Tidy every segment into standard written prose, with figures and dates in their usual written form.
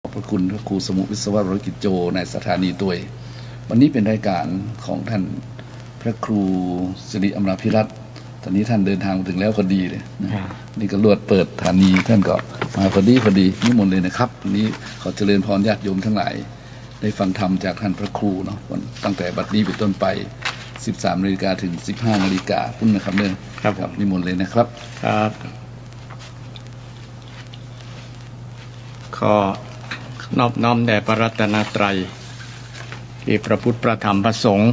ขอบพระคุณพระครูสมุวิศวรกิจโจในสถานีตัวยวันนี้เป็นรายการของท่านพระครูสิริอมราภิรัตน์ตอนนี้ท่านเดินทางมาถึงแล้วพอดีเลยนะนี่ก็ลวดเปิดสถานีท่านก็มาพอดีนิมนต์เลยนะครับวันนี้ขอเจริญพรญาติโยมทั้งหลายได้ฟังธรรมจากท่านพระครูเนาะตั้งแต่บัดนี้เป็นต้นไป 13 นาฬิกาถึง 15 นาฬิกาพุ่นนะครับเนี่ยครับนิมนต์เลยนะครับครับขอนอบน้อมแด่พระรัตนตรัยที่พระพุทธพระธรรมพระสงฆ์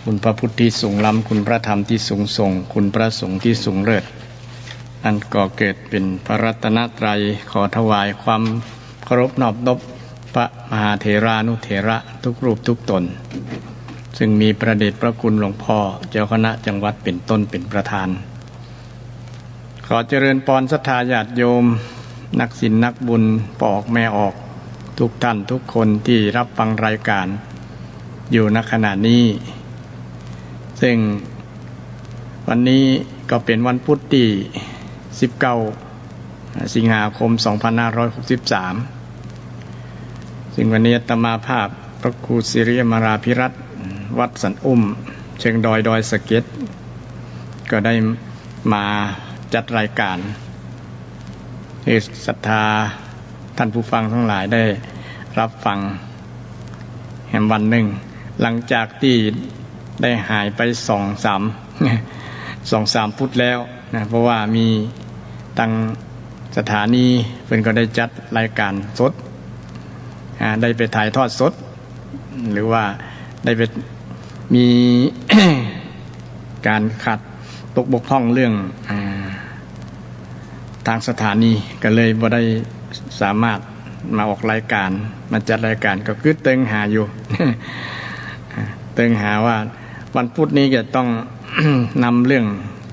คุณพระพุทธที่สูงล้ำคุณพระธรรมที่สูงส่งคุณพระสงฆ์ที่สูงเลิศอันก่อเกิดเป็นพระรัตนตรัยขอถวายความเคารพนอบน้อมพระมหาเถรานุเถระทุกรูปทุกตนซึ่งมีพระเดชพระคุณหลวงพ่อเจ้าคณะจังหวัดเป็นต้นเป็นประธานขอเจริญพรศรัทธาญาติโยมนักศีลนักบุญปอกแม่ออกทุกท่านทุกคนที่รับฟังรายการอยู่ณขณะนี้ซึ่งวันนี้ก็เป็นวันพุธที่19 สิงหาคม 2563ซึ่งวันนี้อาตมาภาพพระครูสิริอมราภิรัตน์วัดสันอุ้มเชิงดอยสะเก็ดก็ได้มาจัดรายการให้ศรัทธาท่านผู้ฟังทั้งหลายได้รับฟังแห่งวันหนึ่งหลังจากที่ได้หายไป2-3 พุธแล้วนะเพราะว่ามีตั้งสถานีเพิ่นก็ได้จัดรายการสดได้ไปถ่ายทอดสดหรือว่าได้ไปมี การขัดตกบกพร่องเรื่องทางสถานีก็เลยบ่ได้สามารถมาออกรายการมาจัดรายการก็คือเติงหาอยู่ เติงหาว่าวันพุธนี้จะต้อง นำเรื่อง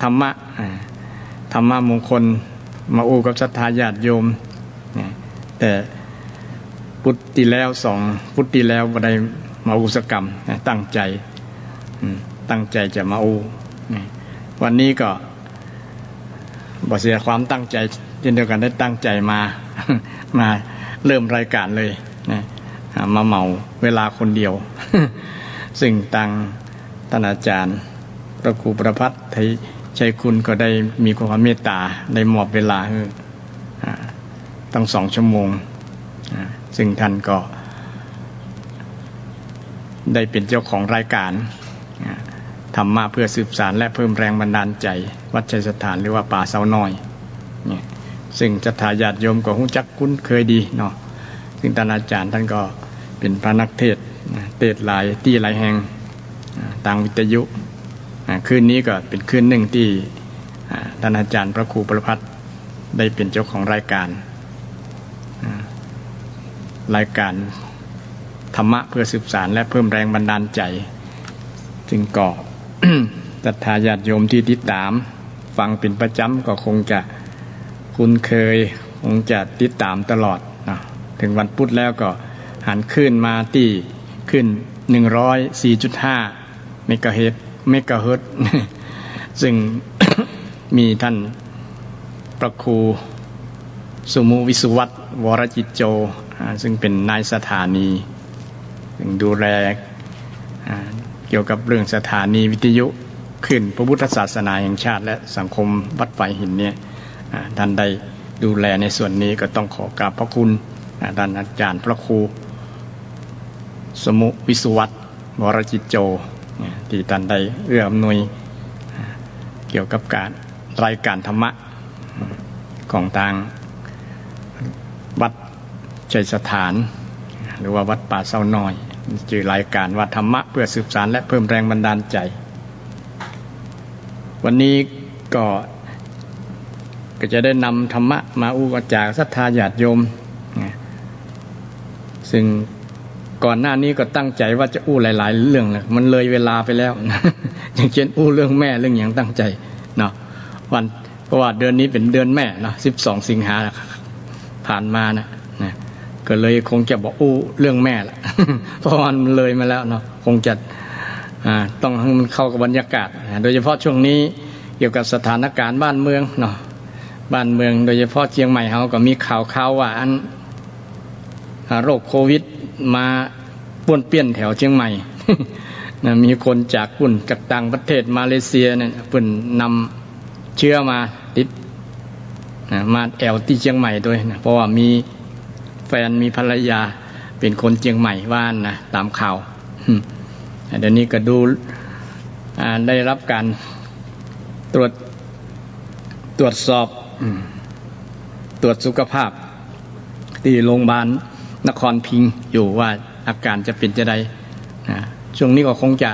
ธรรมะมงคลมาอู้กับศรัทธาญาติโยมแต่พุธที่แล้วพุธที่แล้วบ่ได้มาอู้สักกรรมตั้งใจจะมาอู้วันนี้ก็บ่เสียความตั้งใจเช่นเดียวกันได้ตั้งใจมาเริ่มรายการเลยนะมาเมาเวลาคนเดียว ซึ่งท่านอาจารย์พระครูประภัตไทยชัยคุณก็ได้มีความเมตตาได้มอบเวลาตั้ง2 ชั่วโมงซึ่งท่านก็ได้เป็นเจ้าของรายการธรรมะเพื่อสืบสานและเพิ่มแรงบันดาลใจวัดชัยสถานหรือว่าป่าเสาน้อยเนี่ยซึ่งศรัทธาญาติโยมก็รู้จักคุ้นเคยดีเนาะซึ่งท่านอาจารย์ท่านก็เป็นพระนักเทศหลายที่หลายแห่งทางวิทยุคืนนี้ก็เป็นคืนหนึ่งที่ท่านอาจารย์พระครูประภัตได้เป็นเจ้าของรายการธรรมะเพื่อสืบสานและเพิ่มแรงบันดาลใจจึงก็ ศรัทธาญาติโยมที่ติดตามฟังเป็นประจำก็คงจะคุ้นเคยคงจะติดตามตลอดนะถึงวันพุธแล้วก็หันขึ้นมาที่ขึ้น 104.5 เมกะเฮิรตซ์ ซึ่ง มีท่านพระครูสุมุวิสุวัตวรจิตโจซึ่งเป็นนายสถานีซึ่งดูแลเกี่ยวกับเรื่องสถานีวิทยุขึ้นพระพุทธศาสนาแห่งชาติและสังคมวัดไฟหินเนี่ยท่านได้ดูแลในส่วนนี้ก็ต้องขอกราบพระคุณท่านอาจารย์พระครูสมุวิสุวัตวรจิตโจที่ท่านได้เอื้ออำนวยเกี่ยวกับการรายการธรรมะของทางวัดชัยสถานหรือว่าวัดป่าเสาน้อยชื่อรายการว่าธรรมะเพื่อสืบสานและเพิ่มแรงบันดาลใจวันนี้ก็จะได้นำธรรมะมาอู้จากศรัทธาญาติโยมซึ่งก่อนหน้านี้ก็ตั้งใจว่าจะอู้หลายๆเรื่องเลยมันเลยเวลาไปแล้ว อย่างเช่นอู้เรื่องแม่เรื่องอย่างตั้งใจเนาะเพราะว่าเดือนนี้เป็นเดือนแม่เนาะ12 สิงหาผ่านมานะก็เลยคงจะบอกอู้เรื่องแม่ละ เพราะมันเลยมาแล้วเนาะคงจะต้องให้มันเข้ากับบรรยากาศโดยเฉพาะช่วงนี้เกี่ยวกับสถานการณ์บ้านเมืองเนาะบ้านเมืองโดยเฉพาะเชียงใหม่เขาก็มีข่าวว่า โรคโควิดมาป้วนเปี้ยนแถวเชียงใหม่ นะมีคนจากปุ่นจากต่างประเทศมาเลเซียเนี่ยเพิ่นนำเชื้อมาติดนะมาแอวที่เชียงใหม่ด้วยนะเพราะว่ามีแฟนมีภรรยาเป็นคนเชียงใหม่ว่านนะตามข่าวเดี๋ยวนี้ก็ดูได้รับการตรวจสอบตรวจสุขภาพที่โรงพยาบาลนครพิงค์อยู่ว่าอาการจะเป็นจะไดช่วงนี้ก็คงจะ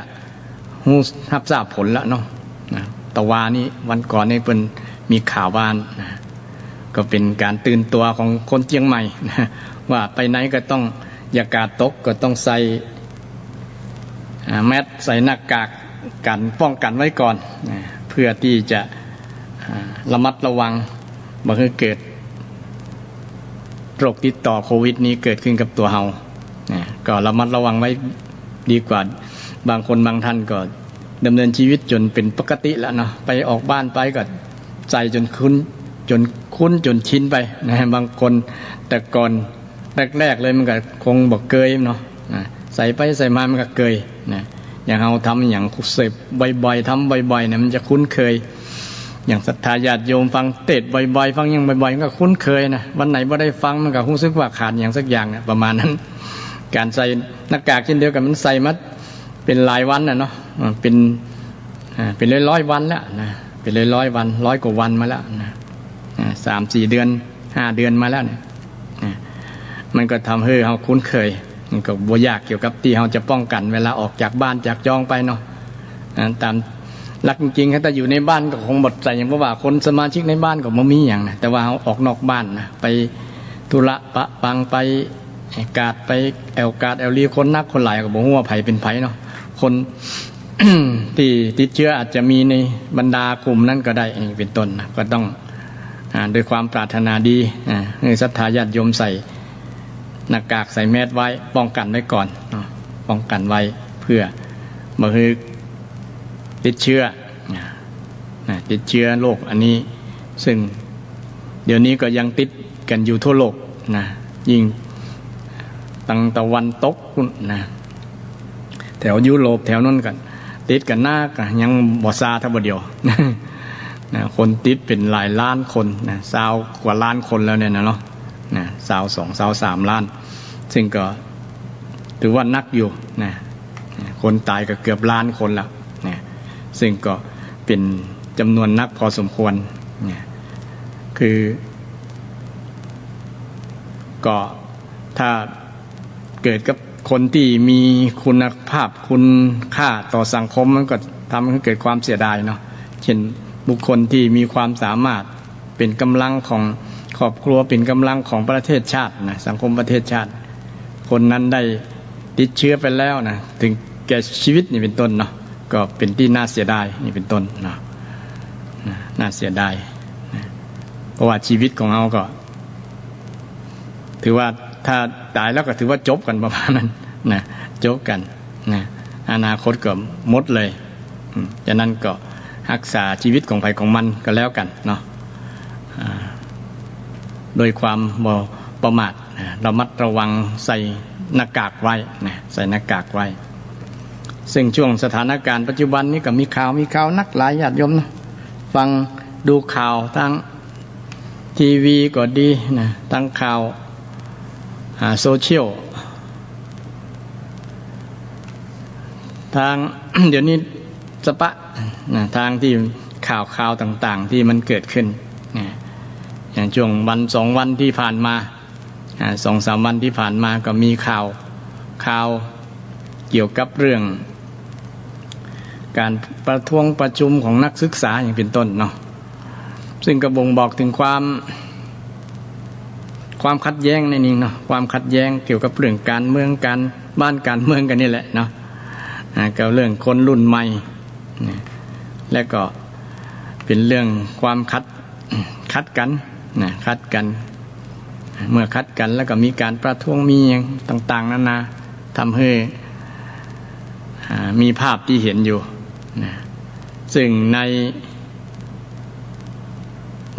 รับทราบผลแล้วเนาะตะวานี้วันก่อนนี่เป็นมีข่าวบ้านก็เป็นการตื่นตัวของคนเชียงใหม่ว่าไปไหนก็ต้องอย่ากาดตกก็ต้องใส่แมสใส่หน้ากากกันป้องกันไว้ก่อนเพื่อที่จะระมัดระวังบ่ให้เกิดโรคติดต่อโควิดนี้เกิดขึ้นกับตัวเฮาก็ระมัดระวังไว้ดีกว่าบางคนบางท่านก็ดำเนินชีวิตจนเป็นปกติแล้วเนาะไปออกบ้านไปก็ใส่จนคุ้นจนชินไปนะบางคนแต่ก่อนแรกๆเลยมันก็คงบอกเกยเนาะใส่ไปใส่มามันก็เกยนะอย่างเราทำอย่างเสพบ่อยๆทำบ่อยๆเนี่ยมันจะคุ้นเคยอย่างศรัทธาญาติโยมฟังเทศน์บ่อยๆฟังอย่างบ่อยๆมันก็คุ้นเคยนะวันไหนบ่ได้ฟังมันก็รู้สึกว่าขาดอย่างสักอย่างนะประมาณนั้นการใส่หน้ากากเช่นเดียวกันมันใส่มาเป็นหลายวันนะเนาะเป็นร้อยวันแล้วนะเป็นร้อยวัน100 กว่าวันมาแล้วนะ3-4 เดือน5 เดือนมาแล้วเนี่ยมันก็ทำให้เราคุ้นเคยมันก็บ่ยากเกี่ยวกับที่เราจะป้องกันเวลาออกจากบ้านจากจองไปเนาะตามหลักจริงๆถ้าอยู่ในบ้านก็คงหมดใจอย่างเพราะว่าคนสมาชิกในบ้านก็บ่มีอย่างนะแต่ว่าเราออกนอกบ้านนะไปธุระปะปังไปกาดไปแอลกาดแอลลีคนนักคนหลายก็บ่ฮู้ว่าไผเป็นไผเนาะคน ที่ติดเชื้ออาจจะมีในบรรดากลุ่มนั้นก็ได้นี่เป็นต้นนะก็ต้องโดยความปรารถนาดีให้ศรัทธาญาติโยมใส่หน้ากากใส่แมสไว้ป้องกันไว้ก่อนป้องกันไว้เพื่อบ่ให้ติดเชื้อโรคอันนี้ซึ่งเดี๋ยวนี้ก็ยังติดกันอยู่ทั่วโลกนะยิ่งตั้งตะวันตกนะแถวยุโรปแถวนั้นกันติดกันหน้ากันยังบ่ซาเท่าเดียวนะคนติดเป็นหลายล้านคนนะ20 กว่าล้านคนแล้วเนี่ยนะเนาะนะ22 23 ล้านซึ่งก็ถือว่านักอยู่นะคนตายก็เกือบล้านคนแล้วนะซึ่งก็เป็นจำนวนนักพอสมควรนะคือก็ถ้าเกิดกับคนที่มีคุณภาพคุณค่าต่อสังคมมันก็ทำให้เกิดความเสียดายเนาะเช่นบุคคลที่มีความสามารถเป็นกำลังของครอบครัวเป็นกำลังของประเทศชาตินะสังคมประเทศชาติคนนั้นได้ติดเชื้อไปแล้วนะถึงแก่ชีวิตนี่เป็นต้นเนาะก็เป็นที่น่าเสียดายนี่เป็นต้นเนาะน่าเสียดายนะเพราะว่าชีวิตของเราก็ถือว่าถ้าตายแล้วก็ถือว่าจบกันประมาณนั้นนะจบกันนะอนาคตก็หมดเลยฉะนั้นก็รักษาชีวิตของใครของมันก็แล้วกันเนาะโดยความบ่ประมาทระมัดระวังใส่หน้ากากไว้นะใส่หน้ากากไว้ซึ่งช่วงสถานการณ์ปัจจุบันนี้ก็มีข่าวนักหลายญาติโยมนะฟังดูข่าวทางทีวีก็ดีนะทั้งข่าวโซเชียลทาง เดี๋ยวนี้สปะนะทางที่ข่าวต่างๆที่มันเกิดขึ้นนะอย่างช่วงวัน2 วันที่ผ่านมา2-3 วันที่ผ่านมาก็มีข่าวเกี่ยวกับเรื่องการประท้วงประชุมของนักศึกษาอย่างเป็นต้นเนาะซึ่งก็บ่งบอกถึงความขัดแย้งในนี้เนาะความขัดแย้งเกี่ยวกับเรื่องการเมืองการบ้านการเมืองกันนี่แหละเนาะกับเรื่องคนรุ่นใหม่และก็เป็นเรื่องความขัดกันนะขัดกันเมื่อขัดกันแล้วก็มีการประท้วงมีอย่างต่างๆนานาทำให้มีภาพที่เห็นอยู่นะซึ่ง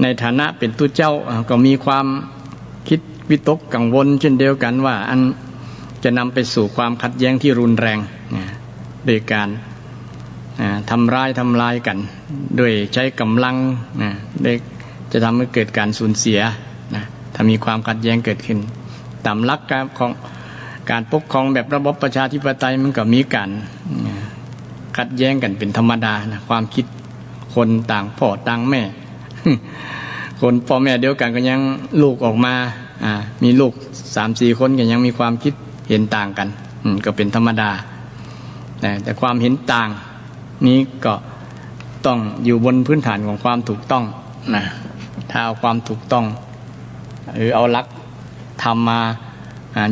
ในฐานะเป็นตู้เจ้าก็มีความคิด วิตกกังวลเช่นเดียวกันว่าอันจะนำไปสู่ความขัดแย้งที่รุนแรงโดยการทำร้ายกันด้วยใช้กำลังได้จะทำให้เกิดการสูญเสียถ้ามีความขัดแย้งเกิดขึ้นตามหลักการของการปกครองแบบระบบประชาธิปไตยมันก็มีการขัดแย้งกันเป็นธรรมดาความคิดคนต่างพ่อต่างแม่ คนพ่อแม่เดียวกันก็ยังลูกออกมามีลูก 3-4 คนก็ยังมีความคิดเห็นต่างกันก็เป็นธรรมดาแต่ความเห็นต่างนี้ก็ต้องอยู่บนพื้นฐานของความถูกต้องนะถ้าเอาความถูกต้องหรือเอาหลักธรรมมา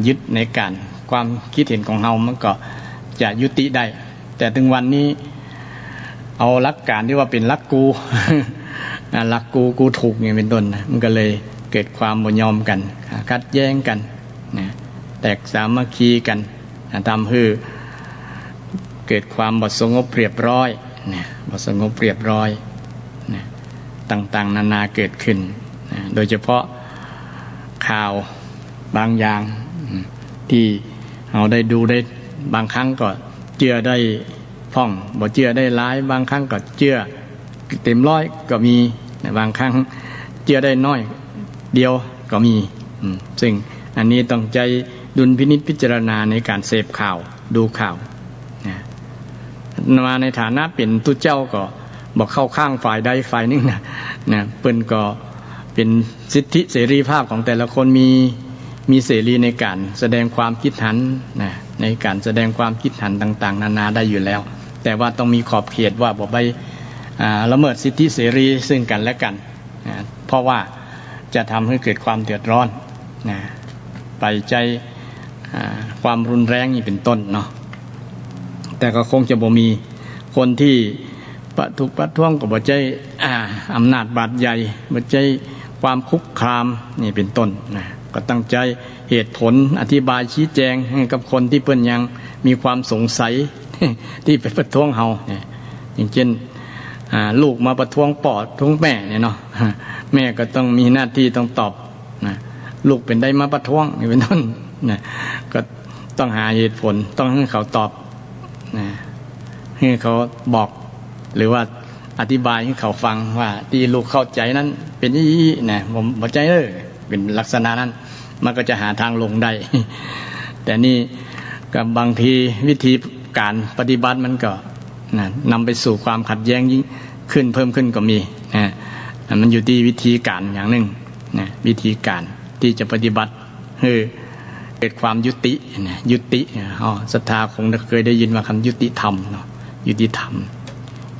ยึดในการความคิดเห็นของเรามันก็จะยุติได้แต่ถึงวันนี้เอาหลักการที่ว่าเป็นหลักกู หลักกูถูกอย่างเป็นต้นนะมันก็เลยเกิดความบ่ยอมกันขัดแย้งกันนะแตกสามัคคีกันทำให้เกิดความบ่สงบเรียบร้อยนะบ่สงบเรียบร้อยนะต่างๆนานาเกิดขึ้นนะโดยเฉพาะข่าวบางอย่างที่เราได้ดูได้บางครั้งก็เชื่อได้พ่องบ่เชื่อได้หลายบางครั้งก็เชื่อเต็มร้อยก็มีบางครั้งเชื่อได้น้อยเดียวก็มีซึ่งอันนี้ต้องใจดุลพินิจพิจารณาในการเสพข่าวดูข่าวมาในฐานะเป็นตุเจ้าก็บอกเข้าข้างฝ่ายใดฝ่ายหนึ่งนะเปิ้นก็เป็นสิทธิเสรีภาพของแต่ละคนมีเสรีในการแสดงความคิดเห็นในการแสดงความคิดเห็นต่างๆนานาได้อยู่แล้วแต่ว่าต้องมีขอบเขตว่าบ่ไปละเมิดสิทธิเสรีซึ่งกันและกันเพราะว่าจะทำให้เกิดความเดือดร้อนไปใจความรุนแรงนี่เป็นต้นเนาะแต่ก็คงจะบ่มีคนที่ถูกประท้วงก็บ่ใจอำนาจบาดใหญ่บ่ใจความคุกคามนี่เป็นต้นก็ตั้งใจเหตุผลอธิบายชี้แจงให้กับคนที่เพิ่นยังมีความสงสัย ที่ไปประท้วงเฮาอย่างเช่นลูกมาประท้วงพ่อท้วงแม่เนี่ยเนาะแม่ก็ต้องมีหน้าที่ต้องตอบลูกเป็นได้มาประท้วงนี่เป็นต้นก็ต้องหาเหตุผลต้องให้เขาตอบให้เขาบอกหรือว่าอธิบายให้เขาฟังว่าที่ลูกเข้าใจนั้นเป็นอย่างนี้นะผมเข้าใจเลยเป็นลักษณะนั้นมันก็จะหาทางลงได้ แต่นี่กับบางทีวิธีการปฏิบัติมันก็นำไปสู่ความขัดแย้งยิ่งขึ้นเพิ่มขึ้นก็มีมันอยู่ที่วิธีการอย่างหนึ่งวิธีการที่จะปฏิบัติให้เกิดความยุติศรัทธาคงเคยได้ยินว่าคำยุติธรรมเนาะยุติธรรม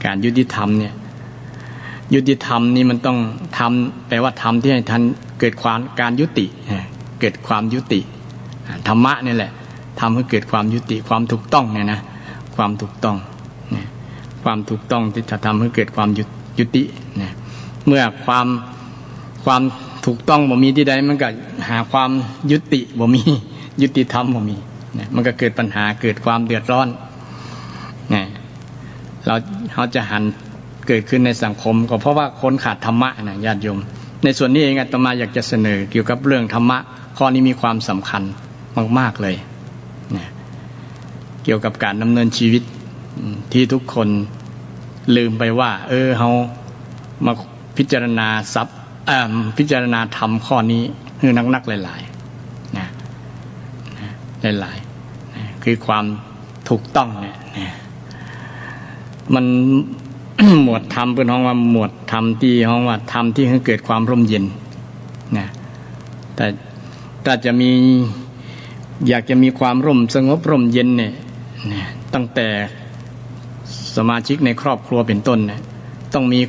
การยุติธรรมเนี่ยยุติธรรมนี่มันต้องทำแปลว่าทำที่ให้ทันเกิดความการยุติเกิดความยุติธรรมะนี่แหละทำให้เกิดความยุติความถูกต้องเนี่ยนะความถูกต้องความถูกต้องที่จะทำให้เกิดความยุติเมื่อความถูกต้องบ่มีที่ใดมันก็หาความยุติบ่มียุติธรรมบ่มีมันก็เกิดปัญหาเกิดความเดือดร้อนเขาจะหันเกิดขึ้นในสังคมก็เพราะว่าคนขาดธรรมะนะญาติโยมในส่วนนี้เองอาตมาอยากจะเสนอเกี่ยวกับเรื่องธรรมะข้อนี้มีความสำคัญมากๆเลยเกี่ยวกับการดำเนินชีวิตที่ทุกคนลืมไปว่าเขามาพิจารณาพิจารณาธรรมข้อนี้คือนักๆหลายๆหลายๆคือความถูกต้องเนี่ยมัน หมวดธรรมเป็นห้องว่าหมวดธรรมที่ห้องว่าธรรมที่ให้เกิดความร่มเย็นแต่ถ้าจะมีอยากจะมีความร่มสงบร่มเย็นเนี่ยตั้งแต่สมาชิกในครอบครัวเป็นต้นเนี่ยต้องมี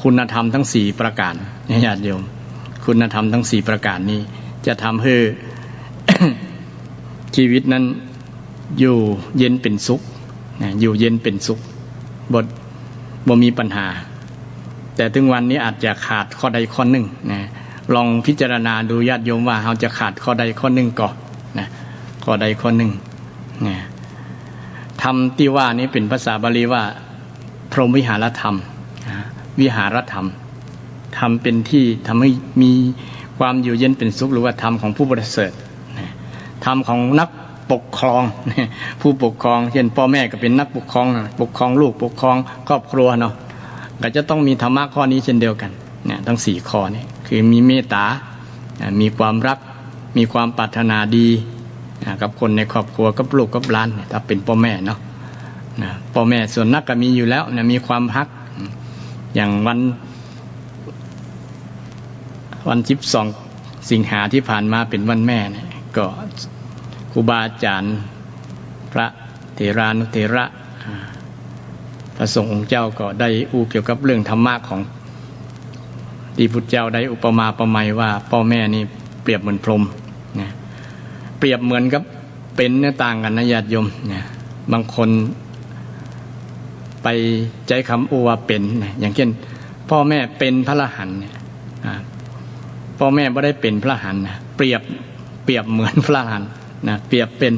คุณธรรมทั้ง4ประการญาติโยมคุณธรรมทั้ง4ประการนี้จะทำให้ ชีวิตนั้นอยู่เย็นเป็นสุขอยู่เย็นเป็นสุขบ่มีปัญหาแต่ถึงวันนี้อาจจะขาดข้อใดข้อหนึ่งลองพิจารณาดูญาติโยมว่าเราจะขาดข้อใดข้อหนึ่งก่อนข้อใดข้อหนึ่งธรรมที่ว่านี้เป็นภาษาบาลีว่าพรหมวิหารธรรมวิหารธรรมทำเป็นที่ทำให้มี ความอยู่เย็นเป็นสุขหรือว่าธรรมของผู้ประเสริฐธรรมของนักปกครองผู้ปกครองเช่นพ่อแม่ก็เป็นนักปกครองปกครองลูกปกครองครอบครัวเนาะก็จะต้องมีธรรมะข้อนี้เช่นเดียวกันเนี่ยทั้ง4ข้อนี้คือมีเมตตามีความรักมีความปรารถนาดีกับคนในครอบครัวกับลูกกับหลานถ้าเป็นพ่อแม่เนาะพ่อแม่ส่วนนักก็มีอยู่แล้วมีความรักอย่างวัน12 สิงหาที่ผ่านมาเป็นวันแม่เนี่ยก็ครูบาอาจารย์พระเถรานุเถระพระสงฆ์องค์เจ้าก็ได้เกี่ยวกับเรื่องธรรมะของที่พุทธเจ้าได้อุปมาประไมยว่าพ่อแม่นี่เปรียบเหมือนพรหมนะเปรียบเหมือนกับเป็นเนี่ยต่างกันนะญาติโยมนะบางคนไปใจคำว่าเป็นนะอย่างเช่นพ่อแม่เป็นพระอรหันต์เนี่ยพ่อแม่ไม่ได้เป็นพระอรหันต์นะเปรียบเหมือนพระอรหันต์นะเปรียบเป็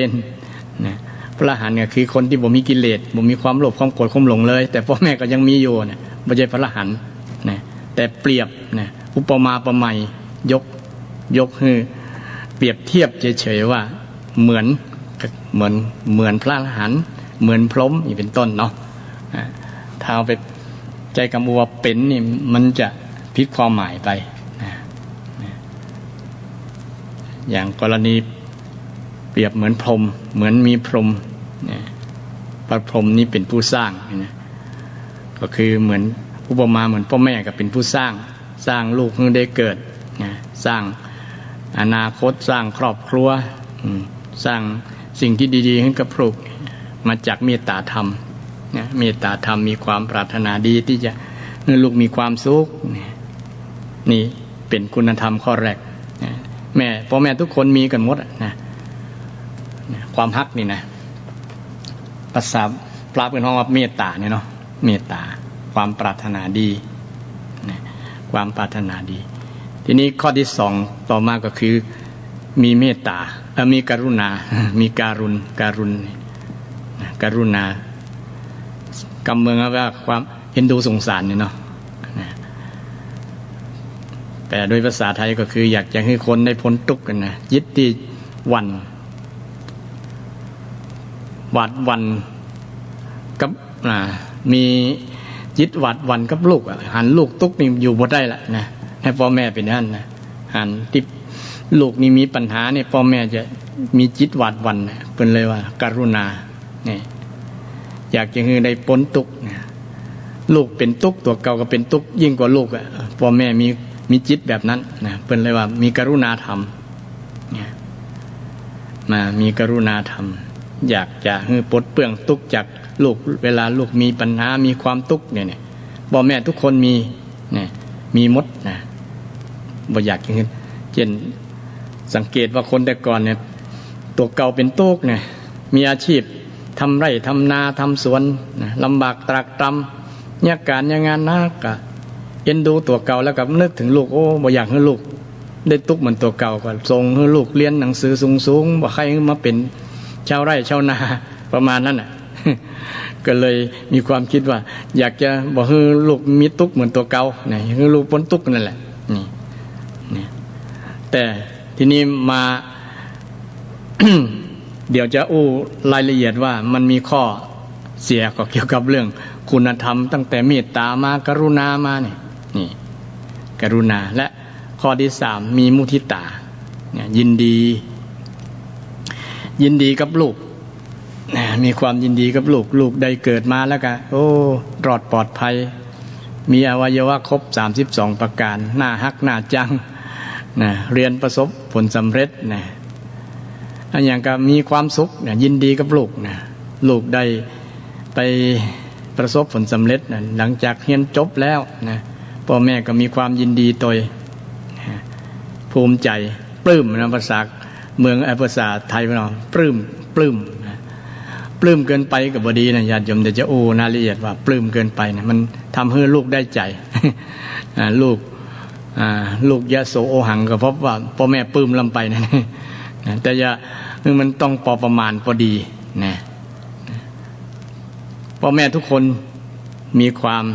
นนะพระอรหันต์เนี่ยคือคนที่บ่มีกิเลสบ่มีความโลภความโกรธความหลงเลยแต่พ่อแม่ก็ยังมีอยู่เนี่ยไม่ใช่พระอรหันต์นะแต่เปรียบนะอุปมาประไมยยกให้เปรียบเทียบเฉยๆว่าเหมือนพระอรหันต์เหมือนพรหมนี่เป็นต้นเนาะถ้าเอาไปใจคำว่าเป็นนี่มันจะผิดความหมายไปอย่างกรณีเปรียบเหมือนพรหมเหมือนมีพรหมพระพรหมนี่เป็นผู้สร้างก็คือเหมือนอุปมาเหมือนพ่อแม่ก็เป็นผู้สร้างลูกให้ได้เกิดสร้างอนาคตสร้างครอบครัวสร้างสิ่งที่ดีๆให้กับลูกมาจากเมตตาธรรมเมตตาธรรมมีความปรารถนาดีที่จะให้ลูกมีความสุขนี่เป็นคุณธรรมข้อแรกพ่อแม่ทุกคนมีกันหมดนะความฮักนี่นะภาษาพระเป็นห้องว่าเมตตาเนี่ยเนาะเมตตาความปรารถนาดีความปรารถนาดีทีนี้ข้อที่2ต่อมาก็คือมีเมตตามีกรุณามีการุณากำเมืองว่าความเอ็นดูสงสารเนี่ยเนาะแต่โดยภาษาไทยก็คืออยากจะให้คนได้พ้นทุกข์กันนะยึดที่วันกับมียึดหวาดวันกับลูกหันลูกทุกข์นี่อยู่บ่ได้ละนะให้พ่อแม่เป็นนั่นนะหันที่ลูกนี่มีปัญหาเนี่ยพ่อแม่จะมีจิตหวาดวันเป็นเลยว่าการุณาเนี่ยอยากจะให้ได้พ้นทุกข์ลูกเป็นทุกข์ตัวเก่าก็เป็นทุกข์ยิ่งกว่าลูกพ่อแม่มีจิตแบบนั้นนะเป็นเลยว่ามีกรุณาธรรมมีกรุณาธรรมอยากจะให้ปลดเปลื้องทุกข์จากลูกเวลาลูกมีปัญหามีความทุกข์เนี่ยพ่อแม่ทุกคนมีหมดนะบ่อยากอย่างนี้เช่นสังเกตว่าคนแต่ก่อนเนี่ยตัวเก่าเป็นทุกข์เนี่ยมีอาชีพทำไร่ทำนาทำสวนลำบากตรากตรำเนี่ยการงานนะก็เอ็นดูตัวเก่าแล้วก็นึกถึงลูกโอ้บ่อยากให้ลูกได้ทุกข์เหมือนตัวเก่าก็ส่งให้ลูกเรียนหนังสือสูงๆบ่ใครมาเป็นชาวไร่ชาวนาประมาณนั้นน่ะ ก็เลยมีความคิดว่าอยากจะบอกให้ลูกมีทุกข์เหมือนตัวเก่าให้ลูกพ้นทุกข์นั่นแหละนี่แต่ทีนี้มา เดี๋ยวจะรายละเอียดว่ามันมีข้อเสียก็เกี่ยวกับเรื่องคุณธรรมตั้งแต่เมตตามากรุณามานี่กรุณาและข้อที่3มีมุทิตายินดีกับลูกมีความยินดีกับลูกได้เกิดมาแล้วก็รอดปลอดภัยมีอวัยวะครบ32ประการหน้าฮักหน้าจังเรียนประสบผลสำเร็จอันอย่างก็มีความสุขยินดีกับลูกได้ไปประสบผลสำเร็จหลังจากเรียนจบแล้วพ่อแม่ก็มีความยินดีตัวภูมิใจปลื้มภาษาเมืองภาษาไทยเราปลื้มเกินไปกับบดีนะญาติโยมเดี๋ยวจะรายละเอียดว่าปลื้มเกินไปมันทำให้ลูกได้ใจ ลูกยะโสโอหังก็เพราะว่าพ่อแม่ปลื้มลำไปนะแต่อย่ามันต้องพอประมาณพอดีนะพ่อแม่ทุกคนมีความ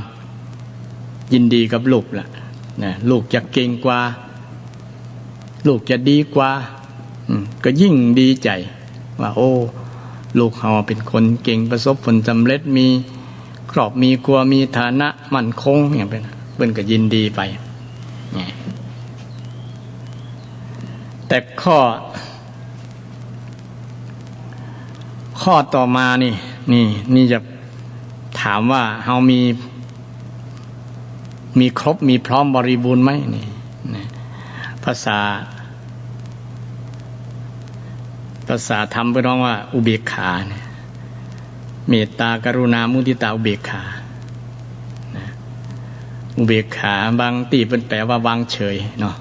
ยินดีกับลูกล่ะ นะลูกจะเก่งกว่าลูกจะดีกว่าก็ยิ่งดีใจว่าโอ้ลูกเราเป็นคนเก่งประสบผลสำเร็จมีครอบมีครัวมีฐานะมั่นคงอย่างเป็นเพิ่นก็ยินดีไปแต่ข้อต่อมานี่จะถามว่าเรามีครบมีพร้อมบริบูรณ์ไหมนี่ภาษาธรรมเพิ่นร้องว่าอุเบกขาเนี่ยเมตตากรุณามุทิตาอุเบกขาอุเบกขาบางตีเพิ่นแปลว่าวางเฉยเนาะ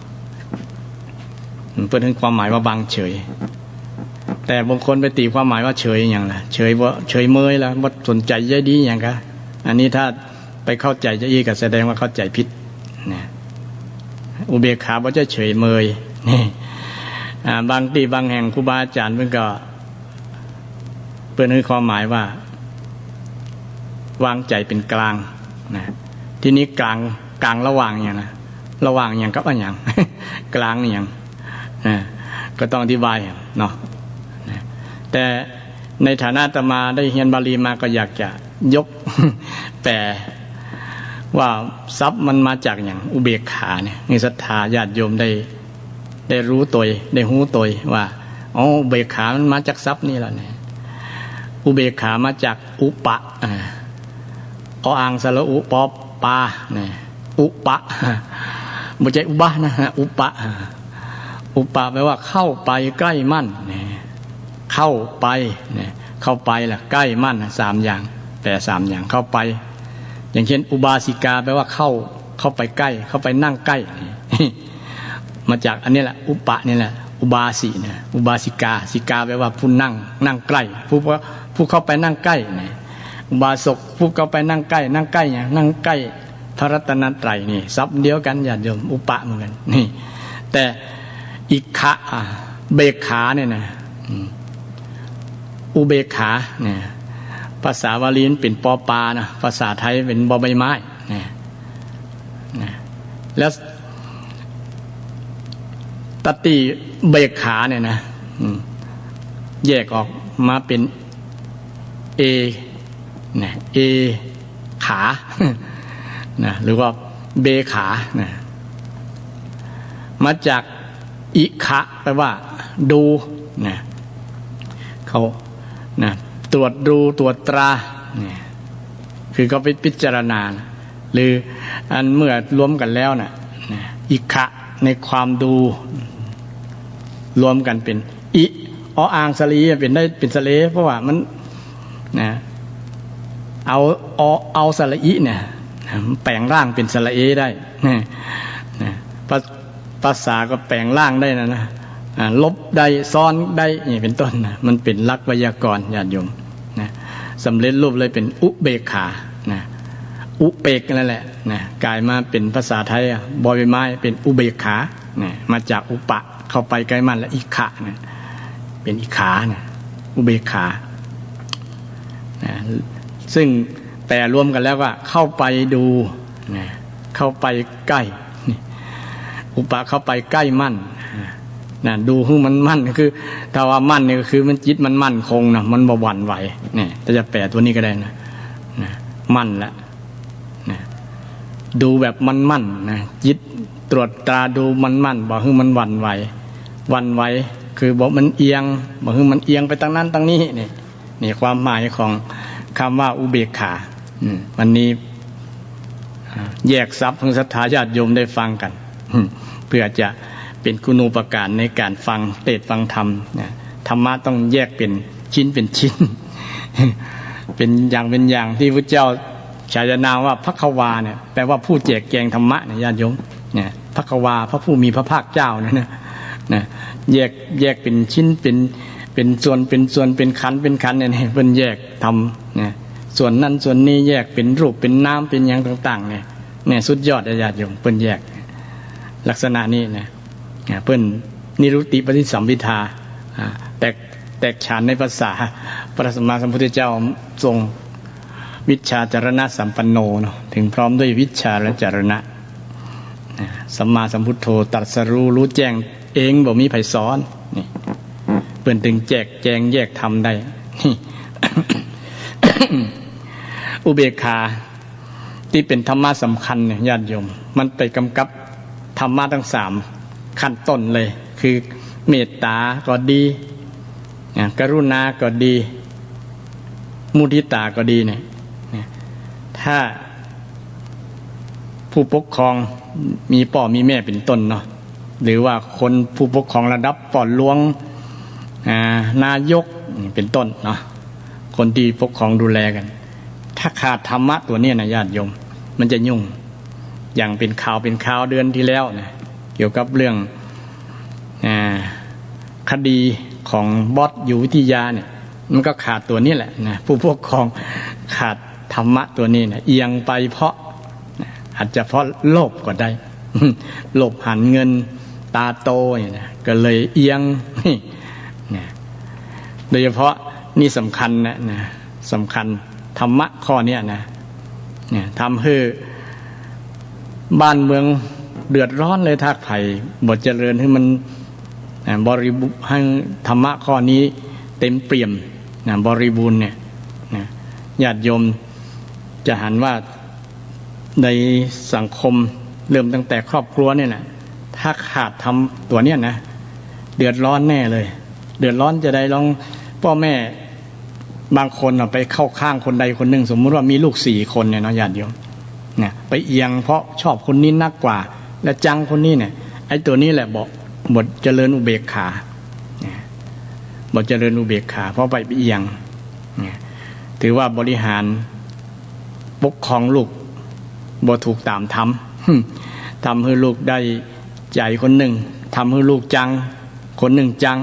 เพิ่นถึงความหมายว่าวางเฉยแต่บางคนไปตีความหมายว่าเฉยอย่างล่ะเฉยว่าเฉยเมยแล้วบ่สนใจใยดีอย่างกะอันนี้ถ้าไปเข้าใจจะอีกก็แสดงว่าเข้าใจผิดนะอุเบกขาบ่ใช่เฉยเมยนี่บางที่บางแห่งครูบาอาจารย์เพิ่นก็เพิ่นให้ความหมายว่าวางใจเป็นกลางนะทีนี้กลางระหว่างอย่างนะระหว่างอย่างกับอย่าง กลางอย่างก็ต้องอธิบายเนาะแต่ในฐานะอาตมาได้เรียนบาลีมาก็อยากจะยก แปลว่าทรัพย์มันมาจากอย่างอุเบกขาเนี่ยมีศรัทธาญาติโยมได้รู้ตัวได้หูตัวว่าอ๋ออุเบกขามันมาจากทรัพย์นี่แหละเนี่ยอุเบกขามาจากอุปะอ่างสระอุปอปาเนี่ยอุปะไม่ใช่อุบะนะฮะอุปะแปลว่าเข้าไปใกล้มั่นเนี่ยเข้าไปเนี่ยเข้าไปแหละใกล้มั่นสามอย่างแต่สามอย่างเข้าไปอย่างเช่นอุบาสิกาแปลว่าเข้าไปใกล้เข้าไปนั่งใกล้มาจากอันนี้แหละอุปะนี่แหละอุบาสิเนี่ยอุบาสิกาสิกาแปลว่าผู้นั่งใกล้ผู้เข้าไปนั่งใกล้เนี่ยอุบาสกผู้เข้าไปนั่งใกล้เนี่ยนั่งใกล้พระรัตนตรัยนี่ซับเดียวกันญาติโยมอุปะเหมือนกันนี่แต่อิขะเบกขาเนี่ยนะอุเบกขาเนี่ยภาษาบาลีเป็นปอปานะภาษาไทยเป็นบอใบไม้เนี่ยแล้วตติเบกขาเนี่ยนะแยกออกมาเป็นเอนะเอขานะหรือว่าเบขานะมาจากอิขะแปลว่าดูนะเขานะตรวจดูตรวจตราเนี่ยคือเขาไปพิจารณาหรืออันเมื่อรวมกันแล้วนะอิขะในความดูรวมกันเป็นอิอ่างสลีเป็นสเลเพราะว่ามันนะเอาสระอิเนี่ยแปลงร่างเป็นสระเอได้นะภาษาก็แปลงร่างได้นะลบได้ซ้อนได้นี่เป็นต้นนะมันเป็นลักษณ์ไวยากรณ์ญาติโยมนะสำเร็จรูปเลยเป็นอุเบกขานะอุเบกนั่นแหละนะกลายมาเป็นภาษาไทยบอใบไม้เป็นอุเบกขานะมาจากอุปะเข้าไปใกล้มันและอิขะนะเป็นอิขานะอุเบกขานะซึ่งแปลรวมกันแล้วว่าเข้าไปดูนะเข้าไปใกล้อุปะเข้าไปใกล้มั่นนะดูให้มันมั่นคือถ้าว่ามั่นเนี่ยก็คือมันจิตมันมั่นคงนะมันบ่หวั่นไหวเนี่ยจะแปลตัวนี้ก็ได้นะมั่นละนะดูแบบมันมั่นนะจิตตรวจตราดูมันมั่นบอกให้มันหวั่นไหวคือบอกมันเอียงบอกให้มันเอียงไปทางนั้นทางนี้นี่ความหมายของคำว่าอุเบกขาวันนี้แยกทรัพย์ของศรัทธาญาติโยมได้ฟังกันเพื่อจะเป็นคุณูปการในการฟังเทศน์ฟังธรรมธรรมะต้องแยกเป็นชิ้นเป็นชิ้น เป็นอย่างที่พระเจ้าฉายานามว่าภัคววาเนี่ยแปลว่าผู้แจกแจงธรรมะเนี่ยญาติโยมเนี่ยภัคววาพระผู้มีพระภาคเจ้านะแยกเป็นชิ้นเป็นส่วนเป็นขันธ์เนี่ยเพิ่นแยกทำเนี่ยส่วนนั้นส่วนนี้แยกเป็นรูปเป็นนามเป็นอย่างต่างๆเนี่ยสุดยอดญาติโยมเพิ่นแยกลักษณะนี้นะเพิ่นนิรุตติปฏิสัมภิทาแตกฉานในภาษาพระสัมมาสัมพุทธเจ้าทรงวิชชาจารณะสัมปันโนเนาะถึงพร้อมด้วยวิชชาและจารณะ สัมมาสัมพุทโธตรัสรู้แจ้งเองบ่มีไผสอนนี่เปิ้นถึงแจกแจงแยกธรรมได้นี่ อุเบกขาที่เป็นธรรมะสำคัญเนี่ยญาติโยมมันไปกำกับธรรมะทั้ง3ขั้นต้นเลยคือเมตตาก็ดีกรุณาก็ดีมุทิตาก็ดีเนี่ยถ้าผู้ปกครองมีพ่อมีแม่เป็นต้นเนาะหรือว่าคนผู้ปกครองระดับป่อนหลวงนายกเป็นต้นเนาะคนที่ปกครองดูแลกันถ้าขาดธรรมะตัวนี้นะญาติโยมมันจะยุ่งอย่างเป็นข่าวเดือนที่แล้วนะเกี่ยวกับเรื่องคดีของบอสอยู่วิทยาเนี่ยมันก็ขาดตัวนี้แหละนะผู้ปกครองขาดธรรมะตัวนี้นะเอียงไปเพราะอาจจะเพราะโลภก็ได้ โลภหันเงินตาโตเนี่ยนะก็เลยเอียงนี่โดยเฉพาะนี่สำคัญนะสำคัญธรรมะข้อนี้นะทำให้บ้านเมืองเดือดร้อนเลยถ้าไผ่บทเจริญให้มันบริบูรณ์ให้ธรรมะข้อนี้เต็มเปี่ยมบริบูรณ์เนี่ยญาติโยมจะหันว่าในสังคมเริ่มตั้งแต่ครอบครัวเนี่ยนะถ้าขาดทำตัวเนี้ยนะเดือดร้อนแน่เลยเดือดร้อนจะได้ลองพ่อแม่บางคนไปเข้าข้างคนใดคนหนึ่งสมมุติว่ามีลูก4 คนเนี่ยเนาะญาติโยมเนี่ยไปเอียงเพราะชอบคนนี้นักกว่าและจังคนนี้เนี่ยไอ้ตัวนี้แหละบอกบทเจริญอุเบกขาบทเจริญอุเบกขาเพราะไปเอียงถือว่าบริหารปกครองลูกบ่ถูกตามทำให้ลูกได้ใจคนหนึ่งทำให้ลูกจังคนหนึ่งจัง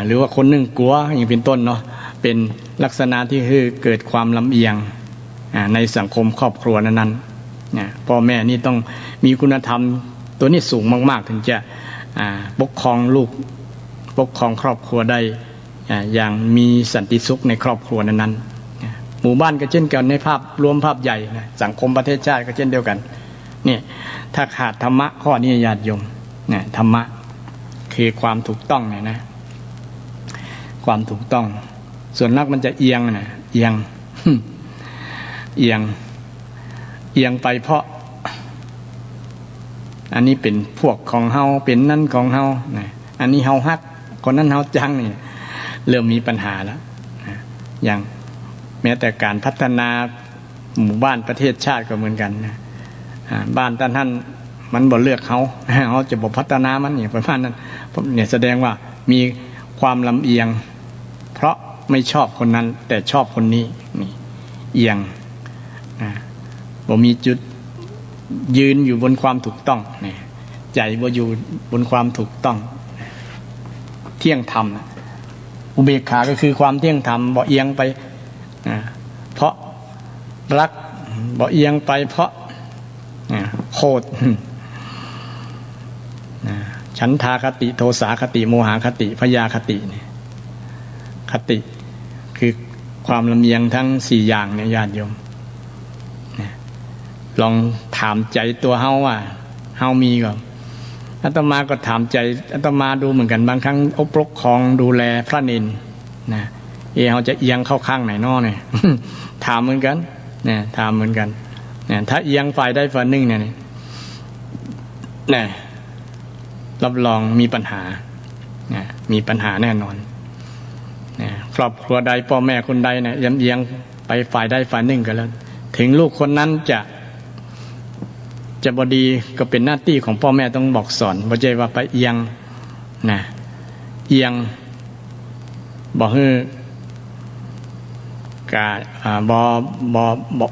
หรือว่าคนหนึ่งกลัวอย่างเป็นต้นเนาะเป็นลักษณะที่คือเกิดความลำเอียงในสังคมครอบครัวนั้นพ่อแม่นี่ต้องมีคุณธรรมตัวนี้สูงมากๆถึงจะปกครองลูกปกครองครอบครัวได้อย่างมีสันติสุขในครอบครัวนั้นหมู่บ้านก็เช่นกันในภาพรวมภาพใหญ่นะสังคมประเทศชาติก็เช่นเดียวกันเนี่ยถ้าขาดธรรมะข้อนี้ญาติโยมเนี่ยธรรมะคือความถูกต้องเนี่ยนะความถูกต้องส่วนนักมันจะเอียงนะเอียง เอียงไปเพราะอันนี้เป็นพวกของเฮาเป็นนั่นของเฮาอันนี้เฮาฮักคนนั้นเฮาจังนี่เริ่มมีปัญหาแล้วอย่างแม้แต่การพัฒนาหมู่บ้านประเทศชาติก็เหมือนกันนะบ้านท่านมันบ่เลือกเขาจะบ่พัฒนามันเนี่ยประมาณนั้นเนี่ยแสดงว่ามีความลำเอียงเพราะไม่ชอบคนนั้นแต่ชอบคนนี้นี่เอียงบ่มีจุดยืนอยู่บนความถูกต้องเนี่ยใจบ่อยู่บนความถูกต้องเที่ยงธรรมอุเบกขาก็คือความเที่ยงธรรมบ่เอียงไปเพราะรักบ่เอียงไปเพราะโคตรฉันทาคติโทสาคติโมหคติพยาคติเนี่ยคติคือความลำเอียงทั้ง4อย่างเนี่ยญาติโยมลองถามใจตัวเฮาว่าเฮามีก่อนอาตมาก็ถามใจอาตมาดูเหมือนกันบางครั้งปกครองดูแลพระเนรนะเขาจะเอียงเข้าข้างไหนน้อเนี่ย ถามเหมือนกันเนี่ยถามเหมือนกันเนี่ยถ้าเอียงฝ่ายใดฝ่ายหนึ่งเนี่ยรับรองมีปัญหามีปัญหาแน่นอนครอบครัวใดพ่อแม่คนใดเนี่ยเอียงไปฝ่ายใดฝ่ายหนึ่งกันแล้วถึงลูกคนนั้นจะบดีก็เป็นหน้าที่ของพ่อแม่ต้องบอกสอนบ่ใช่ว่าไปเอียงเอียงบอกให้บ่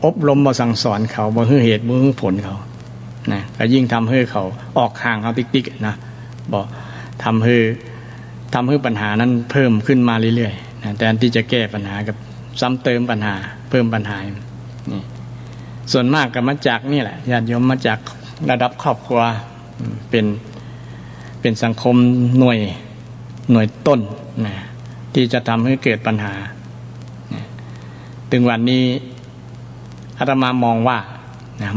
อบรมบ่สั่งสอนเขาบ่ให้เหตุบ่ให้ผลเขาก็ยิ่งทำให้เขาออกห่างเขาติ๊กๆนะบ่ทำให้ปัญหานั้นเพิ่มขึ้นมาเรื่อยๆแทนที่จะแก้ปัญหากับซ้ำเติมปัญหาเพิ่มปัญหานี่ส่วนมากก็มาจากนี่แหละญาติโยมมาจากระดับครอบครัวเป็นสังคมหน่วยต้นที่จะทำให้เกิดปัญหาถึงวันนี้อาตมามองว่า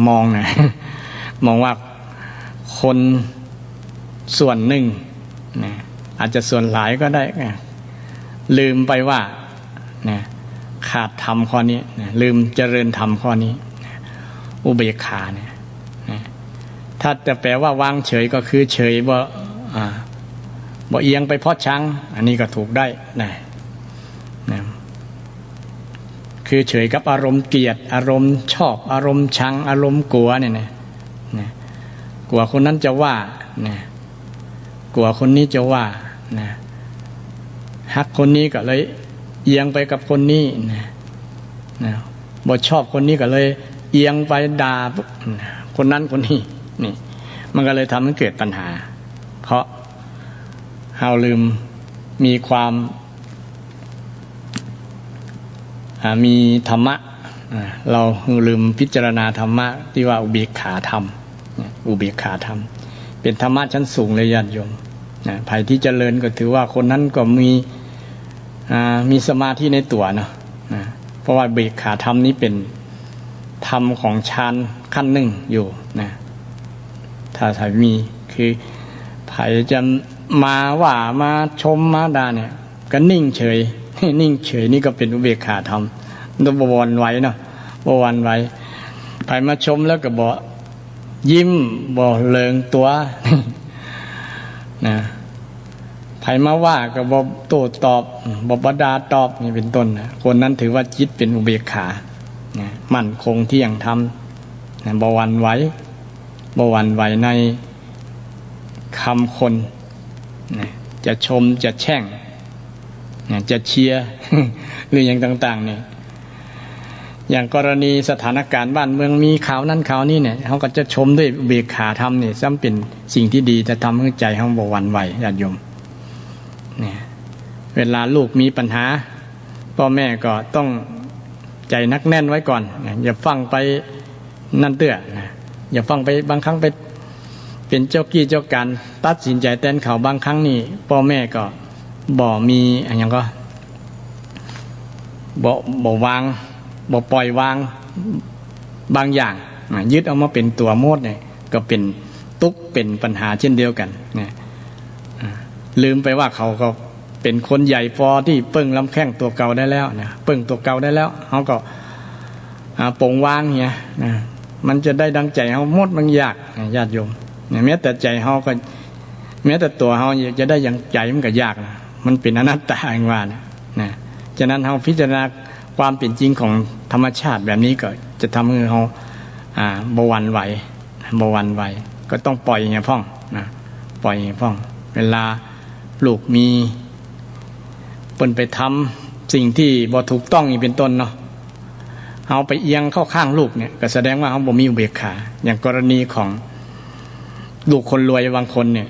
มองว่า คนส่วนหนึ่งนะอาจจะส่วนหลายก็ได้นะลืมไปว่านะขาดธรรมข้อนี้นะลืมเจริญธรรมข้อนี้นะอุเบกขาเนี่ยนะถ้าจะแปลว่าวางเฉยก็คือเฉยบ่เอียงไปเพราะชังอันนี้ก็ถูกได้นะคือเฉยกับอารมณ์เกลียดอารมณ์ชอบอารมณ์ชังอารมณ์กลัวเนี่ยนะกลัวคนนั้นจะว่านะกลัวคนนี้จะว่านะฮักคนนี้ก็เลยเอียงไปกับคนนี้นะบ่ชอบคนนี้ก็เลยเอียงไปด่าคนนั้นคนนี้นี่มันก็เลยทำให้เกิดปัญหาเพราะเราลืมมีความมีธรรมะเราลืมพิจารณาธรรมะที่ว่าอุเบกขาธรรมอุเบกขาธรรมเป็นธรรมะชั้นสูงเลยญาติโยมภัยที่เจริญก็ถือว่าคนนั้นก็มีสมาธิในตัวเนาะเพราะว่าอุเบกขาธรรมนี้เป็นธรรมของฌานขั้นหนึ่งอยู่นะถ้าใครมีคือภัยจะมาว่ามาชมมาด่าเนี่ยก็นิ่งเฉยนิ่งเฉยนี่ก็เป็นอุเบกขาธรรมต้องบวรไว้เนาะบวรไว้ใครมาชมแล้วก็บอกยิ้มบอกเลิงตัวนะใครมาว่าก็บอกโต้ตอบบอกบดาตอบนี่เป็นต้นนะคนนั้นถือว่าจิตเป็นอุเบกขานะมั่นคงที่ยังทำนะบวรไว้บวรไว้ในคำคนนะจะชมจะแช่งจะเชียร์หรืออย่างต่างๆเนี่ยอย่างกรณีสถานการณ์บ้านเมืองมีข่าวนั้นข่าวนี้เนี่ยเขาก็จะชมด้วยอุเบกขาธรรมเนี่ยซ้ำเป็นสิ่งที่ดีจะทำให้ใจเขาบ่หวั่นไหวญาติโยมเนี่ยเวลาลูกมีปัญหาพ่อแม่ก็ต้องใจนักแน่นไว้ก่อนอย่าฟังไปนั่นเตื้อนะอย่าฟังไปบางครั้งไปเป็นเจ้ากี้เจ้าการตัดสินใจแทนเขาบางครั้งนี่พ่อแม่ก็บ่มีอย่างก็บ่วางบ่ปล่อยวางบางอย่างยึดเอามาเป็นตัวโมดเนี่ยก็เป็นทุกข์เป็นปัญหาเช่นเดียวกันเนี่ยลืมไปว่าเขาก็เป็นคนใหญ่พอที่เปิ้งลำแข้งตัวเก่าได้แล้วนะเปิ้งตัวเก่าได้แล้วเขาก็ปงวางเนี่ยนะมันจะได้ดังใจเขาหมดบางยากญาติโยมแม้แต่ใจเขาก็แม้แต่ตัวเขาจะได้อย่างใจมันก็ยากนะมันเป็นอนัตตาเองว่านะฉะนั้นเราพิจารณาความเป็นจริงของธรรมชาติแบบนี้ก็จะทำให้เราบหวั่นไหวบหวั่นไหวก็ต้องปล่อยอย่างพ่องนะปล่อยอย่างพ่องเวลาลูกมีเปิ้นไปทำสิ่งที่บ่ถูกต้องนี่เป็นต้นเนาะเอาไปเอียงเข้าข้างลูกเนี่ยก็แสดงว่าเขาบ่มีอุเบกขาอย่างกรณีของลูกคนรวยบางคนเนี่ย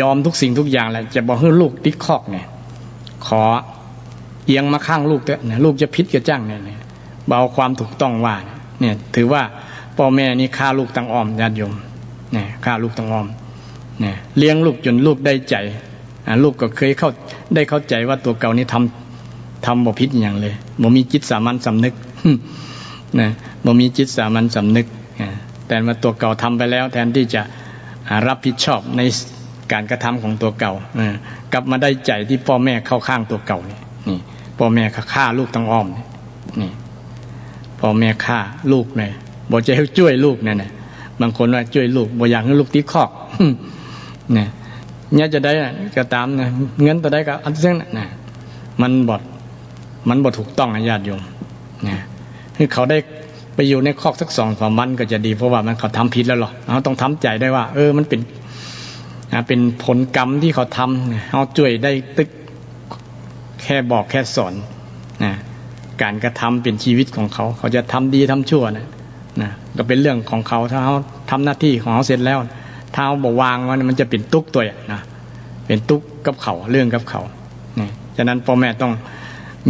ยอมทุกสิ่งทุกอย่างแหละจะบอกให้ลูกติดคอกเนี่ยขอเอียงมาข้างลูกเถอะนะลูกจะพิษกระจ้างเนี่ยเบาความถูกต้องว่าเนี่ยถือว่าพ่อแม่นี่ฆ่าลูกตั้งอ้อมญาติโยมเนี่ยฆ่าลูกตั้งอ้อมเนี่ยเลี้ยงลูกจนลูกได้ใจลูกก็เคยได้เข้าใจว่าตัวเก่านี่ทำบ่พิษอย่างเลยบ่มีจิตสามัญสำนึกนะบ่มีจิตสามัญสำนึกแต่ว่าตัวเก่าทำไปแล้วแทนที่จะรับผิดชอบในการกระทำของตัวเก่ากลับมาได้ใจที่พ่อแม่เข้าข้างตัวเก่านี่พ่อแม่ฆ่าลูกตั้งอ้อมนี่พ่อแม่ฆ่าลูกเนี่ยบ่จะให้ช่วยลูกเนี่ยบางคนว่าช่วยลูกบ่อยากให้ลูกติดคอกเนี่ยจะได้ก็ตามนะเงินตัวใดก็อันซึ่งนะมันบ่ถูกต้องนะญาติโยมนะคือเขาได้ไปอยู่ในคอกสัก2-3 วันก็จะดีเพราะว่ามันเขาทำผิดแล้วหรอเราต้องทำใจได้ว่ามันเป็นผลกรรมที่เขาทำเขาช่วยได้ตึกแค่บอกแค่สอนนะการกระทำเป็นชีวิตของเขาจะทำดีทำชั่วนะก็เป็นเรื่องของเขาถ้าเขาทำหน้าที่ของเขาเสร็จแล้วถ้าเขาบอกวางมันจะเป็นทุกข์ตัวนะเป็นทุกข์กับเขาเรื่องกับเขาเนี่ยฉะนั้นพ่อแม่ต้อง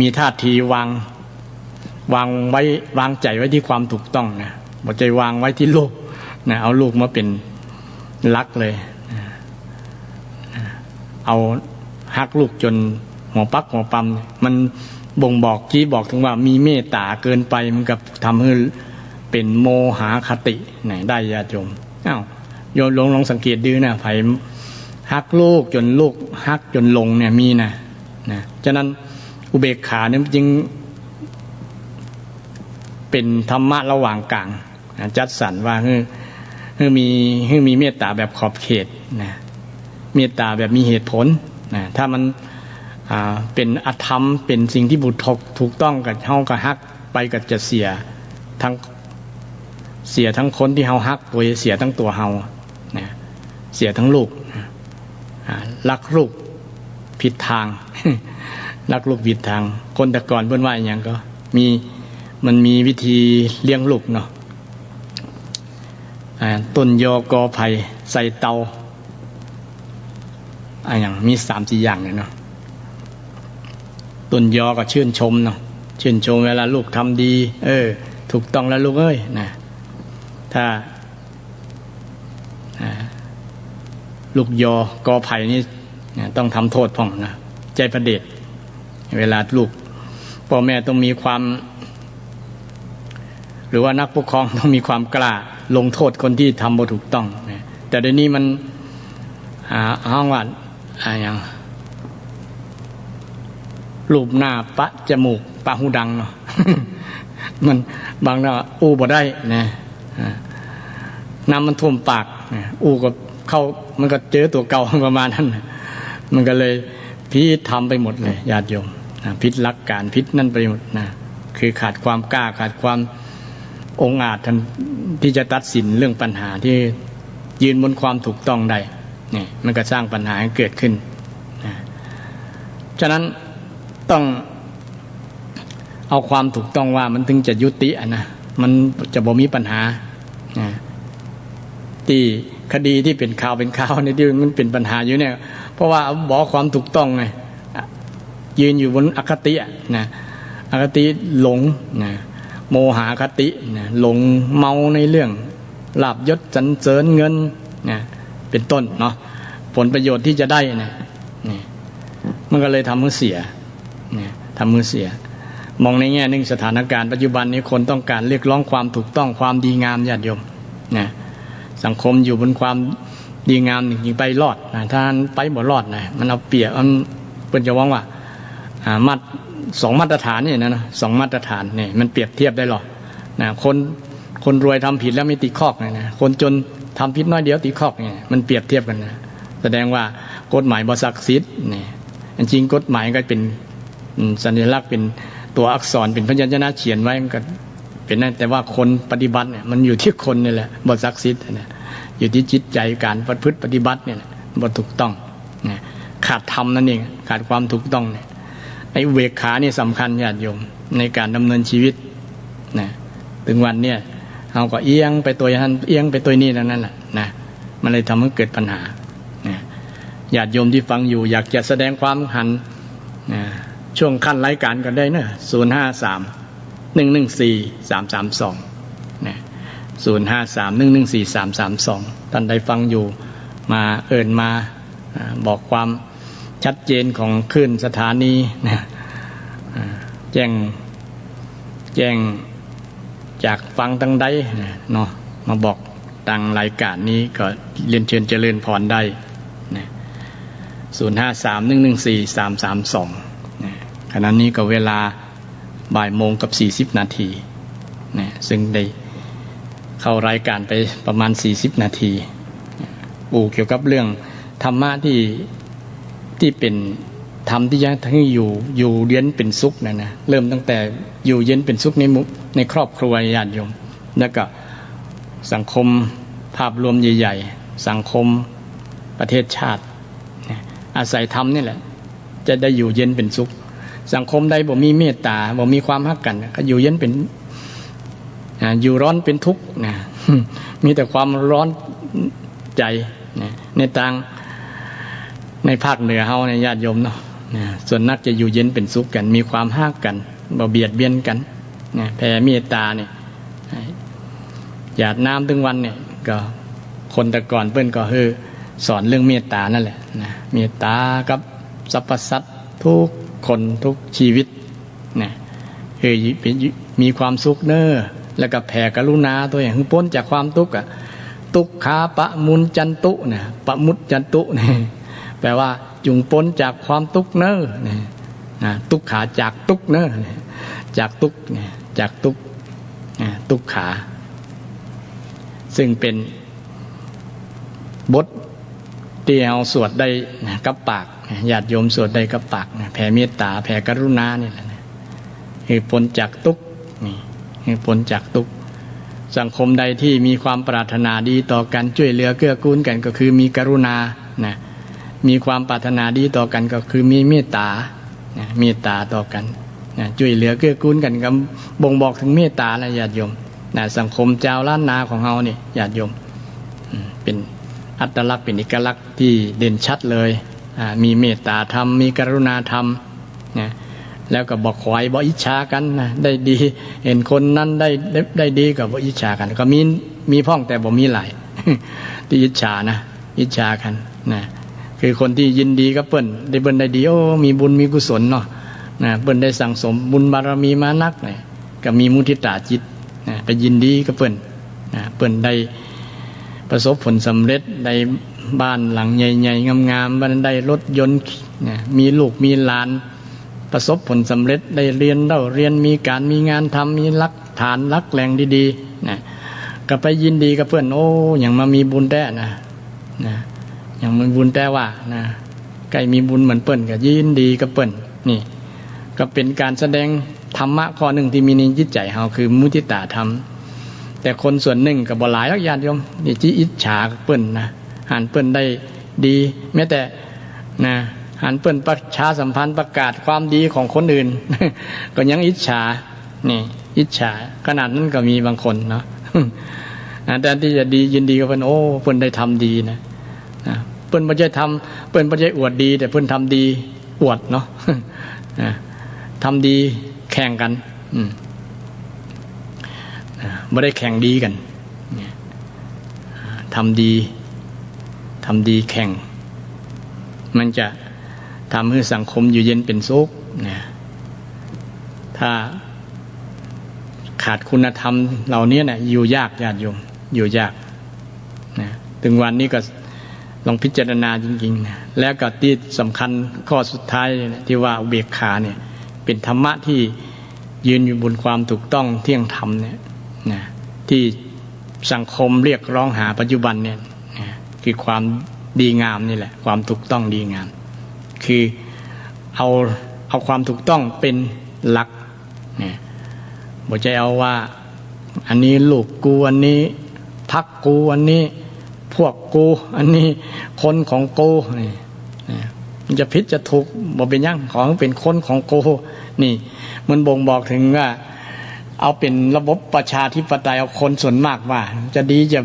มีท่าทีวางไว้วางใจไว้ที่ความถูกต้องนะบ่ใจวางไว้ที่ลูกนะเอาลูกมาเป็นรักเลยเอาฮักลูกจนหัวปักหัวปั๊มมันบ่งบอกถึงว่ามีเมตตาเกินไปมันกับทำให้เป็นโมหคติไหนได้ญาติโยม โยมลองสังเกตดูนะไผฮักลูกจนลูกฮักจนหลงเนี่ยมีนะฉะนั้นอุเบกขาเนี่ยจึงเป็นธรรมะระหว่างกลางจัดสรรว่าให้มีเมตตาแบบขอบเขตนะเมตตาแบบมีเหตุผลนะถ้ามันเป็นอธรรมเป็นสิ่งที่บุตรถูกต้องกับเฮากับฮักไปก็จะเสียทั้งคนที่เฮาฮักตัวเสียทั้งตัวเฮานะเสียทั้งลูกรักลูกผิดทาง รักลูกผิดทางคนแต่ก่อนเพิ่นว่าอย่างก็มันมีวิธีเลี้ยงลูกเนาะต้นยอกอไผ่ใส่เตาอย่างมี3-4อย่างเนี่ยเนาะต้นยอก็ชื่นชมเนาะชื่นชมเวลาลูกทำดีถูกต้องแล้วลูกเอ้ยนะถ้าลูกยอกอไผ่นี่ต้องทำโทษพ่องนะใจพระเดชเวลาลูกพ่อแม่ต้องมีความหรือว่านักปกครองต้องมีความกล้าลงโทษคนที่ทำบ่ถูกต้องแต่เดี๋ยวนี้มันห้องว่าอย่างรูปหน้าปะจมูกปะหูดังเนาะ มันบางแล้วอู้บ่ได้นะน้ำมันท่วมปากอู้ก็เข้ามันก็เจอตัวเก่าประมาณนั้นมันก็เลยพิษทำไปหมดเลยญาติโยมพิษลักการพิษนั่นไปหมดนะคือขาดความกล้าขาดความองอาจที่จะตัดสินเรื่องปัญหาที่ยืนบนความถูกต้องได้นี่มันก็สร้างปัญหาให้เกิดขึ้นนะฉะนั้นต้องเอาความถูกต้องว่ามันถึงจะยุตินะมันจะบ่มีปัญหาที่คดีที่เป็นข่าวเนี่ยที่มันเป็นปัญหาอยู่เนี่ยเพราะว่าบอกความถูกต้องไงยืนอยู่บนอคตินะอคติหลงนะโมหะคตินะหลงเมาในเรื่องลาภยศสรรเสริญเงินนะเป็นต้นเนาะผลประโยชน์ที่จะได้นะนี่มันก็เลยทำให้เสียทำให้เสียมองในแง่หนึ่งสถานการณ์ปัจจุบันนี้คนต้องการเรียกร้องความถูกต้องความดีงามญาติโยมนะสังคมอยู่บนความดีงามจริงๆไปรอดนะถ้าไปบ่รอดนะมันเอาเปรียบมันเป็นจะว่างว่า2 มาตรฐานนี่นะ2 มาตรฐานนี่มันเปรียบเทียบได้หรอนะคนรวยทำผิดแล้วไม่ติดคอกนะคนจนทำผิดน้อยเดียวติดคอกเนี่ยมันเปรียบเทียบกันนะแสดงว่ากฎหมายบ่ศักดิ์สิทธิ์นี่จริงกฎหมายก็เป็นสัญลักษณ์เป็นตัวอักษรเป็นพยัญชนะเขียนไว้มันก็เป็นนั่นแต่ว่าคนปฏิบัติเนี่ยมันอยู่ที่คนนี่แหละบ่ศักดิ์สิทธิ์นะอยู่ที่จิตใจการประพฤติปฏิบัติเนี่ยบ่ถูกต้องนะขาดธรรมนั่นเองขาดความถูกต้องเนี่ยไอ้เวกขานี่สำคัญญาติโยมในการดำเนินชีวิตนะถึงวันเนี่ยเราก็เอียงไปตัวนั้นเอียงไปตัวนี้นั่นแหละนะมันเลยทำให้เกิดปัญหานะญาติโยมที่ฟังอยู่อยากจะแสดงความหันนะช่วงขั้นรายการกันได้นะ053-114-332นะ053-114-332ท่านใดฟังอยู่มามาบอกความชัดเจนของคลื่นสถานีนะแจ้งจากฟังตั้งใดเนาะมาบอกตังรายการนี้ก็เรียนเชิญเจริญพรได้นะ053-114-332นะขณะนี้ก็เวลา13:40 นาทีนะซึ่งได้เข้ารายการไปประมาณ40 นาทีเกี่ยวกับเรื่องธรรมะที่เป็นธรรมที่ยังทั้งอยู่เย็นเป็นสุขนะเริ่มตั้งแต่อยู่เย็นเป็นสุขในครอบครัวญาติโยมแล้วก็สังคมภาพรวมใหญ่ๆสังคมประเทศชาติอาศัยธรรมนี่แหละจะได้อยู่เย็นเป็นสุขสังคมใดบ่มีเมตตาบ่มีความรักกันก็อยู่เย็นเป็นอยู่ร้อนเป็นทุกข์นะมีแต่ความร้อนใจในภาคเหนือเฮาในญาติโยมเนาะส่วนนักจะอยู่เย็นเป็นสุขกันมีความฮักกันบ่เบียดเบียนกันแผ่เมตตาเนี่ยหยาดน้ำถึงวันเนี่ยก็คนแต่ก่อนเพิ่นก็สอนเรื่องเมตตานั่นแหละนะเมตตากับสรรพสัตว์ทุกคนทุกชีวิตนะมีความสุขเน้อแล้วก็แผ่กรุณาตัวอย่างพ้นจากความทุกข์ ตุกขาปะมุนจันตุนะปะมุตจันตุนี่แปลว่าจุงพ้นจากความทุกข์เน้อนะทุกขาจากทุกข์เน้อจากทุกข์จากทุกข์ทุกขาซึ่งเป็นบทที่เอาสวดได้กับปากญาติโยมสวดได้กับปากแผ่เมตตาแผ่กรุณานี่แหละคือพ้นจากทุกข์นี่คือพ้นจากทุกข์สังคมใดที่มีความปรารถนาดีต่อกันช่วยเหลือเกื้อกูลกันก็คือมีกรุณานะมีความปรารถนาดีต่อกันก็คือมีเมตตานะเมตตาต่อกันนะช่วยเหลือเกื้อกูลกันก็บ่งบอกถึงเมตตาและญาติโยมนะสังคมเจ้าล้านนาของเฮานี่ญาติโยมเป็นอัตลักษณ์เป็นเอกลักษณ์ที่เด่นชัดเลยมีเมตตาธรรมมีกรุณาธรรมนะแล้วก็บอกขวายบอกอิจฉากันนะได้ดีเห็นคนนั้นได้ดีก็บอกอิจฉากันก็มีพ้องแต่บ่มีหลาย ที่อิจฉานะอิจฉากันนะคือคนที่ยินดีก็เปิ้นได้เปิ้นได้ดีโอ้มีบุญมีกุศลเนาะนะเปิ้นได้สั่งสมบุญบารมีมานักเนี่ยก็มีมุทิตาจิตนะไปยินดีก็เปิ้นนะเปิ้นได้ประสบผลสำเร็จได้บ้านหลังใหญ่ๆงามๆบ้านได้รถยนต์นะมีลูกมีหลานประสบผลสำเร็จได้เรียนมีการมีงานทำมีหลักฐานหลักแหล่งดีๆนะก็ไปยินดีกับเพื่อนโอ้อย่างมามีบุญแท้นะอย่างมีบุญแท้ว่านะใกล้มีบุญเหมือนเปิ้นก็ยินดีกับเปิ้นนี่ก็เป็นการแสดงธรรมะข้อหนึ่งที่มีในจิตใจเฮาคือมุทิตาธรรมแต่คนส่วนหนึ่งก็บ่หลายหรอกญาติโยมนี่จิอิจฉาเปิ้นนะหันเปิ้นได้ดีแม้แต่นะหันเปิ้นประชาสัมพันธ์ประกาศความดีของคนอื่น ก็ยังอิจฉานี่อิจฉาขนาดนั้นก็มีบางคนเนาะ แต่ที่จะดียินดีกับเพิ่นโอ้เพิ่นได้ทำดีนะเพิ่นบ่ใช่ทำเพิ่นบ่ใช่อวดดีแต่เพิ่นทำดีอวดเนาะ ทำดีแข่งกันไม่ได้แข่งดีกันทำดีแข่งมันจะทำให้สังคมอยู่เย็นเป็นสุขนะถ้าขาดคุณธรรมเหล่านี้นะอยู่ยากญาติโยมอยู่ยากนะถึงวันนี้ก็ลองพิจารณาจริงๆนะแล้วก็ที่สำคัญข้อสุดท้ายที่ว่าอุเบกขาเนี่ยเป็นธรรมะที่ยืนอยู่บนความถูกต้องเที่ยงธรรมเนี่ยนะที่สังคมเรียกร้องหาปัจจุบันเนี่ยนะคือความดีงามนี่แหละความถูกต้องดีงามคือเอาความถูกต้องเป็นหลักเนี่ยบ่ใช่เอาว่าอันนี้ลูกกูอันนี้พรรคกูอันนี้พวกกูอันนี้คนของกูนี่มันจะผิดจะถูกบ่เป็นยังของเป็นคนของกูนี่มันบ่งบอกถึงว่าเอาเป็นระบบประชาธิปไตยเอาคนส่วนมากว่าจะดีจะ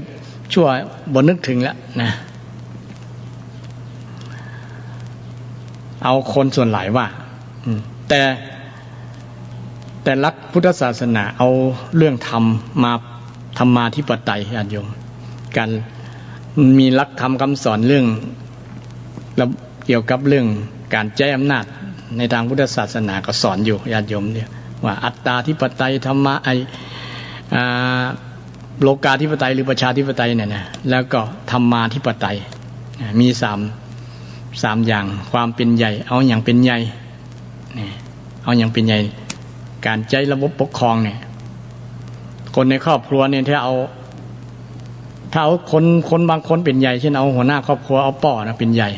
ชั่วบ่นึกถึงแล้วนะเอาคนส่วนหลายว่าแต่หลักพุทธศาสนาเอาเรื่องธรรมมาธรรมาธิปไตยญาติโยมการมีหลักธรรมคำสอนเรื่องเกี่ยวกับเรื่องการใช้อำนาจในทางพุทธศาสนาก็สอนอยู่ญาติโยมเนี่ยว่าอัตตาธิปไตยธรรมะโลกาธิปไตยหรือประชาธิปไตยเนี่ยนะแล้วก็ธรรมาธิปไตยมีสามอย่างความเป็นใหญ่เอาอย่างเป็นใหญ่เอาอย่างเป็นใหญ่การใช้ระบบปกครองเนี่ยคนในครอบครัวเนี่ยถ้าเอาคนบางคนเป็นใหญ่เช่นเอาหัวหน้าครอบครัวเอาป่อนะเป็นใหญ่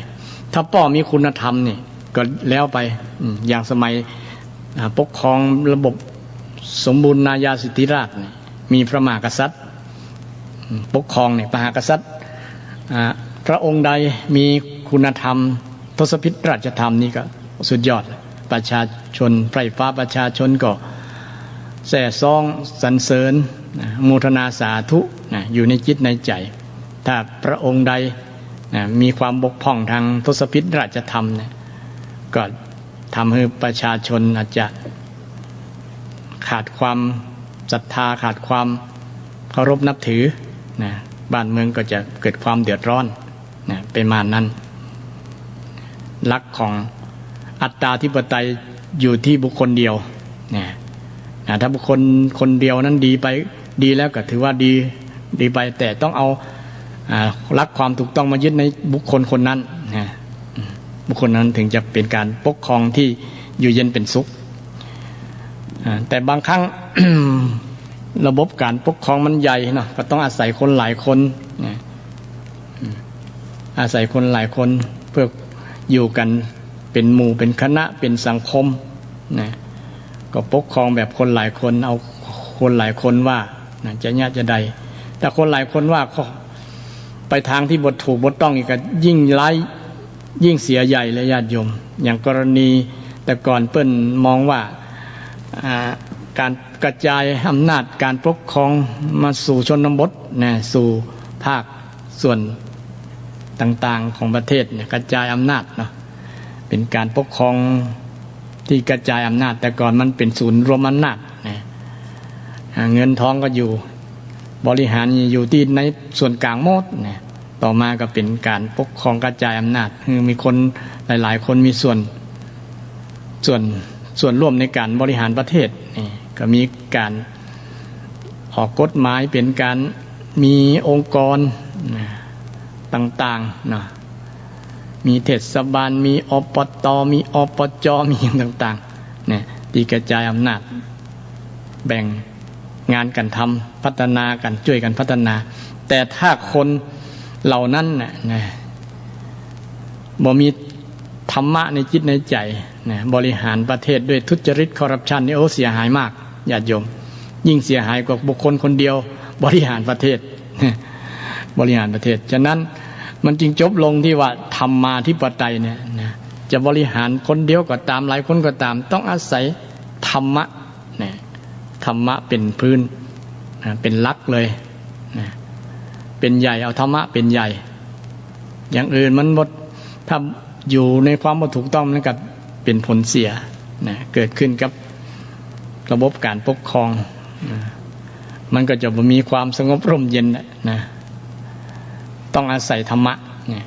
ถ้าป่อมีคุณธรรมนี่ก็แล้วไปอย่างสมัยปกครองระบบสมบูรณาญาสิทธิราชย์มีพระมหากษัตริย์ปกครองเนี่ยมหากษัตริย์พระองค์ใดมีคุณธรรมทศพิธราชธรรมนี่ก็สุดยอดประชาชนไพร่ฟ้าประชาชนก็แส่ซองสรรเสริญโมทนาสาธุอยู่ในจิตในใจถ้าพระองค์ใดมีความบกพร่องทางทศพิธราชธรรมเนี่ยก็ทำให้ประชาชนอาจจะขาดความศรัทธาขาดความเคารพนับถือบ้านเมืองก็จะเกิดความเดือดร้อนเป็นมานั้นหลักของอัตตาธิปไตยอยู่ที่บุคคลเดียวถ้าบุคคลคนเดียวนั้นดีไปดีแล้วก็ถือว่าดีไปแต่ต้องเอา รักความถูกต้องมายึดในบุคคลคนนั้นนะบุคคลนั้นถึงจะเป็นการปกครองที่อยู่เย็นเป็นสุขแต่บางครั้ง ระบบการปกครองมันใหญ่เนาะก็ต้องอาศัยคนหลายคนนะอาศัยคนหลายคนเพื่ออยู่กันเป็นหมู่เป็นคณะเป็นสังคมนะก็ปกครองแบบคนหลายคนเอาคนหลายคนว่านะจะยะจะใดแต่คนหลายคนว่าไปทางที่บทถูกบทต้องอีกก็ยิ่งร้ายยิ่งเสียใหญ่เลยญาติโยมอย่างกรณีแต่ก่อนเปิ้นมองว่าการกระจายอำนาจการปกครองมาสู่ชนบทนะสู่ภาคส่วนต่างๆของประเทศเนี่ยกระจายอำนาจเนาะเป็นการปกครองที่กระจายอำนาจแต่ก่อนมันเป็นศูนย์รวมอำนาจนะเงินทองก็อยู่บริหารอยู่ที่ในส่วนกลางหมดนะต่อมาก็เป็นการปกครองกระจายอำนาจคือมีคนหลายๆคนมีส่วนร่วมในการบริหารประเทศนี่ก็มีการออกกฎหมายเป็นการมีองค์กรต่างๆนะมีเทศบาลมีอบตมีอบจมีอย่างต่างๆเนี่ยที่กระจายอำนาจแบ่งงานกันทำพัฒนากันช่วยกันพัฒนาแต่ถ้าคนเหล่านั้นนะบ่มีธรรมะในจิตในใจนะบริหารประเทศด้วยทุจริตคอร์รัปชันนี่เสียหายมากญาติโยมยิ่งเสียหายกว่าบุคคลคนเดียวบริหารประเทศบริหารประเทศฉะนั้นมันจึงจบลงที่ว่าธรรมาธิปไตยเนี่ยนะจะบริหารคนเดียวก็ตามหลายคนก็ตามต้องอาศัยธรรมะนะธรรมะเป็นพื้นนะเป็นหลักเลยนะเป็นใหญ่เอาธรรมะเป็นใหญ่อย่างอื่นมันหมดถ้าอยู่ในความบ่ถูกต้องนั่นก็เป็นผลเสียนะเกิดขึ้นกับระบบการปกครองนะมันก็จะบ่มีความสงบร่มเย็นนะต้องอาศัยธรรมะเนี่ย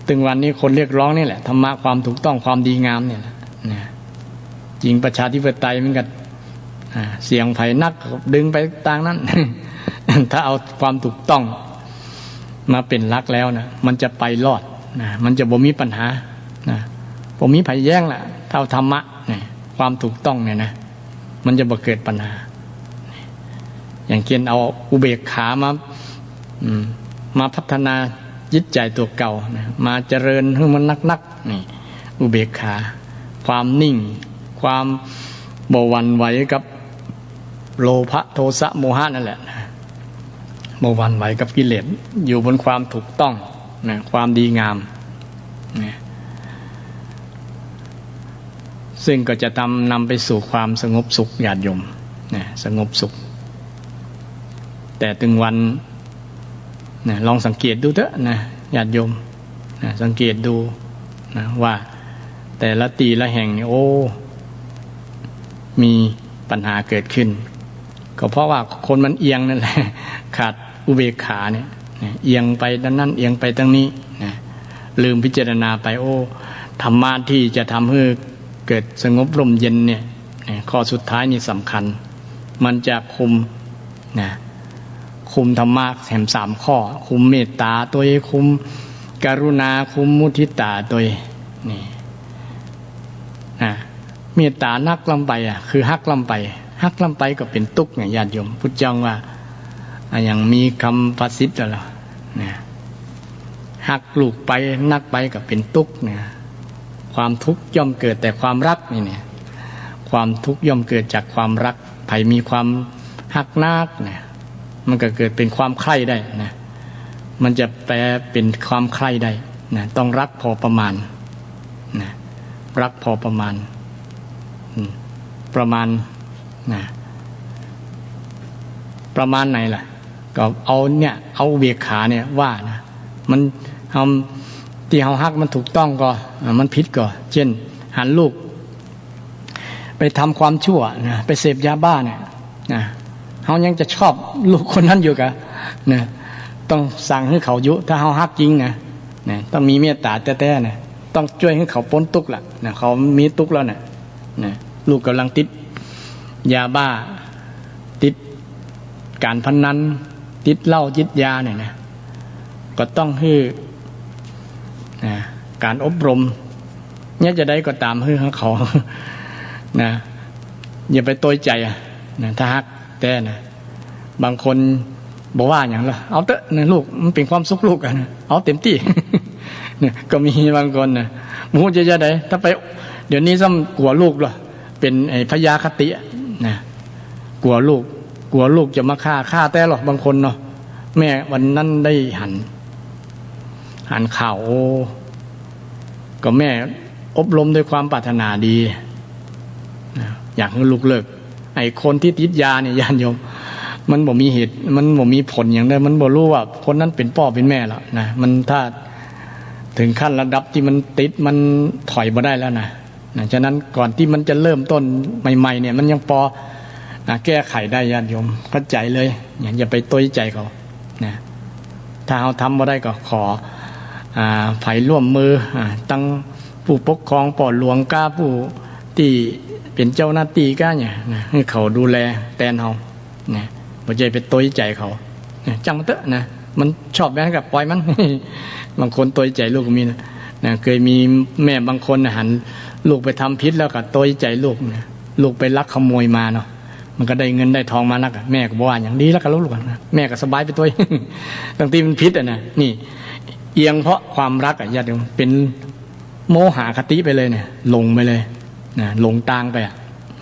ถึงวันนี้คนเรียกร้องนี่แหละธรรมะความถูกต้องความดีงามเนี่ยนะจริงประชาธิปไตยมันก็เสียงไผ่นักดึงไปต่างนั้น ถ้าเอาความถูกต้องมาเป็นหลักแล้วนะมันจะไปรอดนะมันจะบ่มีปัญหานะบ่มีไผแย้งล่ะเท่าธรรมะเนี่ยความถูกต้องเนี่ยนะมันจะบ่เกิดปัญหาอย่างเช่นเอาอุเบกขามาพัฒนาจิตใจตัวเก่านะมาเจริญให้มันนักๆนี่อุเบกขาความนิ่งความบ่หวั่นไหวกับโลภะโทสะโมหะนั่นแหละบ่หวั่นไหวกับกิเลสอยู่บนความถูกต้องนะความดีงามนะซึ่งก็จะนำไปสู่ความสงบสุขญาติโยมนะสงบสุขแต่ถึงวันนะลองสังเกตดูเถอะนะญาติโยมนะสังเกตดูนะว่าแต่ละตีละแห่งนี่มีปัญหาเกิดขึ้นก็เพราะว่าคนมันเอียงนั่นแหละขาดอุเบกขาเนี่ยเอียงไปด้านนั้นเอียงไปทางนี้นะลืมพิจารณาไปธรรมะที่จะทำให้เกิดสงบร่มเย็นเนี่ยข้อสุดท้ายนี่สำคัญมันจะคุมธรรมะแห่ง3ข้อคุมเมตตาตัวคุมกรุณาคุมมุทิตาตัวนี่เมตตานักลำไปคือฮักลำไปก็เป็นทุกข์ไงญาติโยมพุทธเจ้าว่าอย่างมีคำประสิทธิ์แล้วนะฮักลูกไปนักไปก็เป็นทุกข์เนี่ยความทุกข์ย่อมเกิดแต่ความรักนี่เนี่ยความทุกข์ย่อมเกิดจากความรักใครมีความฮักนักเนี่ยมันก็เกิดเป็นความใคร่ได้นะมันจะแปลเป็นความใคร่ได้นะต้องรักพอประมาณนะรักพอประมาณประมาณนะประมาณไหนล่ะก็เอาเบียขาเนี่ยว่านะมันทำที่เฮาฮักมันถูกต้องก็มันผิดก็เช่นหันลูกไปทำความชั่วนะไปเสพยาบ้าเนี่ยนะเฮายังจะชอบลูกคนนั้นอยู่กะนะต้องสั่งให้เขายุถ้าเฮาฮักจริงนะต้องมีเมตตาแท้ๆนะต้องช่วยให้เขาพ้นทุกข์ล่ะนะเขามีทุกข์แล้วนะลูกกำลังติดยาบ้าติดการพนันติดเหล้าติดยาเนี่ยนะ ก็ต้องให้การอบรมเนี่ยจะได้ก็ตามให้เขานะอย่าไปตัวใจนะถ้าฮักแต่นะบางคนบอกว่าอย่างละเอาเถอะนะลูกมันเป็นความสุขลูกนะเอาเต็มที่ เนี่ยก็มีบางคนนะมูจะได้ถ้าไปเดี๋ยวนี้ซ้ำกลัวลูกหรอเป็นไอ้พยาคตินะกลัวลูกจะมาฆ่าแต่หรอกบางคนเนาะแม่วันนั้นได้หันข่าวก็แม่อบรมด้วยความปรารถนาดีนะอยากให้ลูกเลิกไอ้คนที่ติดยาเนี่ยญาติโยมมันบ่มีเหตุมันบ่มีผลอย่างใดมันบ่รู้ว่าคนนั้นเป็นพ่อเป็นแม่แล้วนะมันถ้าถึงขั้นระดับที่มันติดมันถอยบ่ได้แล้วนะฉะนั้นก่อนที่มันจะเริ่มต้นใหม่ๆเนี่ยมันยังพอแก้ไขได้ญาติโยมเข้าใจเลยอย่าไปต้อยใจเขานะถ้าเราทำบ่ได้ก็ขอไผร่วมมือตั้งผู้ปกครองป่อหลวงก้าผู้ที่เป็นเจ้าหน้าที่ก้าเนี่ยนะให้เขาดูแลแทนเรานะบ่ใจไปต้อยใจเขาจังมันเถอะนะมันชอบแบบกับปล่อยมัน บางคนต้อยใจลูกก็มีนะเคยมีแม่บางคนหันลูกไปทำพิษแล้วก็ต้อยใจลูกนะลูกไปลักขโมยมาเนาะมันก็ได้เงินได้ทองมานักแม่ก็บอกว่าอย่างดีแล้วก็ลูกนะแม่ก็สบายไปตัวตั้งที่มันพิษนะนี่เอียงเพราะความรักญาติโยมเป็นโมหะคติไปเลยเนี่ยหลงไปเลยนะหลงตางไป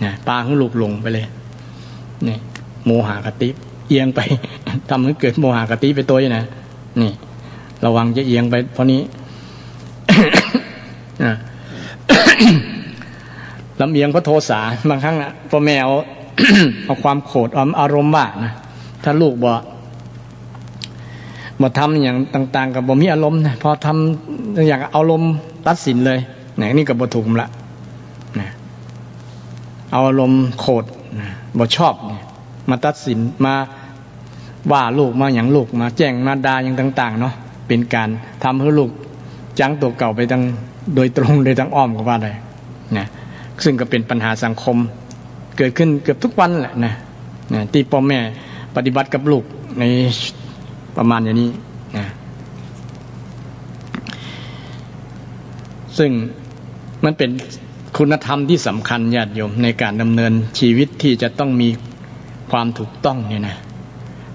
นะปลาของลูกหลงไปเลยนี่โมหะคติเอียงไป ทำให้เกิดโมหะคติไปตัวนะนี่ระวังจะเอียงไปเพราะนี้ ลำเอียงเพราะโทสะบางครั้งพ่อแม่เอา เอาความโกรธอารมณ์ว่านะถ้าลูกบ่ทำอย่างต่างๆกับบ่มีอารมณ์นะพอทำอย่างเอาอารมณ์ตัดสินเลยนี่ก็บ่ถูกละนะเอาอารมณ์โกรธนะบ่ชอบเนี่ยมาตัดสินมาว่าลูกมาอย่างลูกมาแจ้งมาด่าอย่างต่างๆเนาะเป็นการทำให้ลูกจังตัวเก่าไปทางโดยตรงโดยทางอ้อมก็ว่าได้นะซึ่งก็เป็นปัญหาสังคมเกิดขึ้นเกือบทุกวันแหละนะที่พ่อแม่ปฏิบัติกับลูกในประมาณอย่างนี้นะซึ่งมันเป็นคุณธรรมที่สำคัญญาติโยมในการดำเนินชีวิตที่จะต้องมีความถูกต้องเนี่ยนะ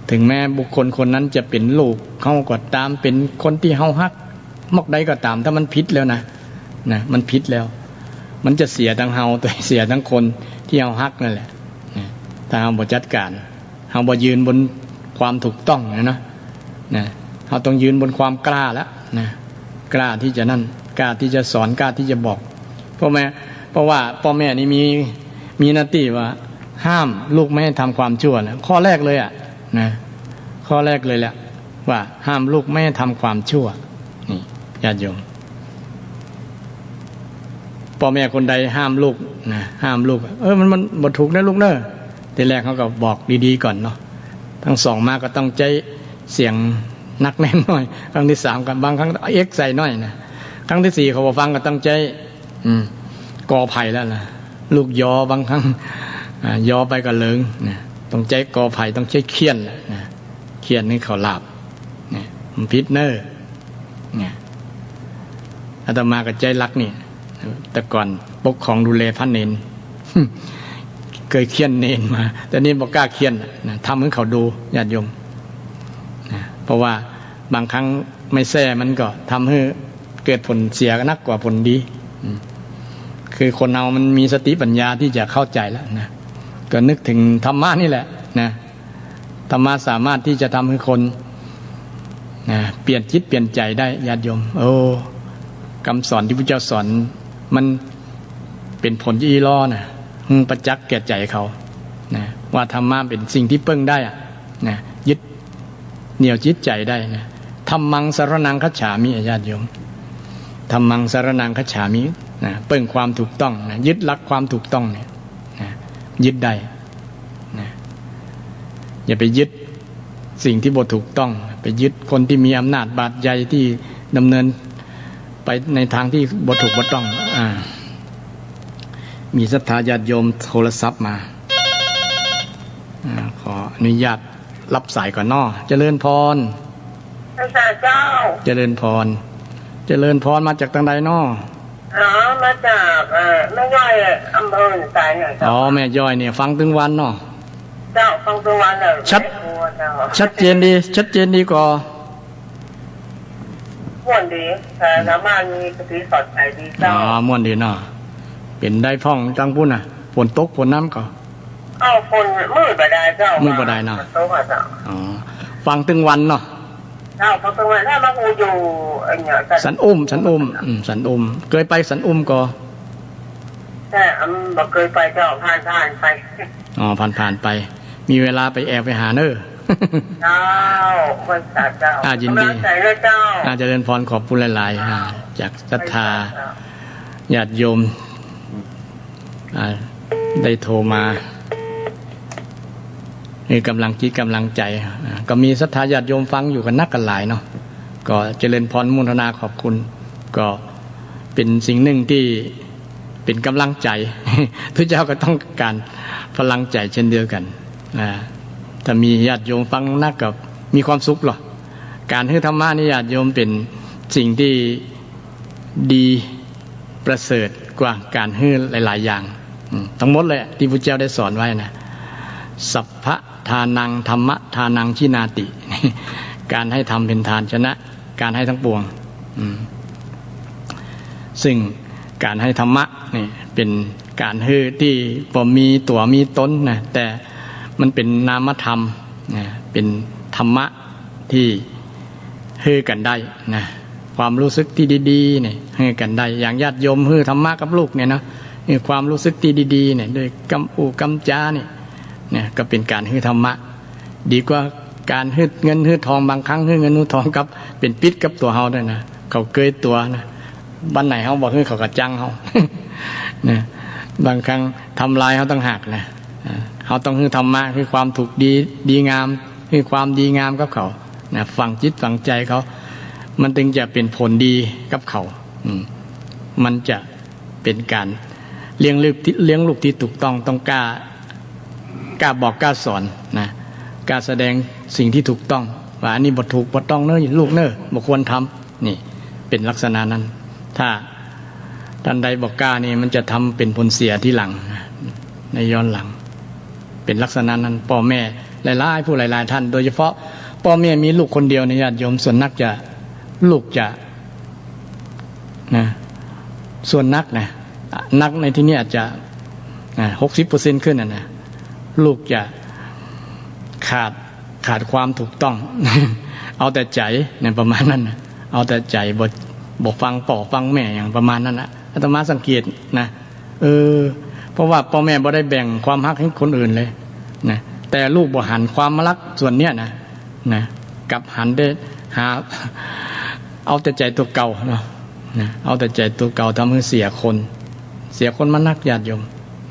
ถึงแม้บุคคลคนนั้นจะเป็นลูกเขาก็ตามเป็นคนที่เฮาฮักมอกใดก็ตามถ้ามันผิดแล้วนะมันผิดแล้วมันจะเสียทั้งเฮาตัวเสียทั้งคนที่เฮาฮักนั่นแหละถ้าเฮาบ่จัดการเฮาบ่ยืนบนความถูกต้องนะเฮาต้องยืนบนความกล้าแล้วนะกล้าที่จะนั่นกล้าที่จะสอนกล้าที่จะบอกเพราะว่าพ่อแม่นี่มีหน้าที่ว่าห้ามลูกไม่ให้ทำความชั่วนะข้อแรกเลยนะข้อแรกเลยแหละว่าห้ามลูกไม่ให้ทำความชั่วนี่ญาติโยมพ่อแม่คนใดห้ามลูกนะห้ามลูกมันบ่ถูกนะลูกเนอะทีแรกเขาก็บอกดีๆก่อนเนาะทั้งสองมาก็ต้องใจเสียงนักแน่นหน่อยครั้งที่สามกันบางครั้งเอ็กใส่หน่อยนะครั้งที่สี่เขาบอกฟังก็ต้องใจกอไผ่แล้วนะลูกยอบางครั้งยอไปก็เลิงนะต้องใจกอไผ่ต้องใช้เคี่ยนนะเคี่ยนให้เขาหลับเนี่ยมันพิษเนอร์เนี่ยอาตมาก็ใจรักนี่แต่ก่อนปกครองดูแลพระเนน เคยเคี่ยนเนนมาแต่นี่บอกกล้าเคี่ยนนะทำให้เขาดูญาติโยมนะเพราะว่าบางครั้งไม่แซ่มันก็ทำให้เกิดผลเสียนักกว่าผลดีคือคนเรามันมีสติปัญญาที่จะเข้าใจแล้วนะก็นึกถึงธรรมะนี่แหละนะธรรมะสามารถที่จะทำให้คนนะเปลี่ยนจิตเปลี่ยนใจได้ญาติโยมคำสอนที่พระเจ้าสอนมันเป็นผลที่อีล้อนะประจักษ์แก่ใจเขานะว่าธรรมะเป็นสิ่งที่เพิ่งได้นะยึดเหนี่ยวจิตใจได้นะธัมมังสรณังคัจฉามิญาติโยมธัมมังสรณังคัจฉามินะเพิ่งความถูกต้องนะยึดหลักความถูกต้องเนี่ยนะยึดได้นะอย่าไปยึดสิ่งที่บ่ถูกต้องไปยึดคนที่มีอำนาจบาดใหญ่ที่ดำเนินไปในทางที่บ่ถูกบ่ต้องมีศรัทธาญาติโยมโทรศัพท์มาขออนุญาตรับสายก่อนเจริญพร พระศาสเจ้าเจริญพรเจริญพรมาจากทางใดน้อมาจากแม่ย่อยอำเภอสายเนี่ยอ๋อแม่ย่อยเนี่ยฟังถึงวันเนาะเจ้าฟังถึงวันเลยชัดเจนดีกว่าม่วนดีแต่น้ำมันมีกะทิสดใสดีเจ้าม่วนดีเนาะเป็นได้พ่องจังพุ่นน่ะฝนตกฝนน้ำก็ฝนมืดบ่ได้เจ้ามืดบ่ได้เนาะฟังถึงวันเนาะฟังถึงวันถ้ามากูอยู่เนี่ยสันอุ้มเคยไปสันอุ้มก็แต่บ่เคยไปเจ้าผ่านไปผ่านไปมีเวลาไปแอบไปหาเน้อเจ้าวันศาสตร์เจ้ายินดีเจริญพรขอบคุณหลายๆจากศรัทธาญาติโยมได้โทรมามีกำลังจิตกำลังใจก็มีศรัทธาญาติโยมฟังอยู่กันนักกันหลายเนาะก็เจริญพรมุทนาขอบคุณก็เป็นสิ่งหนึ่งที่เป็นกำลังใจทุกเจ้าก็ต้องการพลังใจเช่นเดียวกันถ้ามีญาติโยมฟังนักกับมีความสุขหรอการให้ธรรมะนี่ญาติโยมเป็นสิ่งที่ดีประเสริฐกว่าการให้หลายๆอย่างทั้งหมดเลยที่พระเจ้าได้สอนไว้นะสัพพะทานังธรรมะทานังชินาติการให้ทำเป็นทานชนะการให้ทั้งปวงซึ่งการให้ธรรมะนี่เป็นการให้ที่บ่มีตัวมีตนนะแต่มันเป็นนามธรรมนะเป็นธรรมะที่ให้กันได้นะความรู้สึกที่ดีๆเนี่ยให้กันได้อย่างญาติโยมให้ธรรมะกับลูกเนี่ยนะความรู้สึกที่ดีๆเนี่ยโดยกำอูกำจาเนี่ยก็เป็นการให้ธรรมะดีกว่าการให้เงินให้ทองบางครั้งให้เงินให้ทองกับเป็นพิษกับตัวเฮาด้วยนะเขาเกยตัวนะบ้านไหนเฮาบอกให้เขากระจังเฮาเนี่ยบางครั้งทำลายเฮาต้องหักนะเฮาต้องให้ธรรมะคือความถูกดีงามคือความดีงามกับเขานะฝังจิตฝังใจเขามันถึงจะเป็นผลดีกับเขามันจะเป็นการเลี้ยงลูกที่ถูกต้องกล้าบอกกล้าสอนนะกล้าแสดงสิ่งที่ถูกต้องว่าอันนี้บ่ถูกบ่ต้องเนอะลูกเนอะบ่ควรทำนี่เป็นลักษณะนั้นถ้าท่านใดบอกกล้านี่มันจะทำเป็นผลเสียที่หลังในย้อนหลังเป็นลักษณะนั้นพ่อแม่หลายๆผู้หลายๆท่านโดยเฉพาะพ่อแม่มีลูกคนเดียวในญาติโยมส่วนนักจะลูกจะนะส่วนนักในที่นี้อาจจะ60%ขึ้นนะลูกจะขาดความถูกต้อง เอาแต่ใจเนี่ยประมาณนั้นนะเอาแต่ใจบ่ฟังพ่อฟังแม่อย่างประมาณนั้นนะอาตมาสังเกตนะเพราะว่าพ่อแม่บ่ได้แบ่งความรักให้คนอื่นเลยนะแต่ลูกบ่หันความรักส่วนเนี้ยนะกับหันได้หาเอาแต่ใจตัวเก่าเนาะเอาแต่ใจตัวเก่าทำให้เสียคนมานักญาติโยม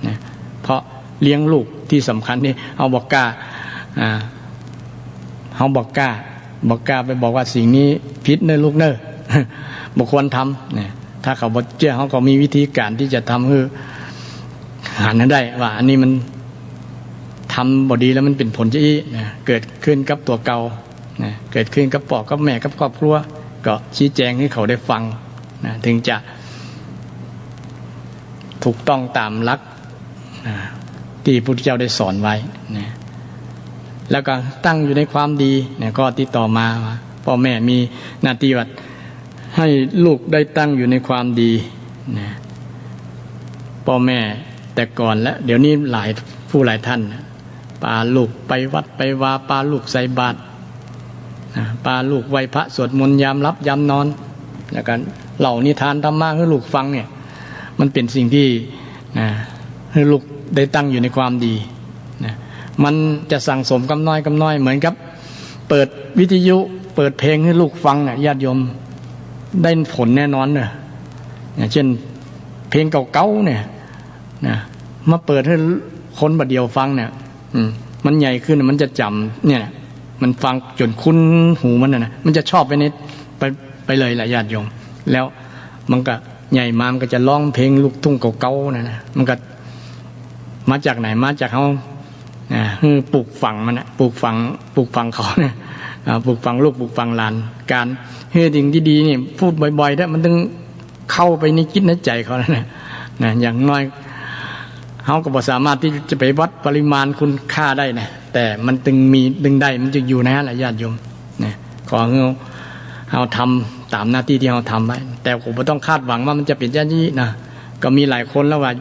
นะเพราะเลี้ยงลูกที่สำคัญนี่เอาบอกกล้าเขาบอกกล้าไปบอกว่าสิ่งนี้ผิดเนอะลูกเนอะบ่ควรทำเนี่ยถ้าเขาบอกเจ้าเขาก็มีวิธีการที่จะทำให้หันได้ว่าอันนี้มันทำบ่ดีแล้วมันเป็นผลจะเกิดขึ้นกับตัวเก่าเกิดขึ้นกับพ่อกับแม่กับครอบครัวก็ชี้แจงให้เขาได้ฟังถึงจะถูกต้องตามหลักที่พระพุทธเจ้าได้สอนไว้นะแล้วก็ตั้งอยู่ในความดีเนี่ยก็ติดต่อมาพ่อแม่มีหน้าที่ว่าให้ลูกได้ตั้งอยู่ในความดีนะพ่อแม่แต่ก่อนและเดี๋ยวนี้หลายท่านพาลูกไปวัดไปวาพาลูกใส่บาตรพาลูกไหว้พระสวดมนต์ยามรับยามนอนแล้วกันเหล่านิทานธรรมะให้ลูกฟังเนี่ยมันเป็นสิ่งที่ให้ลูกได้ตั้งอยู่ในความดีนะมันจะสั่งสมกำน้อยเหมือนกับเปิดวิทยุเปิดเพลงให้ลูกฟังเนี่ยญาติโยมได้ผลแน่นอนเนี่ยเช่นเพลงเก่าๆเนี่ยนะมาเปิดให้คนบัดเดียวฟังเนี่ยมันใหญ่ขึ้นมันจะจำเนี่ยมันฟังจนคุ้นหูมันมันจะชอบไปเลยแหละญาติโยมแล้วมันก็ใหญ่มามันก็จะร้องเพลงลูกทุ่งเก่าๆนะมันก็มาจากไหนมาจากเขาปลูกฝังมันปลูกฝังเขาเนี่ย ปลูกฝังลูกปลูกฝังหลานการเฮ็ดสิ่งที่ดีนี่พูดบ่อยๆแล้วมันต้องเข้าไปในจิตในใจเขาแล้วนะอย่างน้อยเขาก็บ่สามารถที่จะไปวัดปริมาณคุณค่าได้นะแต่มันตึงมีดึงได้มันจะอยู่ในนั้นแหละญาติโยมนะขอให้เราทำตามหน้าที่ที่เราทำไว้แต่ผมไม่ต้องคาดหวังว่ามันจะเป็นอย่างนี้นะก็มีหลายคนแล้วว่า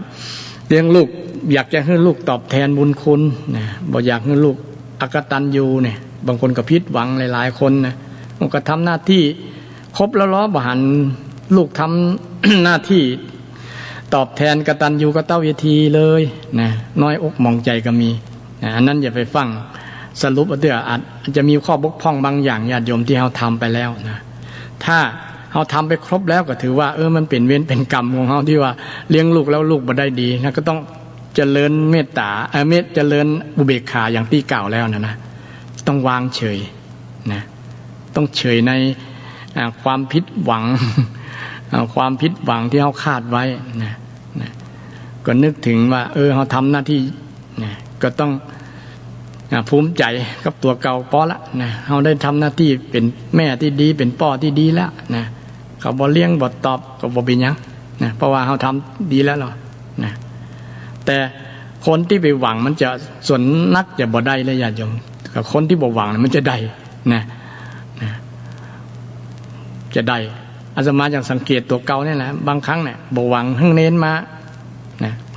เลี้ยงลูกอยากจะให้ลูกตอบแทนบุญคุณนะบ่อยากให้ลูกอกตัญญูเนี่ยบางคนก็ผิดหวังหลายๆคนนะมันก็ทำหน้าที่ครบแล้วล้อบ่หันลูกทำ หน้าที่ตอบแทนกตัญญูกตเวทีเลยนะน้อยอกมองใจก็มีนะอันนั้นอย่าไปฟังสรุปเอาเถอะอาจจะมีข้อบกพร่องบางอย่างญาติโยมที่เราทำไปแล้วนะถ้าเราทำไปครบแล้วก็ถือว่ามันเป็นเวรเป็นกรรมของเราที่ว่าเลี้ยงลูกแล้วลูกบ่ได้ดีนะก็ต้องเจริญเมตตาเจริญอุเบกขาอย่างที่กล่าวแล้วนะต้องวางเฉยนะต้องเฉยในความผิดหวัง ความผิดหวังที่เขาคาดไว้นะก็นึกถึงว่าเขาทำหน้าที่นะก็ต้องภูมิใจกับตัวเก่าพอละนะเขาได้ทำหน้าที่เป็นแม่ที่ดีเป็นพ่อที่ดีแล้วนะเขาบ่เลี้ยงบ่ตอบก็บ่เป็นหยังนะเพราะว่าเขาทำดีแล้วหรอนะแต่คนที่ไปหวังมันจะส่วนนักจะบ่ได้เลยญาติโยมกับคนที่บ่หวังมันจะได้นะจะได้อาตมาอย่างสังเกตตัวเก่าเนี่ยนะบางครั้งเนี่ยบ่หวังให้เน้น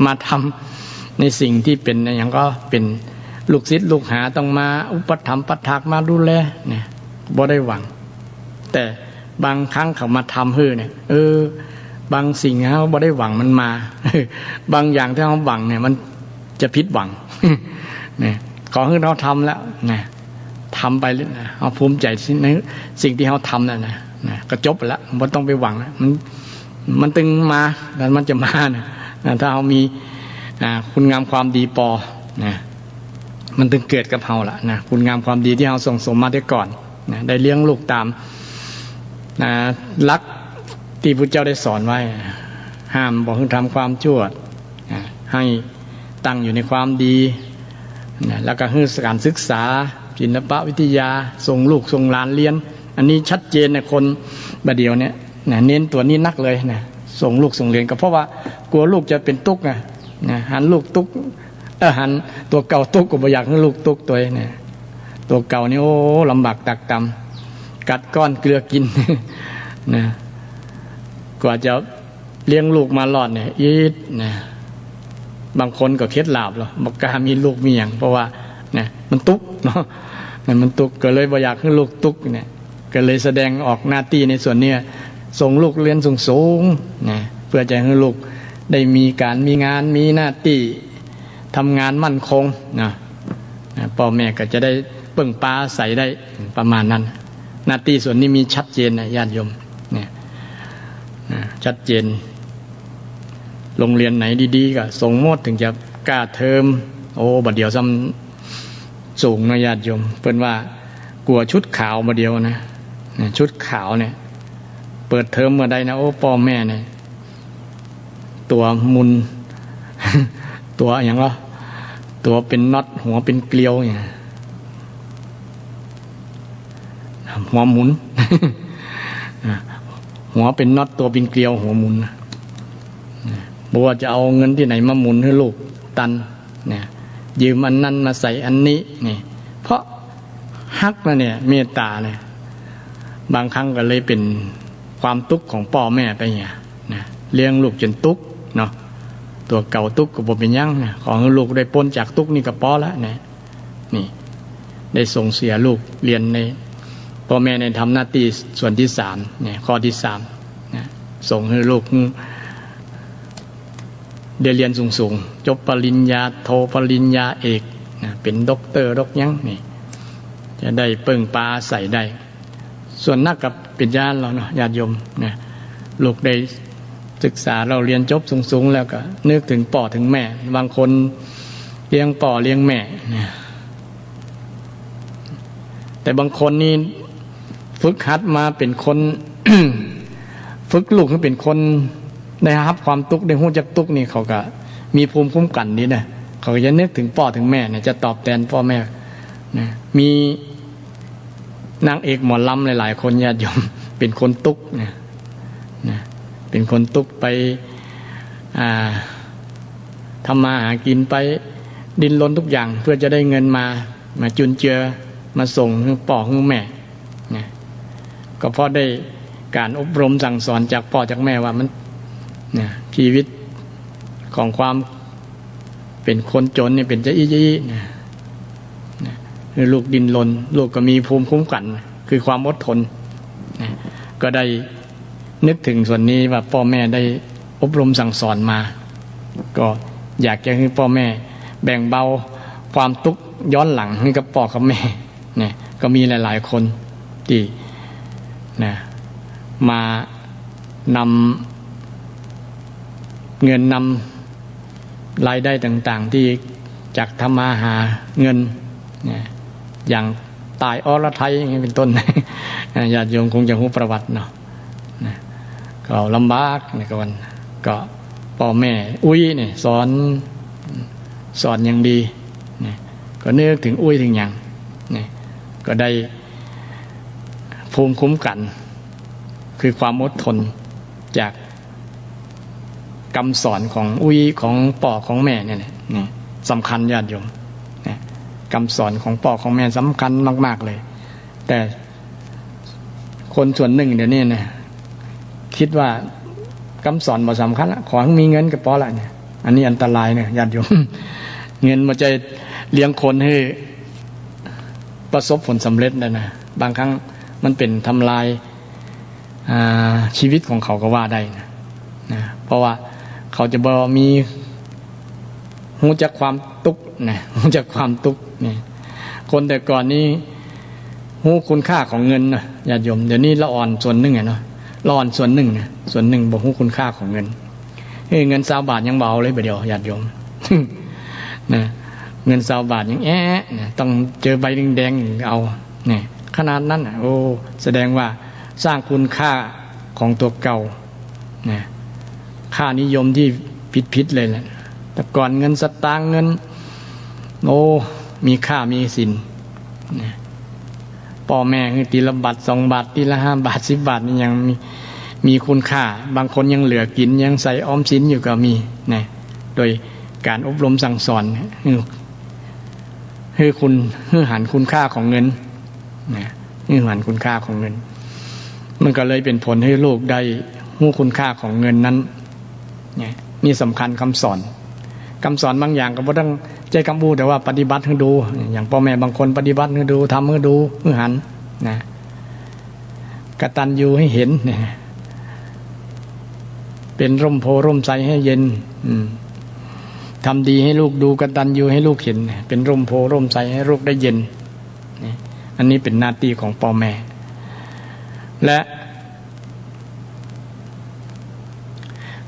มาทำในสิ่งที่เป็นอย่างก็เป็นลูกศิษย์ลูกหาต้องมาอุปถัมภ์ปัฏฐากมาดูแลเนี่ยบ่ได้หวังแต่บางครั้งเขามาทำเนี่ยบางสิ่งเขาบ่ได้หวังมันมา บางอย่างที่เขาหวังเนี่ยมันจะผิดหวัง เนี่ยขอให้เราทำแล้วนะทำไปเลยนะเอาภูมิใจในสิ่งที่เขาทำนะก็จบไปแล้วไม่ต้องไปหวังนะมันตึงมาแล้วมันจะมานะถ้าเขามีคุณงามความดีปอนะมันตึงเกิดกับเราละนะคุณงามความดีที่เราส่งสมมาได้ก่อนนะได้เลี้ยงลูกตามรักที่พระเจ้าได้สอนไว้ห้ามบอกให้ทำความชั่วให้ตั้งอยู่ในความดีนะแล้วก็ให้การศึกษาศิลปวิทยาส่งลูกส่งหลานเรียนอันนี้ชัดเจนในคนบัดเดียวเนี่ยเน้นตัวนี้นักเลยนะส่งลูกส่งเรียนก็เพราะว่ากลัวลูกจะเป็นตุ๊กนะหันลูกตุ๊กหันตัวเก่าตุ๊กก็บ่อยากให้ลูกตุ๊กตัวเนี่ยตัวเก่านี่โอ้ลำบากตักตำกัดก้อนเกลือกิน นะกว่าจะเลี้ยงลูกมารอดเนี่ยนะบางคนก็เคล็ดลับหรอกบอกกล้ามีลูกมีอย่างเพราะว่าเนี่ยมันตุ๊กเนาะมันตุ๊กก็เลยบ่อยากให้ลูกตุ๊กเนี่ยก็เลยแสดงออกหน้าที่ในส่วนนี้ส่งลูกเรียนสูงๆนะเพื่อจะให้ลูกได้มีการมีงานมีหน้าที่ทำงานมั่นคงนะพ่อแม่ก็จะได้ปึ่งปลาใส่ได้ประมาณนั้นหน้าที่ส่วนนี้มีชัดเจนนะญาติโยมเนี่ยชัดเจนโรงเรียนไหนดีๆก็ส่งหมดถึงจะกล้าเทอมบัดเดียวซ้ำสูงนะญาติโยมเพิ่นว่ากลัวชุดขาวบัดเดียวนะชุดขาวเนี่ยเปิดเทอมเมื่อใดนะพ่อแม่เนี่ยตัวมุน ตัวอย่างก็ตัวเป็นน็อตหัวเป็นเกลียวอย่างหัวหมุน หัวเป็นน็อตตัวเป็นเกลียวหัวหมุนบอกว่าจะเอาเงินที่ไหนมาหมุนให้ลูกตันเนี่ยยืมอันนั้นมาใส่อันนี้นี่เพราะฮักนะเนี่ยเมตตาเนี่ยบางครั้งก็เลยเป็นความทุกข์ของพ่อแม่ไปเนี่ยนะเลี้ยงลูกจนทุกข์เนาะตัวเก่าทุกข์ก็บ่เป็นยังนะขอให้ลูกได้พ้นจากทุกข์นี่ก็พอแล้วนะนี่ได้ส่งเสียลูกเรียนในพ่อแม่ในทำหน้าที่ส่วนที่3เนี่ยข้อที่3นะส่งให้ลูกได้เรียนสูงๆจบปริญญาโทปริญญาเอกนะเป็นด็อกเตอร์ด็อกยังนี่จะได้เปิ่งปลาใส่ได้ส่วนนักกับเป็นญาติเราเนาะญาติโยมนะลูกได้ศึกษาเราเรียนจบสูงๆแล้วก็นึกถึงพ่อถึงแม่บางคนเลี้ยงพ่อเลี้ยงแม่นะแต่บางคนนี่ฝึกหัดมาเป็นคน ฝึกลูกให้เป็นคนได้รับความทุกข์ได้หู้จักทุกข์นี่เขาก็มีภูมิคุ้มกันนี่นะเขาก็จะนึกถึงพ่อถึงแม่เนี่ยจะตอบแทนพ่อแม่นะมี นางเอกหมอลำหลายๆคนญาติโยมเป็นคนตุกนะเป็นคนตุกไปทำมาหากินไปดิ้นรนทุกอย่างเพื่อจะได้เงินมาจุนเจือมาส่งให้พ่อให้แม่นะก็เพราะได้การอบรมสั่งสอนจากพ่อจากแม่ว่ามันนะชีวิตของความเป็นคนจนเนี่ยเป็นจะอี้นะลูกดิ้นรนลูกก็มีภูมิคุ้มกันคือความอดทนนะก็ได้นึกถึงส่วนนี้ว่าพ่อแม่ได้อบรมสั่งสอนมาก็อยากจะให้พ่อแม่แบ่งเบาความทุกข์ย้อนหลังให้กับพ่อกับแม่เนี่ยก็มีหลายๆคนที่นะมานำเงินนำรายได้ต่างๆที่จากทำมาหาเงินเนี่ยอย่างตายอรไทยอย่างนี้เป็นต้น ญาติโยมคงจะรู้ประวัติเนาะก็ลำบากในวันก็พ่อแม่อุ้ยเนี่ยสอนอย่างดีเนี่ยก็นึกถึงอุ้ยถึงอย่างเนี่ยก็ได้ภูมิคุ้มกันคือความอดทนจากคำสอนของอุ้ยของพ่อของแม่เนี่ยนี่สำคัญญาติโยมคำสอนของพ่อของแม่สำคัญมากๆเลยแต่คนส่วนหนึ่งเดี๋ยวนี้นะคิดว่าคำสอนบ่สำคัญละขอให้มีเงินก็พอละเนี่ยอันนี้อันตรายเนี่ยญาติโยม เงินมันจะเลี้ยงคนให้ประสบผลสำเร็จได้นะบางครั้งมันเป็นทำลายชีวิตของเขาก็ว่าได้นะเพราะว่าเขาจะบ่มีรู้จักความทุกข์นะรู้จักความทุกข์นี่คนแต่ก่อนนี้รู้คุณค่าของเงินนะญาติโยมเดี๋ยวนี้ละอ่อนส่วนหนึ่งเนาะละอ่อนส่วนหนึ่งนะส่วนหนึ่งบ่รู้คุณค่าของเงินเงิน20 บาทยังเบาเลยไปเดียวญาติโยม นะเงิน20 บาทยังนะต้องเจอใบแดงๆเอาเนี่ยขนาดนั้นโอ้แสดงว่าสร้างคุณค่าของตัวเก่านะค่านิยมที่ผิดเลยแหละแต่ก่อนเงินสตางค์เงินโอ้มีค่ามีสินนะพ่อแม่คือทีละบาท2 บาททีละ5 บาท10 บาทนี่ยังมีคุณค่าบางคนยังเหลือกินยังใส่ออมสินอยู่ก็มีนะโดยการอบรมสั่งสอนให้หันคุณค่าของเงินนะให้หันคุณค่าของเงินมันก็เลยเป็นผลให้ลูกได้รู้คุณค่าของเงินนั้นนี่สำคัญคำสอนบางอย่างก็บ่ต้องใจคำพูดแต่ว่าปฏิบัติให้ดูอย่างพ่อแม่บางคนปฏิบัติให้ดูทำให้ดูให้หันนะกตัญญูให้เห็นเนี่ยเป็นร่มโพร่มไทรให้เย็นทำดีให้ลูกดูกตัญญูให้ลูกเห็นเป็นร่มโพร่มไทรให้ลูกได้เย็นอันนี้เป็นหน้าที่ของพ่อแม่และ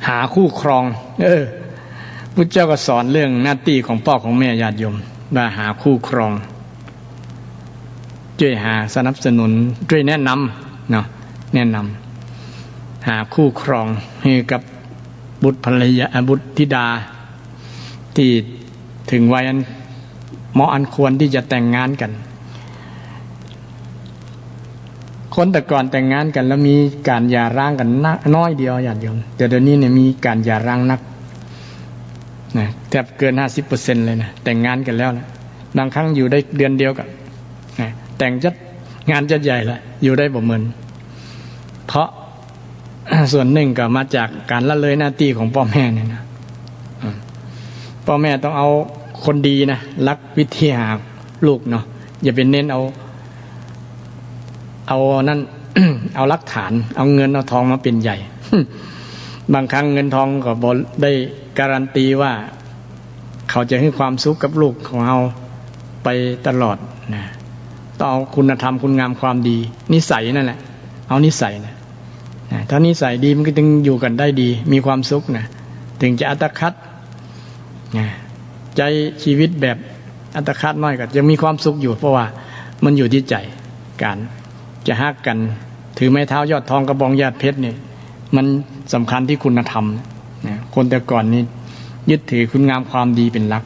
หาคู่ครองพุทธเจ้าก็สอนเรื่องหน้าที่ของพ่อของแม่ญาติโยมว่าหาคู่ครองช่วยหาสนับสนุนช่วยแนะนำเนาะแนะนำหาคู่ครองให้กับบุตรภรรยาบุตรธิดาที่ถึงวัยอันเหมาะอันควรที่จะแต่งงานกันคนแต่ก่อนแต่งงานกันแล้วมีการหย่าร้างกันน้อยเดียวญาติโยมแต่เดี๋ยวนี้เนี่ยมีการหย่าร้างนักนะแทบเกิน 50% เลยนะแต่งงานกันแล้วนะบางครั้งอยู่ได้เดือนเดียวกันนะแต่งจัดงานจัดใหญ่ละอยู่ได้บ่เหมือนเพราะ ส่วนหนึ่งก็มาจากการละเลยหน้าที่ของพ่อแม่เนี่ยนะพ่อแม่ต้องเอาคนดีนะรักวิธีหาลูกเนาะอย่าเป็นเน้นเอานั่น เอาหลักฐานเอาเงินเอาทองมาเป็นใหญ่ บางครั้งเงินทองก็บ่ได้การันตีว่าเขาจะให้ความสุขกับลูกของเราไปตลอดนะต้องเอาคุณธรรมคุณงามความดีนิสัยนั่นแหละเอานิสัยนะถ้านิสัยดีมันก็จึงอยู่กันได้ดีมีความสุขนะถึงจะอัตคัดนะใจชีวิตแบบอัตคัดน้อยก็ยังมีความสุขอยู่เพราะว่ามันอยู่ที่ใจการจะฮักกันถือไม้เท้ายอดทองกระบองยอดเพชรเนี่ยมันสำคัญที่คุณธรรมนะคนแต่ก่อนนี้ยึดถือคุณงามความดีเป็นหลัก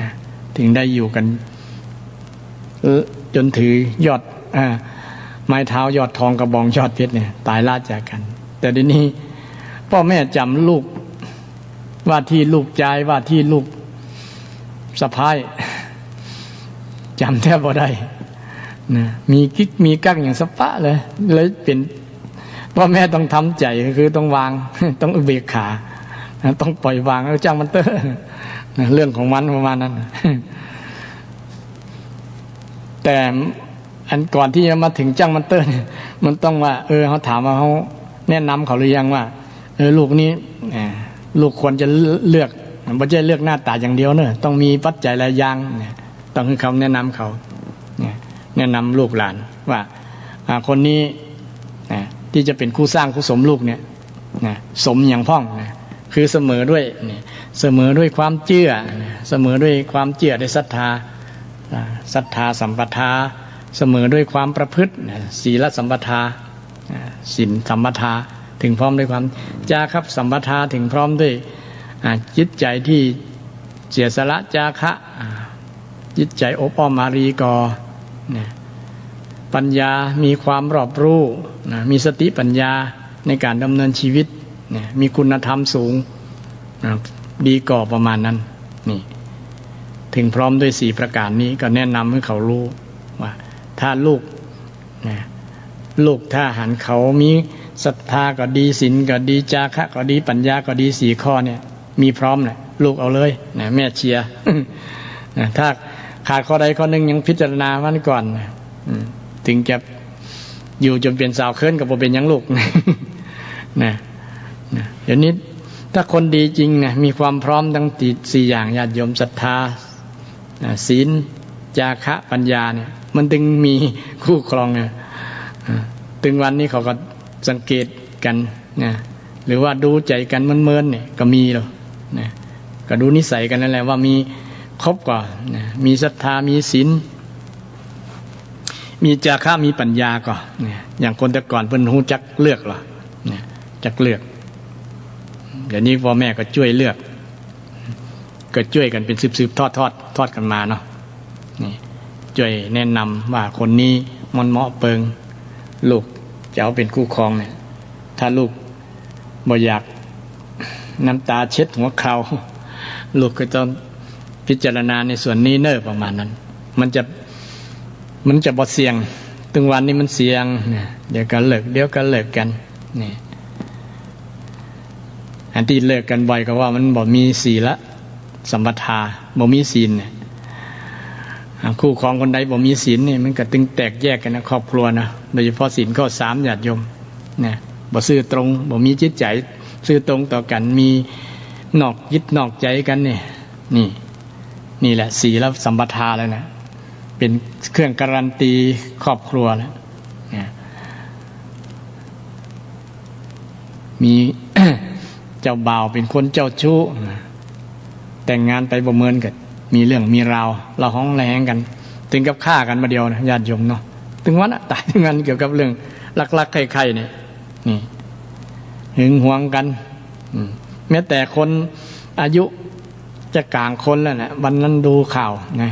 นะถึงได้อยู่กันจนถือยอด ไม้เท้ายอดทองกระบองยอดเพชรเนี่ยตายลาดจากกันแต่เดี๋ยวนี้พ่อแม่จำลูกว่าที่ลูกชายว่าที่ลูกสะพ้ายจำแทบบ่ได้นะมีกิ๊กมีกักอย่างสปะเลยเป็นพ่อแม่ต้องทำใจคือต้องวางต้องอุเบกขาต้องปล่อยวางแล้วจ้างมันเตอร์เรื่องของมันประมาณนั้นแต่อันก่อนที่จะมาถึงจ้างมันเตอร์มันต้องว่าเขาถามว่าเขาแนะนำเขาหรือยังว่าลูกนี้ลูกควรจะเลือกไม่ใช่เลือกหน้าตาอย่างเดียวเนอะต้องมีปัจจัยหลายอย่างต้องให้เขาแนะนำเขาแนะนำลูกหลานว่าคนนี้ที่จะเป็นคู่สร้างคู่สมลูกเนี่ยสมอย่างพ่องคือเสมอด้วยความเชื่อเสมอด้วยความเชื่อด้วยศรัทธาสัมปทาเสมอด้วยความประพฤติศีลสัมปทาศีลสัมปทาถึงพร้อมด้วยความจาครับสัมปทาถึงพร้อมด้วยจิตใจที่เสียสละจาคะจิตใจอบอ้อมอารีกอปัญญามีความรอบรู้มีสติปัญญาในการดำเนินชีวิตมีคุณธรรมสูงดีก่อประมาณนั้นนี่ถึงพร้อมด้วย4ประการนี้ก็แนะนำให้เขารู้ว่าถ้าลูกถ้าหันเขามีศรัทธาก็ดีศีลก็ดีจาคะก็ดีปัญญาก็ดี4ข้อเนี่ยมีพร้อมลูกเอาเลยแม่เชียร์ถ้าขาดข้อใดข้อหนึ่งยังพิจารณามันก่อนถึงจะอยู่จนเป็นสาวเคิ้นกับเป็นยังลูกเดี๋ยวนี้ถ้าคนดีจริงมีความพร้อมทั้ง4อย่างญาติโยมศรัทธาศีลจาคะปัญญาเนี่ยมันถึงมีคู่ครองถึงวันนี้เขาก็สังเกตกันหรือว่าดูใจกันเมินๆเนี่ยก็มีหรอกก็ดูนิสัยกันนั่นแหละว่ามีครบก่อนมีศรัทธามีศีลมีจาคะมีปัญญาก่อนอย่างคนแต่ก่อนเพิ่นรู้จักเลือกหรอจักเลือกเดี๋ยวนี้พ่อแม่ก็ช่วยเลือกก็ช่วยกันเป็นสืบทอดกันมาเนาะนี่ช่วยแนะนำว่าคนนี้มันเหมาะเปิงลูกจะเอาเป็นคู่ครองเนี่ยถ้าลูกบ่อยากน้ำตาเช็ดหัวเข่าลูกก็ต้องพิจารณาในส่วนนี้เนอประมาณนั้นมันจะบ่เสี่ยงถึงวันนี้มันเสี่ยงเดี๋ยวก็เลิกกันนี่อันที่เลิกกันบ่อยก็ว่ามันบ่มีศีลสัมปทาบ่มีศีลเนี่ยคู่ครองคนใดบ่มีศีลเนี่ยมันก็ตึงแตกแยกกันนะครอบครัวนะโดยเฉพาะศีลข้อ3ญาติโยมบ่ซื่อตรงบ่มีจิตใจซื่อตรงต่อกันมีนอกยึดนอกใจกันเนี่ยนี่แหละศีลสัมปทาแล้วนะเป็นเครื่องการันตีครอบครัวแล้วมี เจ้าบ่าวเป็นคนเจ้าชู้แต่งงานไปบ่เมินกันมีเรื่องมีราวเราห้องแรงกันถึงกับฆ่ากันมาเดียวนะญาติโยมเนาะถึงวันตายถึงวันเกี่ยวกับเรื่องลักๆใครๆเนี่ยนี่หึงหวงกันแม้แต่คนอายุจะกลางคนแล้วนะวันนั้นดูข่าวนะ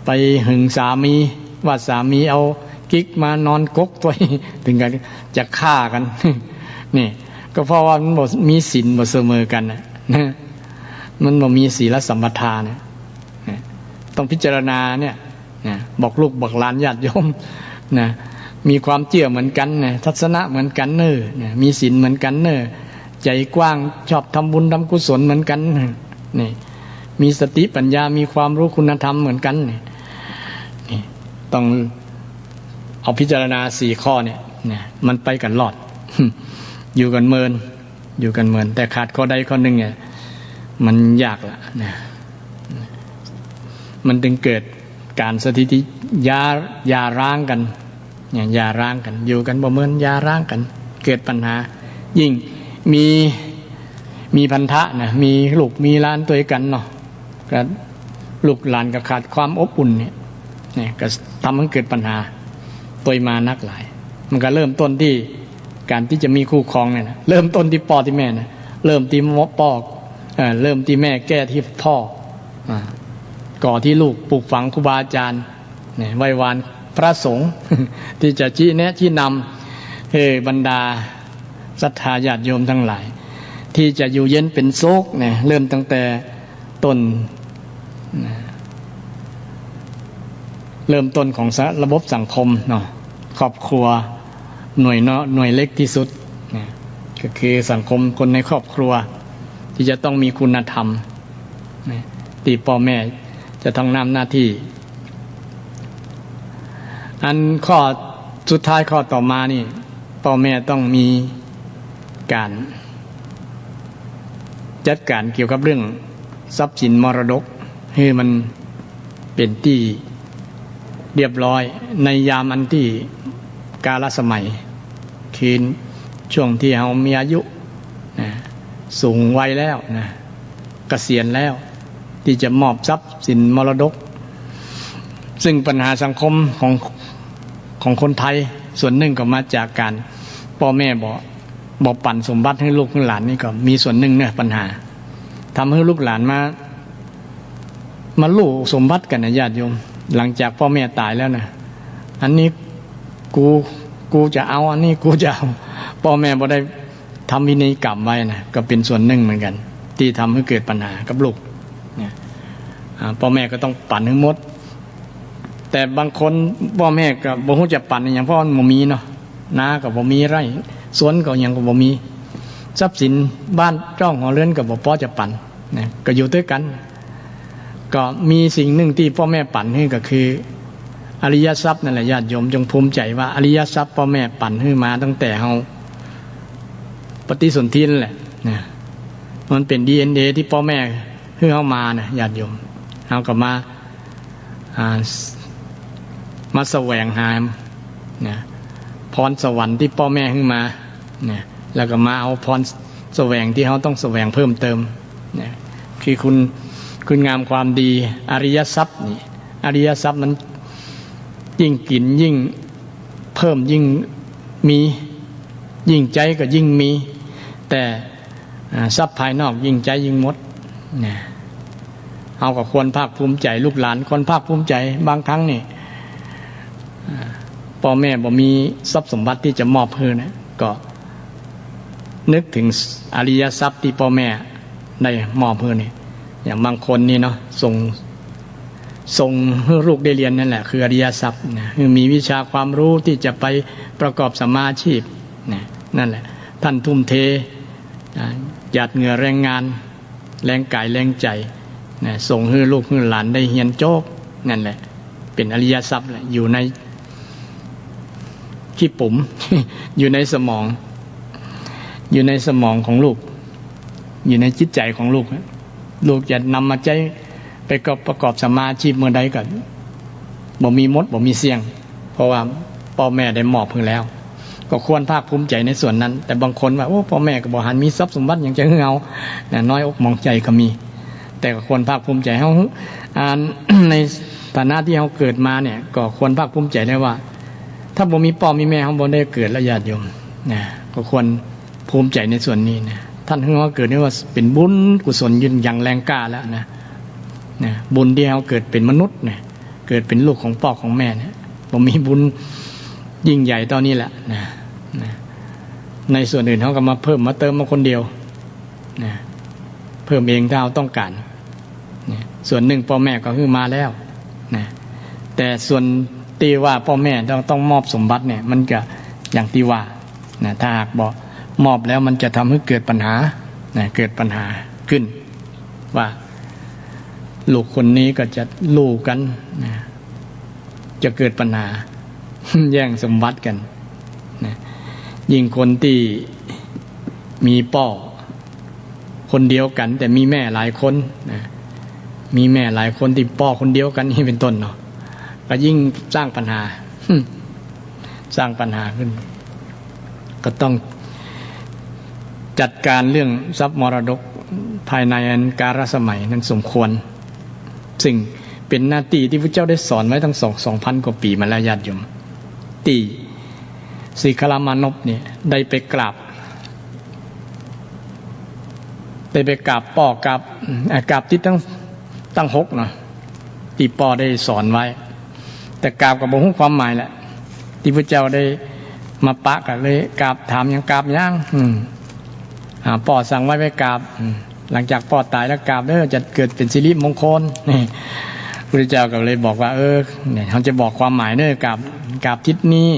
ไปหึงสามีว่าสามีเอากิ๊กมานอนกกตัวถึงกันจะฆ่ากันนี่ก็เพราะว่ามันบ่มีศีลบ่เสมอกันนะมันบ่มีศีลสัมปทาเนี่ยต้องพิจารณาเนี่ยบอกลูกบอกหลานญาติโยมมีความเชื่อเหมือนกันทัศนะเหมือนกันมีศีลเหมือนกันใจกว้างชอบทำบุญทำกุศลเหมือนกันนี่มีสติปัญญามีความรู้คุณธรรมเหมือนกันนี่ต้องเอาพิจารณา4ข้อเนี่ยมันไปกันรอด อยู่กันเมินแต่ขาดข้อใดข้อหนึ่งเนี่ยมันยากละมันจึงเกิดการสถิติยาร้างกันยาร้างกันอยู่กันบ่เมินยาร้างกันเกิดปัญหายิ่งมีพันธะมีลูกมีหลานตัวกันเนาะก็ลูกหลานก็ขาดความอบอุ่นเนี่ยก็ทำให้เกิดปัญหาตัวมานักหลายมันก็เริ่มต้นที่การที่จะมีคู่ครองเนี่ยนะเริ่มต้นที่พ่อที่แม่นะเริ่มที่พ่อเริ่มที่แม่แก้ที่พ่อก่อที่ลูกปลูกฝังครูบาอาจารย์ไหว้วาน พระสงฆ์ ที่จะชี้แนะชี้นำให้บรรดาศรัทธาญาติโยมทั้งหลายที่จะอยู่เย็นเป็นสุขเนี่ยเริ่มตั้งแต่ต้นเริ่มต้นของระบบสังคมเนาะครอบครัวหน่วยเล็กที่สุดเนี่ยก็คือสังคมคนในครอบครัวที่จะต้องมีคุณธรรมที่พ่อแม่จะต้องนำหน้าที่อันข้อสุดท้ายข้อต่อมานี่พ่อแม่ต้องมีการจัดการเกี่ยวกับเรื่องทรัพย์สินมรดกให้มันเป็นที่เรียบร้อยในยามอันที่กาลสมัยคือช่วงที่เรามีอายุสูงวัยแล้วนะเกษียณแล้วที่จะมอบทรัพย์สินมรดกซึ่งปัญหาสังคมของคนไทยส่วนหนึ่งก็มาจากการพ่อแม่บอกปั่นสมบัติให้ลูกให้หลานนี่ก็มีส่วนหนึ่งเนี่ยปัญหาทำให้ลูกหลานมาลู่สมบัติกันนะญาติโยมหลังจากพ่อแม่ตายแล้วนะอันนี้กูจะเอาอันนี้กูจะเอาพ่อแม่บ่ได้ทำวินัยกรรมไว้นะก็เป็นส่วนหนึ่งเหมือนกันที่ทำให้เกิดปัญหากับลูกเนี่ยพ่อแม่ก็ต้องปั่นให้หมดแต่บางคนพ่อแม่ก็บ่ฮู้จะปั่นอย่างพ่อมันบ่มีเนาะนาก็บ่มีไร่สวนก็ยังก็บ่มีทรัพย์สินบ้านช่องหอเรือนก็บ่พอจะปั่นนะก็อยู่ด้วยกันก็มีสิ่งหนึ่งที่พ่อแม่ปั่นให้ก็คืออริยทรัพย์นั่นแหละญาติโยมจงภูมิใจว่าอริยทรัพย์พ่อแม่ปั่นให้มาตั้งแต่เฮาปฏิสนธินั่นแหละนะมันเป็น DNA ที่พ่อแม่ให้เฮามานะญาติโยมเฮาก็มาแสวงหานะพรสวรรค์ที่พ่อแม่ให้มานะแล้วก็มาเอาพรแสวงที่เฮาต้องแสวงเพิ่มเติมนะคือคุณงามความดีอริยทรัพย์นี่อริยทรัพย์มันยิ่งกินยิ่งเพิ่มยิ่งมียิ่งใจก็ยิ่งมีแต่ทรัพย์ภายนอกยิ่งใจยิ่งหมดนะเอาก็ควรภาคภูมิใจลูกหลานควรภาคภูมิใจบางครั้งนี่พ่อแม่บ่มีทรัพย์สมบัติที่จะมอบให้นะก็นึกถึงอริยทรัพย์ที่พ่อแม่ได้มอบให้นี่อย่างบางคนนี่เนาะส่งให้ลูกได้เรียนนั่นแหละคืออริยทรัพย์นะคือมีวิชาความรู้ที่จะไปประกอบสัมมาอาชีพนะนั่นแหละท่านทุ่มเทหยาดเหงื่อแรงงานแรงกายแรงใจนะส่งให้ลูกให้หลานได้เรียนจบนั่นแหละเป็นอริยทรัพย์แหละอยู่ในขี้ปุ๋ม อยู่ในสมองของลูกอยู่ในจิตใจของลูกลูกจะนำมาใจไปประกอบสัมมาอาชีพเมื่อใดก็บ่มีมดบ่มีเสี่ยงเพราะว่าพ่อแม่ได้มอบให้แล้วก็ควรภาคภูมิใจในส่วนนั้นแต่บางคนว่าโอ้พ่อแม่ก็บ่หันมีทรัพย์สมบัติอย่างจะเอาน้อยอกมองใจก็มีแต่ก็ควรภาคภูมิใจเฮาในฐานะที่เฮาเกิดมาเนี่ยก็ควรภาคภูมิใจได้ว่าถ้าบ่มีพ่อมีแม่เฮาบ่ได้เกิดแล้วญาติโยมนะก็ควรภูมิใจในส่วนนี้นะท่านเฮาเกิดนี่ว่าเป็นบุญกุศลยืนอย่างแรงกล้าแล้วนะบุญที่เฮาเกิดเป็นมนุษย์นะเกิดเป็นลูกของพ่อของแม่เนี่ยบ่มีบุญยิ่งใหญ่ตอนนี้แหละนะในส่วนอื่นเฮาก็มาเพิ่มมาเติมมาคนเดียวนะเพิ่มเองถ้าเราต้องการนะส่วนหนึ่งพ่อแม่ก็คือมาแล้วนะแต่ส่วนตีว่าพ่อแม่ต้องมอบสมบัติเนี่ยมันก็อย่างที่ว่านะถ้าหากบอกมอบแล้วมันจะทำให้เกิดปัญหานะเกิดปัญหาขึ้นว่าลูกคนนี้ก็จะลู่กันนะจะเกิดปัญหา แย่งสมบัติกันนะยิ่งคนที่มีพ่อคนเดียวกันแต่มีแม่หลายคนนะมีแม่หลายคนที่พ่อคนเดียวกันนี่เป็นต้นเนาะก็ยิ่งสร้างปัญหา สร้างปัญหาขึ้นก็ต้องจัดการเรื่องทรัพย์มรดกภายในอันกาลสมัยนั้นสมควรซึ่งเป็นหน้าที่ที่พระเจ้าได้สอนไว้ทั้ง 2,000 กว่าปีมาแล้วญาติโยมที่สีคลามานพเนี่ยได้ไปกราบป่อกราบที่ตั้ง6เนาะที่ป่อได้สอนไว้ แต่กราบกับบ่ฮู้ความหมายแหละที่พระเจ้าได้มาปะกันเลยกราบถามยังกราบยังป่อสั่งไว้ไปกราบหลังจากป่อตายแล้วกราบเด้อจะเกิดเป็นสิริมงคลนี่พระเจ้าก็เลยบอกว่าเนี่ยเขาจะบอกความหมายเด้อกราบทิศนี้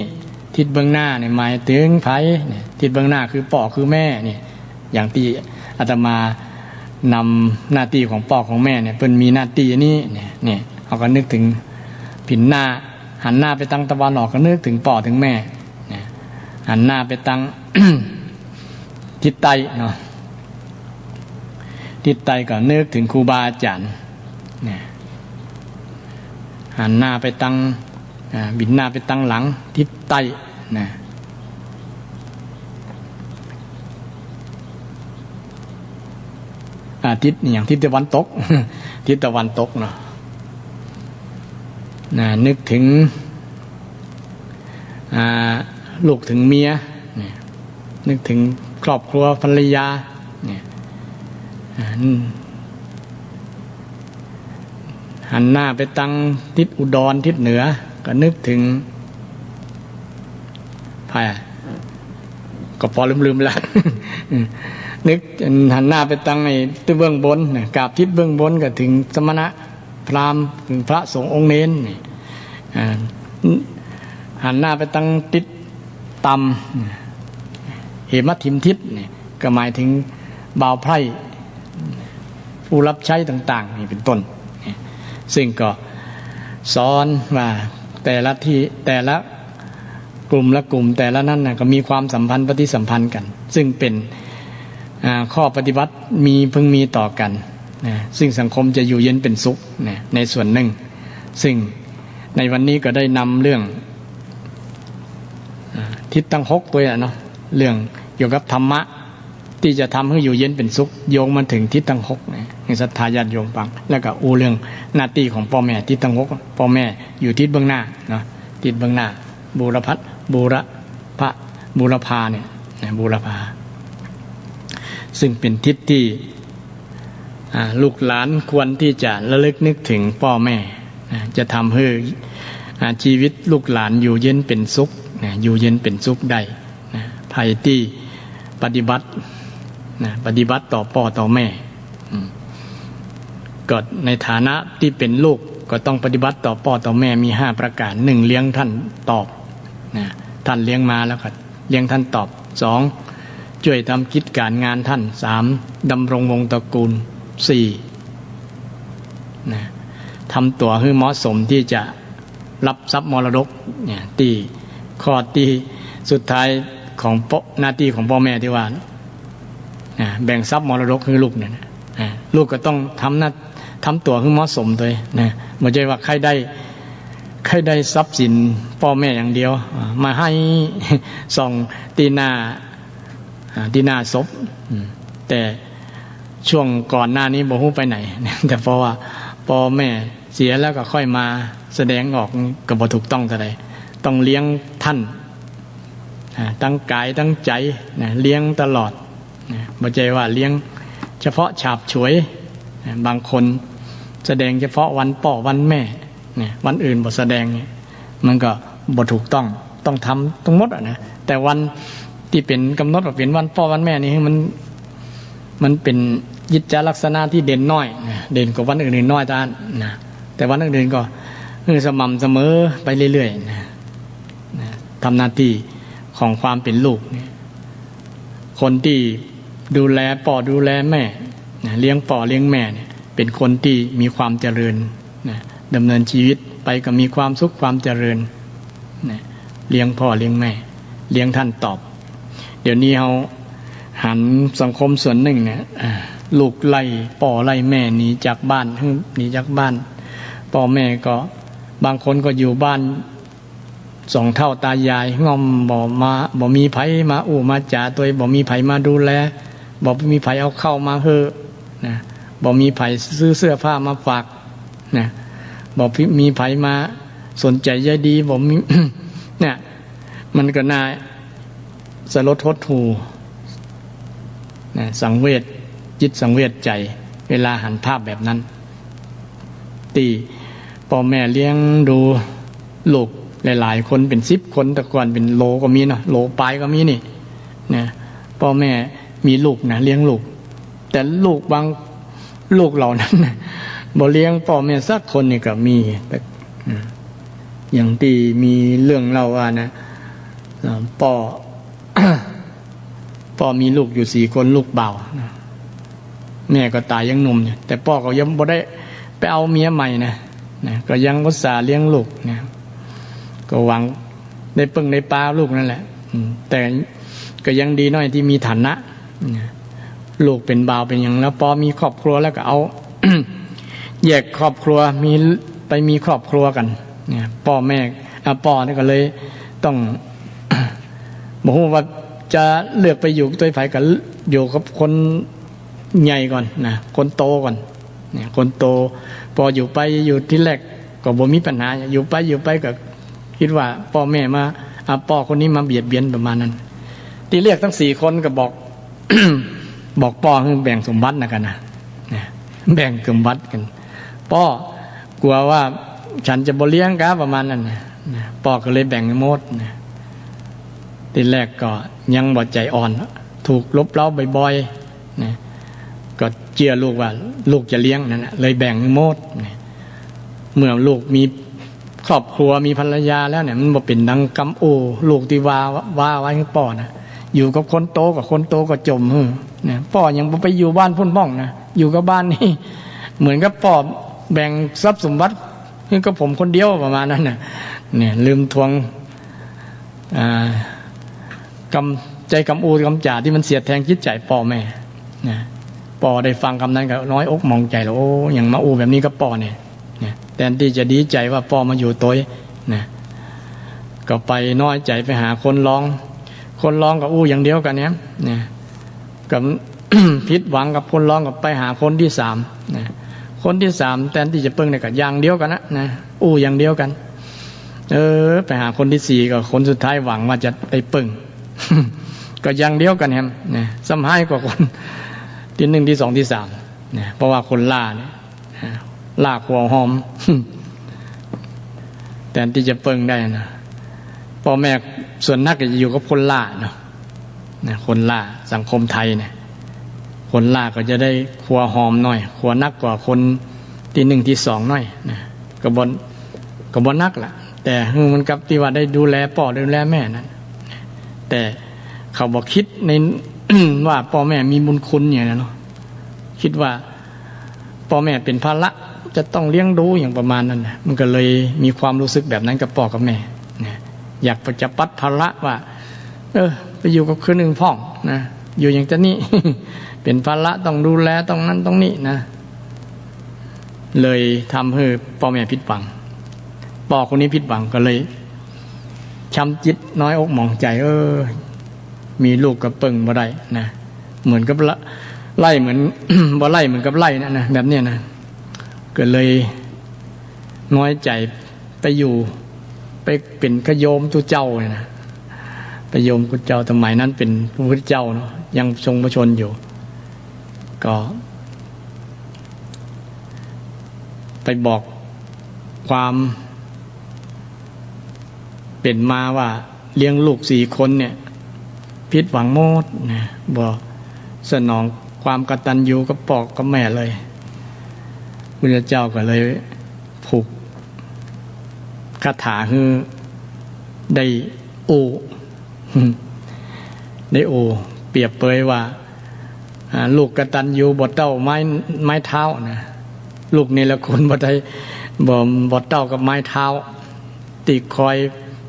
ทิศเบื้องหน้าเนี่ยหมายถึงไผเนี่ยทิศเบื้องหน้าคือป่อคือแม่เนี่ยอย่างที่อาตมานำหน้าที่ของป่อของแม่เนี่ยเพิ่นมีหน้าที่นี้เนี่ยเขาก็นึกถึงผินหน้าหันหน้าไปทางตะวันออกก็นึกถึงป่อถึงแม่หันหน้าไปทาง ทิศใต้เนาะทิศใต้ก็นึกถึงครูบาอาจารย์หันหน้าไปทางบินหน้าไปทางหลังทิศใต้ทิศอย่างทิศตะวันตก ทิศตะวันตกเนาะนึกถึงลูกถึงเมียนึกถึงครอบครัวภรรยาหันหน้าไปทางทิศอุดรทิศเหนือก็นึกถึงก็พอลืมๆแล้ว นึกหันหน้าไปทางไอ้ทิศเบื้องบนกราบทิศเบื้องบนก็ถึงสมณะพราหมณ์ถึงพระสงฆ์องค์เน้นหันหน้าไปทางทิศต่ำเหมทิมทิศนี่ก็หมายถึงบ่าวไพร่ผู้รับใช้ต่างๆนี่เป็นต้นซึ่งก็สอนว่าแต่ละที่แต่ละกลุ่มละกลุ่มแต่ละนั้นก็มีความสัมพันธ์ปฏิสัมพันธ์กันซึ่งเป็นข้อปฏิบัติพึงมีต่อกันซึ่งสังคมจะอยู่เย็นเป็นสุขในส่วนหนึ่งซึ่งในวันนี้ก็ได้นำเรื่องทิศทั้ง6ตัวเนาะเรื่องเกี่ยวกับธรรมะที่จะทำให้อยู่เย็นเป็นสุขโยงมาถึงทิศทั้ง6ให้ศรัทธาญาติโยมฟังแล้วก็เรื่องหน้าที่ของพ่อแม่ทิศทั้ง6พ่อแม่อยู่ทิศเบื้องหน้าเนาะทิศเบื้องหน้าบูรพาเนี่ยบูรพาซึ่งเป็นทิศที่ลูกหลานควรที่จะระลึกนึกถึงพ่อแม่จะทำให้ชีวิตลูกหลานอยู่เย็นเป็นสุขอยู่เย็นเป็นสุขได้ภัยที่ปฏิบัติต่อพ่อต่อแม่ก็ในฐานะที่เป็นลูกก็ต้องปฏิบัติต่อพ่อต่อแม่มี5ประการ1เลี้ยงท่านตอบท่านเลี้ยงมาแล้วก็เลี้ยงท่านตอบ2ช่วยทำกิจการงานท่าน3ดำรงวงตระกูล4ทำตัวให้เหมาะสมที่จะรับทรัพย์มรดกที่ข้อที่สุดท้ายของหน้าที่ของพ่อแม่ที่ว่าแบ่งทรัพย์มรดกให้ลูกเนี่ยลูกก็ต้องทำตัวให้เหมาะสมตัวไม่ใช่ว่าใครได้ทรัพย์สินพ่อแม่อย่างเดียวมาให้ส่องตีหน้าศพแต่ช่วงก่อนหน้านี้บ่ฮู้ไปไหนแต่เพราะว่าพ่อแม่เสียแล้วก็ค่อยมาแสดงออกก็บ่ถูกต้องเท่าใดต้องเลี้ยงท่านตั้งกายตั้งใจเลี้ยงตลอดไม่ใช่ว่าเลี้ยงเฉพาะฉาบฉวยบางคนแสดงเฉพาะวันพ่อวันแม่วันอื่นบ่แสดงมันก็บ่ถูกต้องทำทั้งหมดนะแต่วันที่เป็นกำหนดว่าเป็นวันพ่อวันแม่นี่มันเป็นกิจลักษณะที่เด่นน้อยเด่นกว่าวันอื่นน้อยแต่วันอื่นก็สม่ำเสมอไปเรื่อยๆทำหน้าที่ของความเป็นลูกคนที่ดูแลพ่อดูแลแม่เลี้ยงพ่อเลี้ยงแม่เป็นคนที่มีความเจริญดำเนินชีวิตไปก็มีความสุขความเจริญเลี้ยงพ่อเลี้ยงแม่เลี้ยงท่านตอบเดี๋ยวนี้เราหันสังคมส่วนหนึ่งลูกไล่พ่อไล่แม่หนีจากบ้านพ่อแม่ก็บางคนก็อยู่บ้าน2 เท่าตายายงอมบ่มีไผมาอู้มาจ่าตัวบ่มีไผมาดูแลบ่มีไผเอาเข้ามาเฮอบ่มีไผซื้อเสื้อผ้ามาฝากบ่มีไผมาสนใจใยดีบ่มี เนี่ยมันก็น่าสลดหดหู่สังเวชจิตสังเวชใจเวลาหันภาพแบบนั้นตีพ่อแม่เลี้ยงดู ลูกหลายๆคนเป็น10 คนแต่ก่อนเป็นโลก็มีเนาะโลปลายก็มีนี่นะพ่อแม่มีลูกนะเลี้ยงลูกแต่ลูกบางลูกเหล่านั้นนะบ่เลี้ยงพ่อแม่สักคนนี่ก็มีแต่อย่างที่มีเรื่องเล่าว่านะพ่อ พ่อมีลูกอยู่4 คนลูกบ่าวนะแม่ก็ตายยังหนุ่มอยู่แต่พ่อก็ยังบ่ได้ไปเอาเมียใหม่นะก็ยังอุตส่าห์เลี้ยงลูกนะก็หวังได้ปึ้งได้ปลาลูกนั่นแหละแต่ก็ยังดีหน่อยที่มีฐานะลูกเป็นบ่าวเป็นอย่างแล้วพอมีครอบครัวแล้วก็เอา แยกครอบครัวไปมีครอบครัวกันเนี่ยพ่อแม่พ่อนี่ก็เลยต้อง บอกว่าจะเลือกไปอยู่ตัวไผก็อยู่กับคนใหญ่ก่อนนะคนโตก่อนเนี่ยคนโตพออยู่ไปอยู่ที่แรกก็บ่มีปัญหาอยู่ไปก็คิดว่าพ่อแม่มาพ่อคนนี้มาเบียดเบียนประมาณนั้นที่เรียกทั้ง4 คนก็บอก บอกพ่อให้แบ่งสมบัตินะกันนะแบ่งสมบัติกันพ่อกลัวว่าฉันจะบ่เลี้ยงกะประมาณนั้นนะพ่อก็เลยแบ่งให้หมดนะทีแรกก็ยังบ่ใจอ่อนถูกลบเล้าบ่อยๆนะก็เชื่อลูกว่าลูกจะเลี้ยงนั่นนะเลยแบ่งให้หมดนะเมื่อลูกมีครอบครัวมีภรรยาแล้วเนี่ยมันบ่เป็นดังกำโอลูกที่ว่าไว้ให้พ่อนะอยู่กับคนโตกับคนโตก็จมนะพ่อยังบ่ไปอยู่บ้านพุ่นบ้องนะอยู่กับบ้านนี่เหมือนกับพ่อแบ่งทรัพย์สมบัติให้กับผมคนเดียวประมาณนั้นนะเนี่ยลืมทวงกำใจกำอูกำจ่าที่มันเสียดแทงจิตใจพ่อแม่นะพ่อได้ฟังคำนั้นก็น้อยอกมองใจแล้วโอ้ยังมาอูแบบนี้กับพ่อเนี่ยแทนที่จะดีใจว่าพ่อมาอยู่ตัวนะก็ไปน้อยใจไปหาคนร้องกับอู้อย่างเดียวกันเนี่ยกับ ผิดหวังกับคนร้องกับไปหาคนที่3นะคนที่3แทนที่จะเปิ้งเนี่ยก็อย่างเดียวกันนะอู้อย่างเดียวกันไปหาคนที่4ก็คนสุดท้ายหวังว่าจะไปเปิ้ง ก็อย่างเดียวกันครับนะซ้ำให้กว่าคนที่1ที่2ที่3นะเพราะว่าคนล่าเนี่ยล่าขัวหอม แทนที่จะเปิ้งได้นะพ่อแม่ส่วนนักจะอยู่กับคนล่าเนาะคนล่าสังคมไทยเนี่ยคนล่าก็จะได้ขัวหอมหน่อยขัวนักกว่าคนที่1ที่2หน่อยนะกระบอนนักล่ะแต่มันกับที่ว่าได้ดูแลพ่อดูแลแม่นั้นแต่เขาบอกคิดใน ว่าพ่อแม่มีบุญคุณอย่างนั้นเนาะคิดว่าพ่อแม่เป็นภาระจะต้องเลี้ยงดูอย่างประมาณนั้นนะมันก็เลยมีความรู้สึกแบบนั้นกับพ่อกับแม่นะอยากจะปัดภาระว่าไปอยู่กับคนหนึ่งพ่องนะอยู่อย่างจะนี่ เป็นภาระต้องดูแลต้องนั้นต้องนี้นะเลยทำให้พ่อแม่ผิดหวังพ่อคนนี้ผิดหวังก็เลยช้ำจิตน้อยอกหมองใจมีลูกกับเปิงบ่ได้นะเหมือนกับไล่เหมือน บ่ไล่เหมือนกับไล่นะแบบเนี้ยนะก็เลยน้อยใจไปอยู่ไปเป็นขโยมตุเจ้าเลยนะไปโยมกุเจ้าสมัยนั้นเป็นพระพุทธเจ้าเนาะยังทรงพระชนอยู่ก็ไปบอกความเป็นมาว่าเลี้ยงลูก4 คนเนี่ยผิดหวังหมดนะบอกสนองความกตัญญูกับพ่อกับแม่เลยพระเจ้าก็เลยผูกคาถาคือได้ได้เปรียบเปยว่าลูกกตัญญูบ่เต้าไม้เท้านะลูกนี่ละคนบ่ได้บ่เต้ากับไม้เท้าติคอย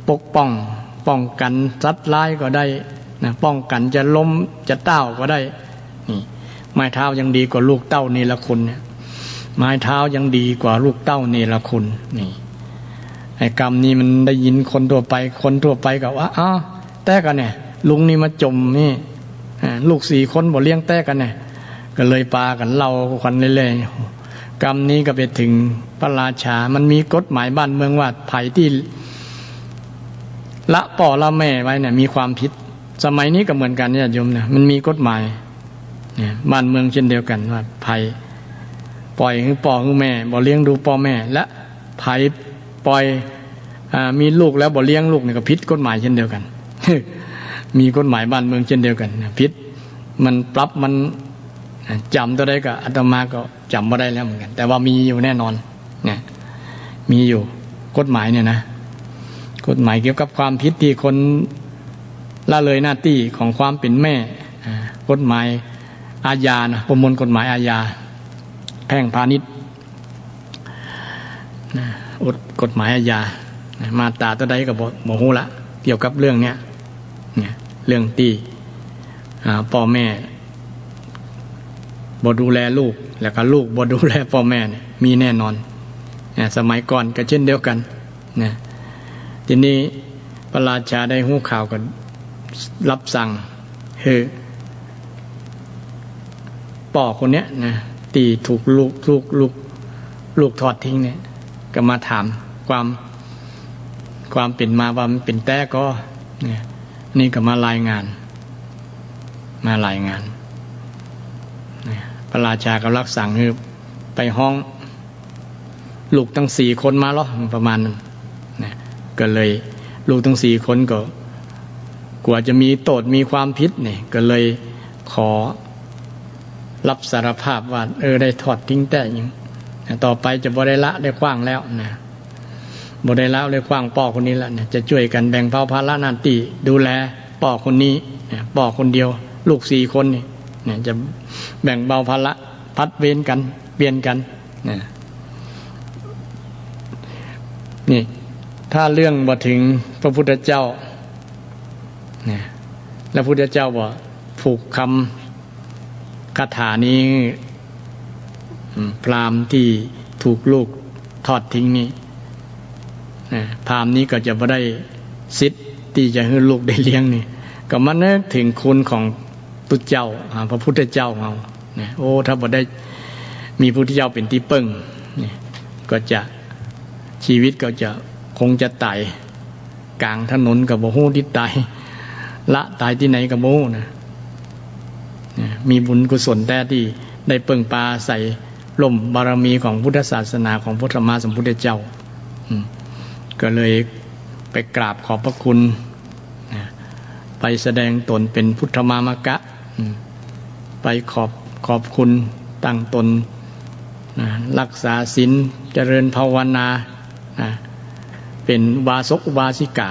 ปกป้องกันสัตว์ร้ายก็ได้นะป้องกันจะล้มจะเต้าก็ได้นี่ไม้เท้ายังดีกว่าลูกเต้านี่ละคุณเนี่ยไม้เท้ายังดีกว่าลูกเต้านี่ละคุณนี่ไอ้กรรมนี้มันได้ยินคนทั่วไปก็ว่าแต่กันเนี่ยลุงนี่มาจมนี่ลูก4 คนบ่เลี้ยงแต่กันเนี่ยก็เลยปากันเล่ากันเรื่อยๆกรรมนี้ก็ไปถึงพระราชามันมีกฎหมายบ้านเมืองว่าไผที่ละพ่อละแม่ไว้เนี่ยมีความผิดสมัยนี้ก็เหมือนกันเนี่ยโยมเนี่ยมันมีกฎหมายเนี่ยบ้านเมืองเช่นเดียวกันว่าไผปล่อยให้พ่อให้แม่บ่เลี้ยงดูพ่อแม่และไผปล่อย มีลูกแล้วบ่เลี้ยงลูกเนี่ยก็ผิดกฎหมายเช่นเดียวกัน มีกฎหมายบ้านเมืองเช่นเดียวกันผิดมันปรับมันจำตัวได้ก็อาตมาก็จำบ่ได้แล้วเหมือนกันแต่ว่ามีอยู่แน่นอนเนี่ยมีอยู่กฎหมายเนี่ยนะกฎหมายเกี่ยวกับความผิดที่คนละเลยหน้าที่ของความเป็นแม่กฎหมายอาญานะประมวลกฎหมายอาญาแพ่งพาณิชย์กฎหมายอาญามาตราตัวใดก็บ่ฮู้ละเกี่ยวกับเรื่องเนี้ยเรื่องที่พ่อแม่บ่ดูแลลูกแล้วก็ลูกบ่ดูแลพ่อแม่เนี่ยมีแน่นอนสมัยก่อนก็เช่นเดียวกันนะทีนี้พระราชาได้หู้ข่าวก็รับสั่งป่อคนเนี้ยนะตีถูกลูกทอดทิ้งเนี่ยก็มาถามความเป็นมาว่ามันเป็นแต่ก็เนี่ยนี่ก็มารายงานพระราชาก็รับสั่งคือไปห้องลูกทั้ง4 คนมาหรอประมาณนั้นนะก็เลยลูกทั้ง4 คนก็กว่าจะมีโทษมีความผิดเนี่ยก็เลยขอรับสารภาพว่าได้ทอดทิ้งแต่ยังต่อไปจะบ่ได้ละได้ขว้างแล้วนะบ่ได้ละได้ขว้างป่อคนนี้แล้วเนี่ยจะช่วยกันแบ่งเบาภาระหน้าที่ดูแลป่อคนนี้ป่อคนเดียวลูก4 คนนี่เนี่ยจะแบ่งเบาภาระพัดเวรกันเปลี่ยนกันนี่ถ้าเรื่องบ่ถึงพระพุทธเจ้าเนี่ยแล้วพระพุทธเจ้าบอกผูกคำคาถานี้พราหมณ์ที่ถูกลูกทอดทิ้งนี่พราหมณ์นี้ก็จะบ่ได้สิทธิ์ที่จะให้ลูกได้เลี้ยงนี่ก็มานึกถึงคุณของตุเจ้าพระพุทธเจ้าเราเนี่ยโอ้ถ้าบ่ได้มีพระพุทธเจ้าเป็นที่ปึ้งนี่ก็จะชีวิตก็จะคงจะตายกลางถนนกับบ่ฮู้ที่ตายละตายที่ไหนกับบ่ฮู้นะมีบุญกุศลแต่ที่ได้เปิ่งปลาใส่ล่มบารมีของพุทธศาสนาของพระสัมมาสัมพุทธเจ้าก็เลยไปกราบขอบพระคุณไปแสดงตนเป็นพุทธมามกะไปขอบคุณตั้งตนรักษาศีลเจริญภาวนาเป็นอุบาสกอุบาสิกา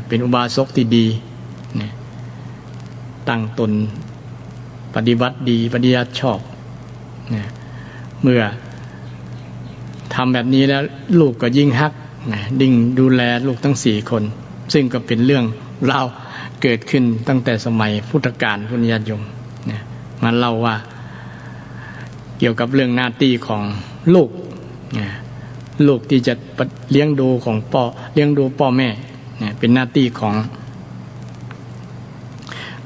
เป็นอุบาสกที่ดีตั้งตนปฏิบัติดีปฏิบัติชอบเมื่อทำแบบนี้แล้วลูกก็ยิ่งฮักดิ่งดูแลลูกทั้ง4 คนซึ่งก็เป็นเรื่องราวเกิดขึ้นตั้งแต่สมัยพุทธกาลคุณญาติโยมมาเล่าว่าเกี่ยวกับเรื่องหน้าที่ของลูกที่จะเลี้ยงดูของเลี้ยงดูพ่อแม่เป็นหน้าที่ของ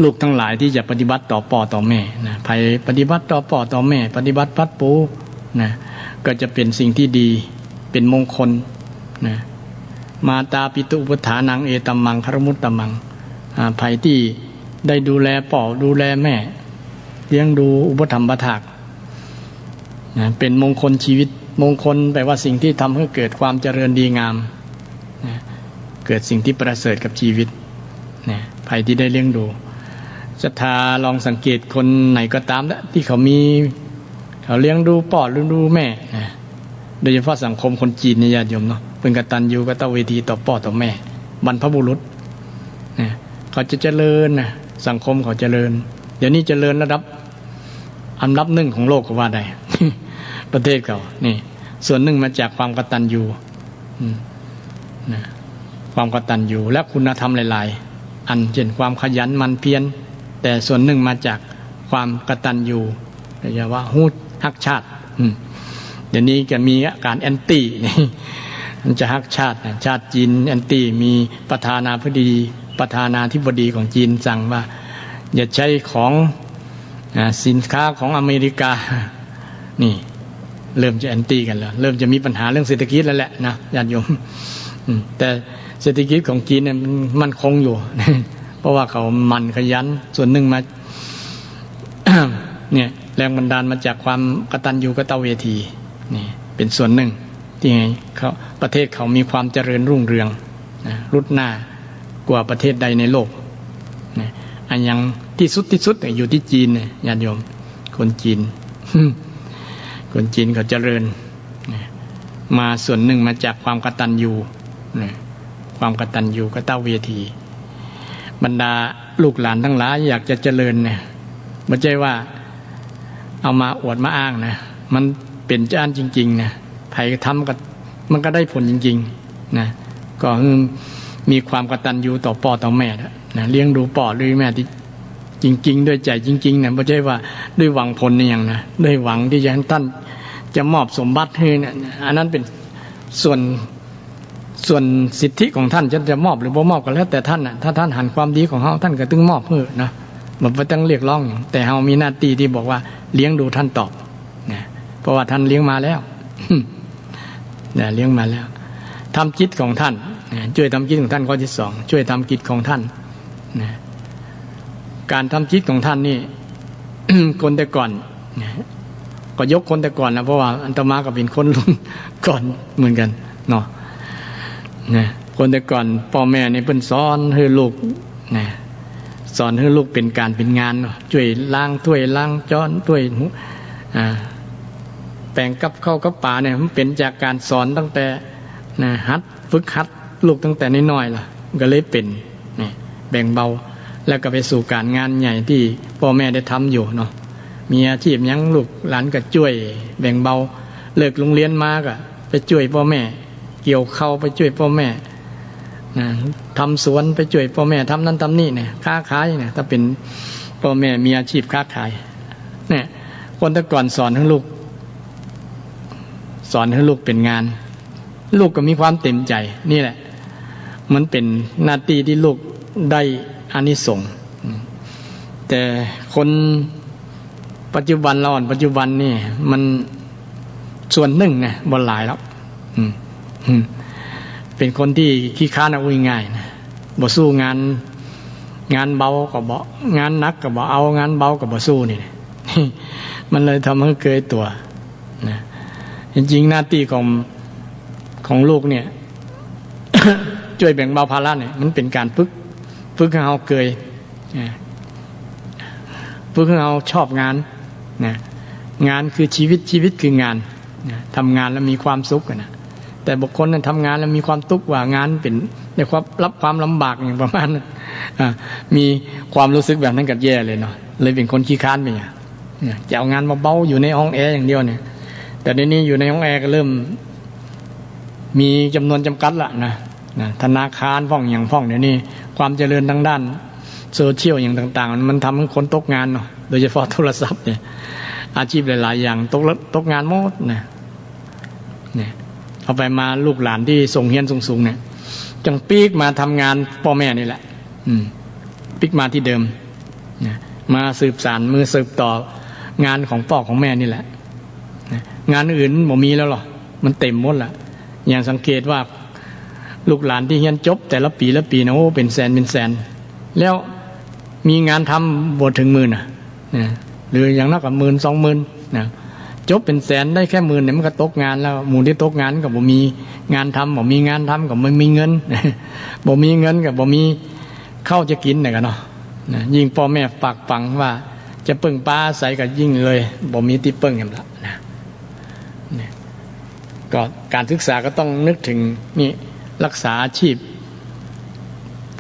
ลูกทั้งหลายที่จะปฏิบัติต่อพ่อต่อแม่ใครปฏิบัติต่อพ่อต่อแม่ปฏิบัติพัดปูก็จะเป็นสิ่งที่ดีเป็นมงคลมาตาปิตุอุปถานังเอตัมมังคารมุตตมังใครที่ได้ดูแลพ่อดูแลแม่เลี้ยงดูอุปถัมภ์ถากเป็นมงคลชีวิตมงคลแปลว่าสิ่งที่ทำให้เกิดความเจริญดีงามเกิดสิ่งที่ประเสริฐกับชีวิตใครที่ได้เลี้ยงดูศรัทธาลองสังเกตคนไหนก็ตามที่เขาเลี้ยงดูพ่อเลี้ยงดูแม่โดยเฉพาะสังคมคนจีนเนี่ยญาติโยมเนาะเป็นกตัญญูกตเวทีต่อพ่อต่อแม่บรรพบุรุษเขาจะเจริญสังคมเขาเจริญเดี๋ยวนี้เจริญระดับอันดับ1ของโลกก็ว่าได้ ประเทศเขานี่ส่วนหนึ่งมาจากความกตัญญูความกตัญญูและคุณธรรมหลายๆอันเช่นความขยันหมั่นเพียรแต่ส่วนหนึ่งมาจากความกตัญญูเรียกว่าฮู้ฮักชาติเดี๋ยวนี้จะมีอาการแอนตี้นี่มันจะฮักชาติจีนแอนตี้มีประธานาธิบดีของจีนสั่งว่าอย่าใช้ของสินค้าของอเมริกานี่เริ่มจะแอนตี้กันแล้วเริ่มจะมีปัญหาเรื่องเศรษฐกิจแล้วแหละนะญาติโยมแต่เศรษฐกิจของจีนเนี่ยมันคงอยู่ เพราะว่าเขามันขยันส่วนหนึ่งมา เนี่ยแรงบันดาลมาจากความกตัญญูกตเวทีนี่เป็นส่วนหนึ่ง ที่เขาประเทศเขามีความเจริญรุ่งเรืองนะรุดหน้ากว่าประเทศใดในโลกนะอันยังที่สุดอยู่ที่จีนเนี่ยญาติโยมคนจีน คนจีนเขาเจริญนะมาส่วนหนึ่งมาจากความกตัญญูนะความกตัญญูกตเวทีบรรดาลูกหลานทั้งหลายอยากจะเจริญเนี่ยไม่ใช่ว่าเอามาอวดมาอ้างนะมันเป็นจานจริงๆนะใครทำก็มันก็ได้ผลจริงๆนะก็คือมีความกตัญญูต่อพ่อต่อแม่นะเลี้ยงดูพ่อหรือแม่ที่จริงๆด้วยใจจริงๆนะไม่ใช่ว่าด้วยหวังผลอย่างนะด้วยหวังที่จะให้ท่านจะมอบสมบัติให้นะอันนั้นเป็นส่วนสิทธิของท่านจะมอบหรือบ่มอบก็แล้วแต่ท่านนะถ้าท่านหันความดีของเขาท่านก็ตึงมอบเพื่อนะมันไม่ต้องเรียกร้องอย่างแต่เรามีหน้าที่ที่บอกว่าเลี้ยงดูท่านตอบนะเพราะว่าท่านเลี้ยงมาแล้ว นะเลี้ยงมาแล้วทำจิตของท่านนะช่วยทำจิตของท่านข้อที่สองช่วยทำจิตของท่านนะการทำจิตของท่านนี่ คนแต่ก่อนนะก็ยกคนแต่ก่อนนะเพราะว่าอัตมาก็เป็นคนรุ่นก่อนเหมือนกันเนาะนะคนแต่ก่อนพ่อแม่นี่เพิ่นสอนให้ลูกนะสอนให้ลูกเป็นการเป็นงานเนาะช่วยล้างถ้วยล้างช้อนถ้วยแปลงกับข้าวกับปลาเนี่ยมันเป็นจากการสอนตั้งแต่นะฝึกหัดลูกตั้งแต่น้อยๆล่ะก็เลยเป็นนะแบ่งเบาแล้วก็ไปสู่การงานใหญ่ที่พ่อแม่ได้ทำอยู่เนาะมีอาชีพยังลูกหลานก็ช่วยแบ่งเบาเลิกโรงเรียนมาก็ไปช่วยพ่อแม่เกี่ยวข้าวไปช่วยพ่อแม่นะทำสวนไปช่วยพ่อแม่ทำนั่นทำนี่เนี่ยค้าขายเนี่ยถ้าเป็นพ่อแม่มีอาชีพค้าขายเนี่ยคนแต่ก่อนสอนให้ลูกเป็นงานลูกก็มีความเต็มใจนี่แหละมันเป็นหน้าที่ที่ลูกได้อานิสงส์แต่คนปัจจุบันนี่มันส่วนหนึ่งนะบ่หลายแล้วเป็นคนที่ขี้ค้านเอาง่ายๆนะบ่สู้งานเบาก็บ่งานหนักก็บ่เอางานเบาก็บ่สู้นี่ มันเลยทำให้เกิดตัวนะจริงๆหน้าที่ของลูกเนี่ย ช่วยแบ่งเบาภาระเนี่ยมันเป็นการฝึกให้เราเกยฝึกให้เราชอบงานนะงานคือชีวิตคืองานนะทำงานแล้วมีความสุขนะแต่บุคคลนั้นทำงานแล้วมีความทุกข์ว่างานเป็นในความรับความลำบากอย่างประมาณนั้นมีความรู้สึกแบบนั้นกับแย่เลยเนาะเลยเป็นคนขี้ค้านไปอย่างจะเอางานมาเบาอยู่ในห้องแอร์อย่างเดียวเนี่ยแต่ในนี้อยู่ในห้องแอร์ก็เริ่มมีจำนวนจำกัดละนะธนาคารเดี๋ยวนี้ความเจริญทางด้านโซเชียลอย่างต่างๆมันทำให้คนตกงานเนาะโดยเฉพาะโทรศัพท์เนี่ยอาชีพหลายๆอย่างตกงานหมดเนี่ยเอาไปมาลูกหลานที่ส่งเรียนสูงๆเนี่ยจังปีกมาทำงานพ่อแม่นี่แหละปีกมาที่เดิมมาสืบสานมือสืบต่องานของพ่อของแม่นี่แหละงานอื่นบ่มีแล้วหรอมันเต็มหมดละอย่างสังเกตว่าลูกหลานที่เรียนจบแต่ละปีนะโอ้เป็นแสนแล้วมีงานทำบ่ถึงหมื่นหรืออย่างนักกับ10,000-20,000นะจบเป็นแสนได้แค่10,000เนี่ยมันก็ตกงานแล้วหมู่ที่ตกงานก็บ่มีงานทำบ่มีงานทำก็ไม่มีเงิน บ่มีเงินก็บ่มีข้าวจะกินเนี่ยกันเนาะยิ่งพ่อแม่ฝากฝังว่าจะปึ้งป้าใส่ก็ยิ่งเลยบ่มีที่ปึ้งอย่างละนะก็การศึกษาก็ต้องนึกถึงนี่รักษาอาชีพ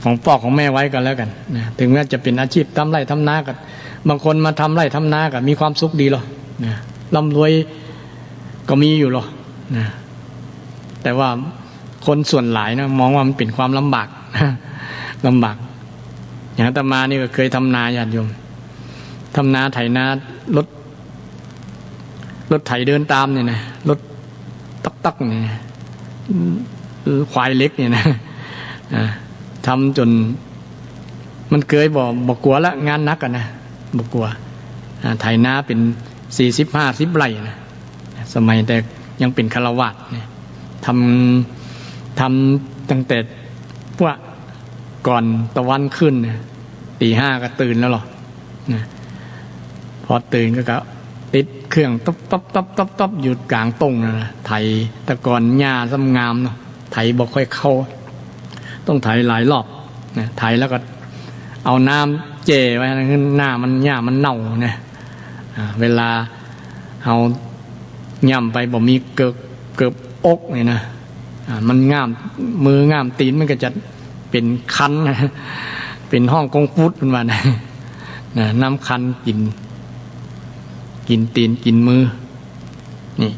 ของพ่อของแม่ไว้กันแล้วกันนะถึงแม้จะเป็นอาชีพทำไร่ทำนาก็บางคนมาทำไร่ทำนาก็มีความสุขดีหรอนะร่ำรวยก็มีอยู่หรอนะแต่ว่าคนส่วนหลายนะมองว่ามันเป็นความลำบากลำบากอย่างอาตมานี่ก็เคยทำนาญาติโยมทำนาไถนารถไถเดินตามเนี่ยนะรถตักเนี่ยควายเล็กเนี่ยนะทำจนมันเคยบอกกลัวละงานนักกันนะบอกกลัวไถนาเป็น40-50 ไร่นะสมัยแต่ยังเป็นฆราวาสเนี่ยทำตั้งแต่พวกก่อนตะวันขึ้นนะตี 5ก็ตื่นแล้วหรอนะพอตื่นก็ติดเค เครื่องตบอยู่กลางตรงนะไถแต่ก่อนหญ้าซ้ำงามเนาะไถบ่ค่อยเข้าต้องไถหลายรอบนะไถแล้วก็เอาน้ำเจไว้หน้ามันหญ้ามันเน่าเนี่ยเวลาเอาย่ำไปบ่มีเกิบอกนี่นะมันง่ามมือง่ามตีนมันก็จะเป็นคันนะเป็นห้องกงฟุตเป็นว่านะน้ำคันกินตีนกินมือนี่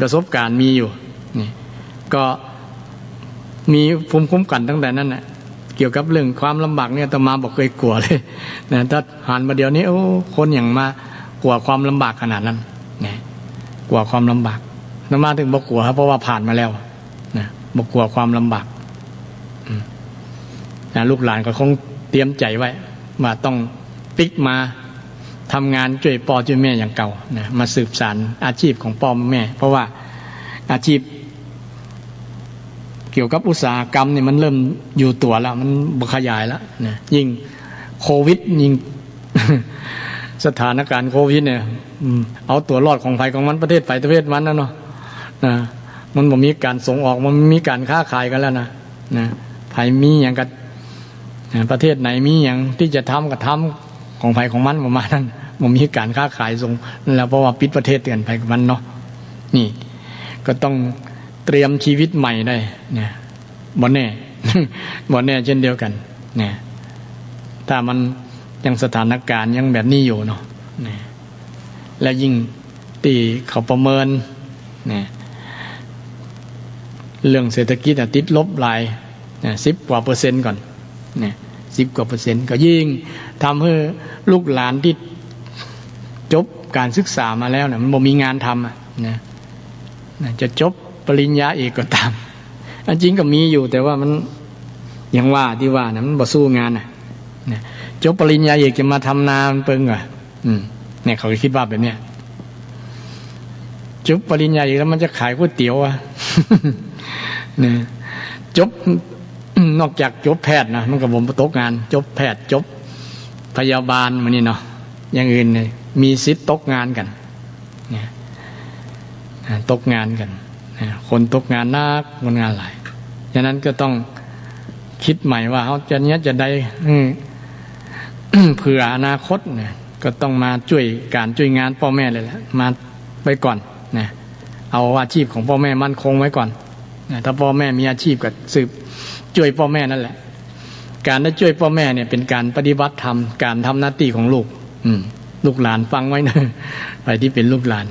ประสบการณ์มีอยู่นี่ก็มีภูมิคุ้มกันตั้งแต่นั้นนะเกี่ยวกับเรื่องความลำบากเนี่ยอาตมาบอกเคยกลัวเลยนะถ้าหันมาเดี๋ยวนี้โอ้คนอย่างมากลัวความลำบากขนาดนั้นนะกลัวความลำบากอาตมาถึงบอกกลัวครับเพราะว่าผ่านมาแล้วนะบอกกลัวความลำบากนะลูกหลานก็คงเตรียมใจไว้ว่าต้องปิ๊กมาทำงานช่วยพ่อช่วยแม่อย่างเก่านะมาสืบสานอาชีพของพ่อแม่เพราะว่าอาชีพเกี่ยวกับอุตสาหกรรมเนี่ยมันเริ่มอยู่ตัวแล้วมันขยายแล้วนะยิ่งโควิดยิ่ง สถานการณ์โควิดเนี่ยเอาตัวรอดของไผของมันประเทศไผประเทศมันนะเนาะนะมันบ่มีการส่งออกมันมีการค้าขายกันแล้วนะไผมีอย่างกับประเทศไหนมีอย่างที่จะทำก็ทำของไผของมันประมาณนั้นบ่มีการค้าขายส่งแล้วเพราะว่าปิดประเทศเตือนไผของมันเนาะนี่ก็ต้องเตรียมชีวิตใหม่ได้เนี่ยบ่แน่ บ่แน่เช่นเดียวกันเนี่ยถ้ามันยังสถานการณ์ยังแบบนี้อยู่เนาะเนี่ยและยิ่งตีเขาประเมินเนี่ยเรื่องเศรษฐกิจติดลบหลาย10 กว่าเปอร์เซ็นต์ก่อนเนี่ย10 กว่าเปอร์เซ็นต์ก็ยิ่งทำให้ลูกหลานที่จบการศึกษามาแล้วเนี่ยมันบ่มีงานทำนะจะจบปริญญาเอกก็ตามอันจริงก็มีอยู่แต่ว่ามันอย่างว่าที่ว่านะมันบ่สู้งานนะจบปริญญาเอกจะมาทำนามันเปิงเหรอเนี่ยเขาคิดว่าแบบเนี้ยจบปริญญาเอกแล้วมันจะขายก๋วยเตี๋ยวอ่ะ เนี่ยจบนอกจากจบแพทย์นะมันก็บ่ตกงานจบแพทย์จบพยาบาลมันนี่เนาะอย่างอื่นเนี่ยมีสิทธิ์ตกงานกันเนี่ยตกงานกันคนตกงานนักคนงานหลายฉะนั้นก็ต้องคิดใหม่ว่าเขาจะได้ เผื่ออนาคตเนี่ยก็ต้องมาช่วยงานพ่อแม่เลยแหละมาไว้ก่อนนะเอาอาชีพของพ่อแม่มั่นคงไว้ก่อนนะถ้าพ่อแม่มีอาชีพก็สืบช่วยพ่อแม่นั่นแหละการได้ช่วยพ่อแม่เนี่ยเป็นการปฏิบัติธรรมการทำหน้าที่ของลูกลูกหลานฟังไว้นะไปที่เป็นลูกหลาน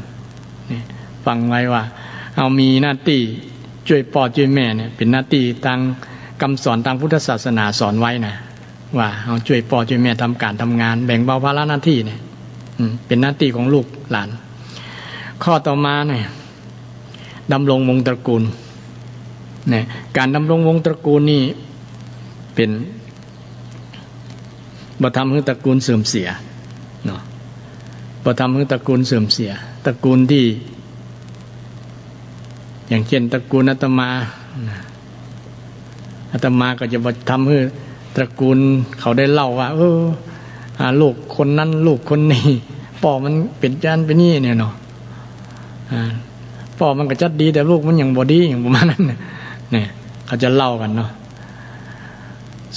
นี่ฟังไว้ว่าเอามีหน้าที่ช่วยพ่อช่วยแม่เนี่ยเป็นหน้าที่ทางคำสอนทางพุทธศาสนาสอนไว้นะว่าเอาช่วยพ่อช่วยแม่ทำการทำงานแบ่งเบาภาระหน้าที่เนี่ยเป็นหน้าที่ของลูกหลานข้อต่อมาเนี่ยดำรงวงศ์ตระกูลเนี่ยการดำรงวงศ์ตระกูลนี่เป็นบ่ทำให้ตระกูลเสื่อมเสียเนาะบ่ทำให้ตระกูลเสื่อมเสียตระกูลที่อย่างเช่นตระกูลอาตมาก็จะบ่ทำให้ตระกูลเขาได้เล่าว่าลูกคนนั้นลูกคนนี้พ่อมันเป็นจานเป็นนี่เนี่ยเนาะพ่อมันก็จัดดีแต่ลูกมันยังบ่ดีอย่างประมาณนั้นเนี่ยเขาจะเล่ากันเนาะ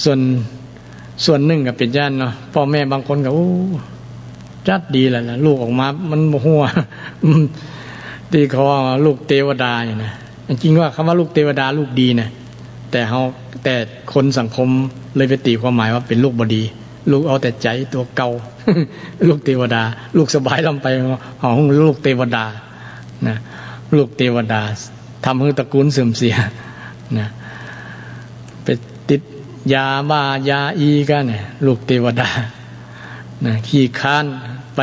ส่วนหนึ่งก็เป็นจานเนาะพ่อแม่บางคนก็จัดดีแหละลูกออกมามันหัวที่เขาว่าลูกเทวดาอย่างนะจริงว่าคำว่าลูกเทวดาลูกดีนะแต่คนสังคมเลยไปตีความหมายว่าเป็นลูกบดีลูกเอาแต่ใจตัวเก่า ลูกเทวดาลูกสบายลำไปเอาลูกเทวดานะลูกเทวดาทำให้ตระกูลเสื่อมเสียนะไปติดยาบ้ายาอีกันเนี่ยลูกเทวดานะขี้ค้านไป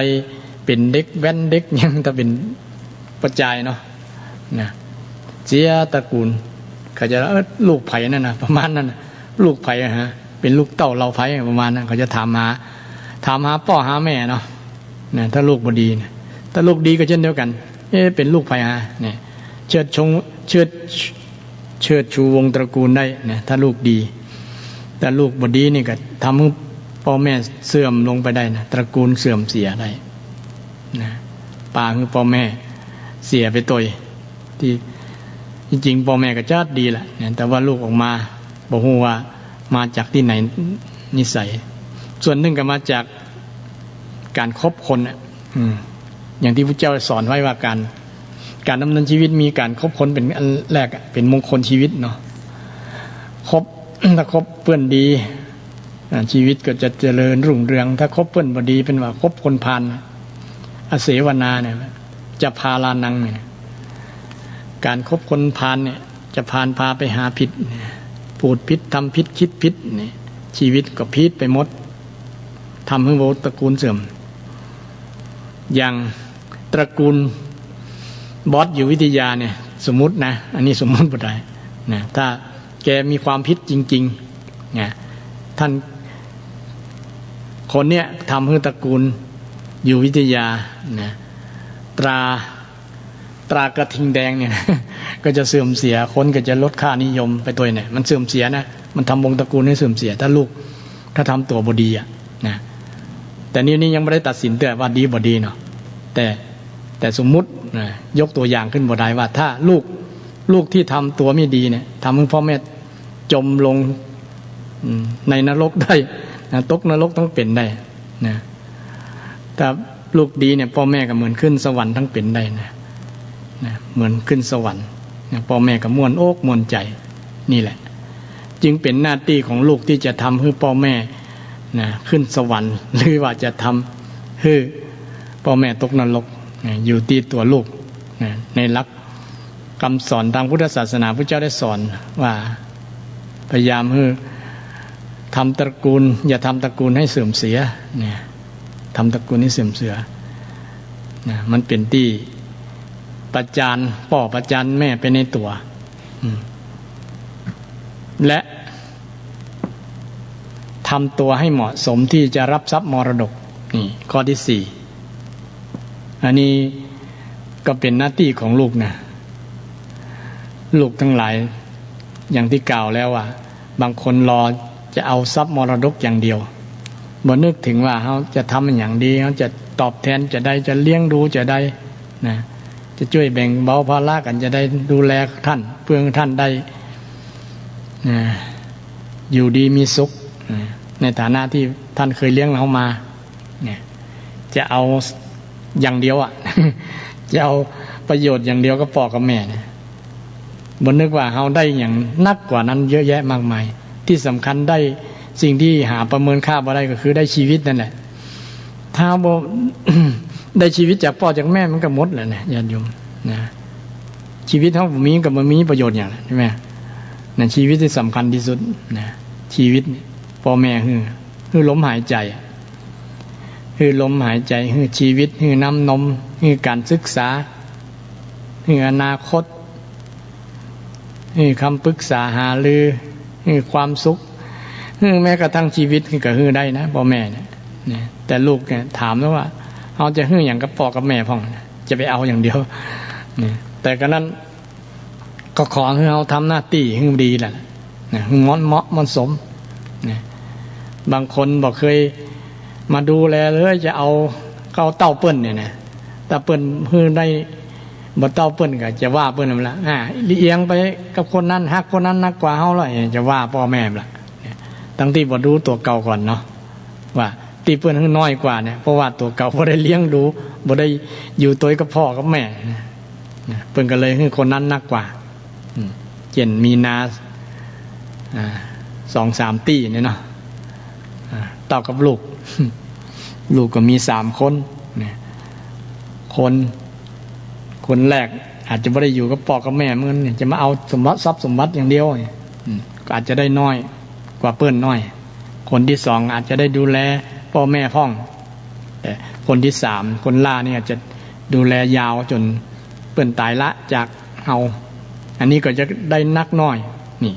เป็นเด็กแว้นเด็กยังถ้าเป็นประจายเนาะนะเสียตระกูลเขาจะลูกไผ่นั่นนะประมาณนั้นลูกไผ่ฮะเป็นลูกเต้าเราไผ่ประมาณนั้นเขาจะถามหาพ่อหาแม่เนาะนะถ้าลูกบดีนะถ้าลูกดีก็เช่นเดียวกันเป็นลูกไผ่ฮะเนี่ยเชิดชูวงตระกูลได้นะถ้าลูกดีแต่ลูกบดีนี่ก็ทำให้พ่อแม่เสื่อมลงไปได้นะตระกูลเสื่อมเสียได้นะ ปาคือพ่อแม่เสียไปตัวที่จริงๆพ่อแม่ก็จัดดีแหละแต่ว่าลูกออกมาบอกว่ามาจากที่ไหนนิสัยส่วนหนึ่งก็มาจากการคบคนอย่างที่พระเจ้าสอนไว้ว่าการดำเนินชีวิตมีการคบคนเป็นอันแรกเป็นมงคลชีวิตเนาะคบ ถ้าคบเพื่อนดีชีวิตก็จะเจริญรุ่งเรืองถ้าคบเพื่อนบ่ดีเป็นว่าคบคนพาลอเสวนาเนี่ยจะพาลานังเนี่ยการคบคนพาลเนี่ยจะพาไปหาผิดพูดผิดทำผิดคิดผิดเนี่ยชีวิตก็ผิดไปหมดทำให้วงตระกูลเสื่อมอย่างตระกูลบอสอยู่วิทยาเนี่ยสมมุตินะอันนี้สมมุติบ่ได้นะถ้าแกมีความผิดจริงๆนะท่านคนเนี้ยทำให้ตระกูลอยู่วิทยานะตรากระทิงแดงเนี่ย ก็จะเสื่อมเสียคนก็จะลดค่านิยมไปตัวเนี่ยมันเสื่อมเสียนะมันทำวงตระกูลให้เสื่อมเสียถ้าลูกถ้าทำตัวบดีนะแต่นี่ยังไม่ได้ตัดสินแต่ว่าดีบดีเนาะแต่สมมุตินะยกตัวอย่างขึ้นบ่ได้ว่าถ้าลูกที่ทำตัวไม่ดีเนี่ยทำให้พ่อแม่จมลงในนรกได้นะตกนรกต้องเป็นได้นะถ้าลูกดีเนี่ยพ่อแม่ก็เหมือนขึ้นสวรรค์ทั้งเป็นได้นะเหมือนขึ้นสวรรค์พ่อแม่ก็ม่วนอกม่วนใจนี่แหละจึงเป็นหน้าที่ของลูกที่จะทำให้พ่อแม่นะขึ้นสวรรค์หรือว่าจะทำให้พ่อแม่ตกนรกอยู่ที่ตัวลูกนะในหลักคำสอนทางพุทธศาสนาพระเจ้าได้สอนว่าพยายามให้ทำตระกูลอย่าทำตระกูลให้เสื่อมเสียเนี่ยทำตระกูลให้เสื่อมเสียนะมันเป็นที่ประจานพ่อประจานแม่ไปในตัวและทำตัวให้เหมาะสมที่จะรับทรัพย์มรดกนี่ข้อที่ 4อันนี้ก็เป็นหน้าที่ของลูกนะลูกทั้งหลายอย่างที่กล่าวแล้วว่าบางคนรอจะเอาทรัพย์มรดกอย่างเดียวบ่นึกถึงว่าเขาจะทำอย่างดีเขาจะตอบแทนจะได้จะเลี้ยงดูจะได้นะจะช่วยแบ่งเบาภาระกันจะได้ดูแลท่านเพื่อท่านได้อยู่ดีมีสุขในฐานะที่ท่านเคยเลี้ยงเรามาเนี่ยจะเอาอย่างเดียวอ่ะ จะเอาประโยชน์อย่างเดียวก็พ่อกับแม่นะบ่นึกว่าเขาได้อย่างนักกว่านั้นเยอะแยะมากมายที่สำคัญได้สิ่งที่หาประเมินค่าบ่ได้ก็คือได้ชีวิตนั่นแหละถ้าบ่ ได้ชีวิตจากพ่อจากแม่มันก็หมดแหละนะญาติโยมนะชีวิตเขาบ่มีก็บ่มีประโยชน์อย่างใช่ไหมนะชีวิตที่สำคัญที่สุดนะชีวิตพ่อแม่คือลมหายใจคือลมหายใจคือชีวิตคือน้ำนมคือการศึกษาคืออนาคตคือคำปรึกษาหารือคือความสุขคือแม้กระทั่งชีวิตคือได้นะพ่อแม่เนี่ยแต่ลูกเนี่ยถามแล้วว่าเอาจะฮื้ออย่างกับพ่อกับแม่พ่องจะไปเอาอย่างเดียวแต่ก็นั้นก็ขอให้เราทำหน้าที่ให้ดีแหละเหมาะมันสมบางคนบอกเคยมาดูแลเลยจะเอาเข้าเต้าเปิ้นเนี่ยนะแต่เปิ้นฮื้อได้บ่เต้าเปิ้นก็จะว่าเปิ้นนั่นล่ะเลี้ยงไปกับคนนั้นฮักคนนั้นนักกว่าเฮาเลยจะว่าพ่อแม่ล่ะทั้งที่บ่ดูตัวเก่าก่อนเนาะว่าตีเปิ้นฮื้อน้อยกว่าเนี่ยเพราะว่าตัวเก่าบ่ได้เลี้ยงดูบ่ได้อยู่ตัวกับพ่อกับแม่เปิ้นก็เลยฮื้อคนนั้นนักกว่าเช่นมีนา2-3 ตีเนี่ยเนาะเต่ากับลูก ลูกก็มี3 คนคนแรกอาจจะไม่ได้อยู่กับพ่อกับแม่เหมือนจะมาเอาสมบัติทรัพย์สมบัติอย่างเดียวก็อาจจะได้น้อยกว่าเปิ้นน้อยคนที่2อาจจะได้ดูแลพ่อแม่พ่องแต่คนที่3คนล่านี่อาจจะดูแลยาวจนเปิ้นตายละจากเฮาอันนี้ก็จะได้นักน้อยนี่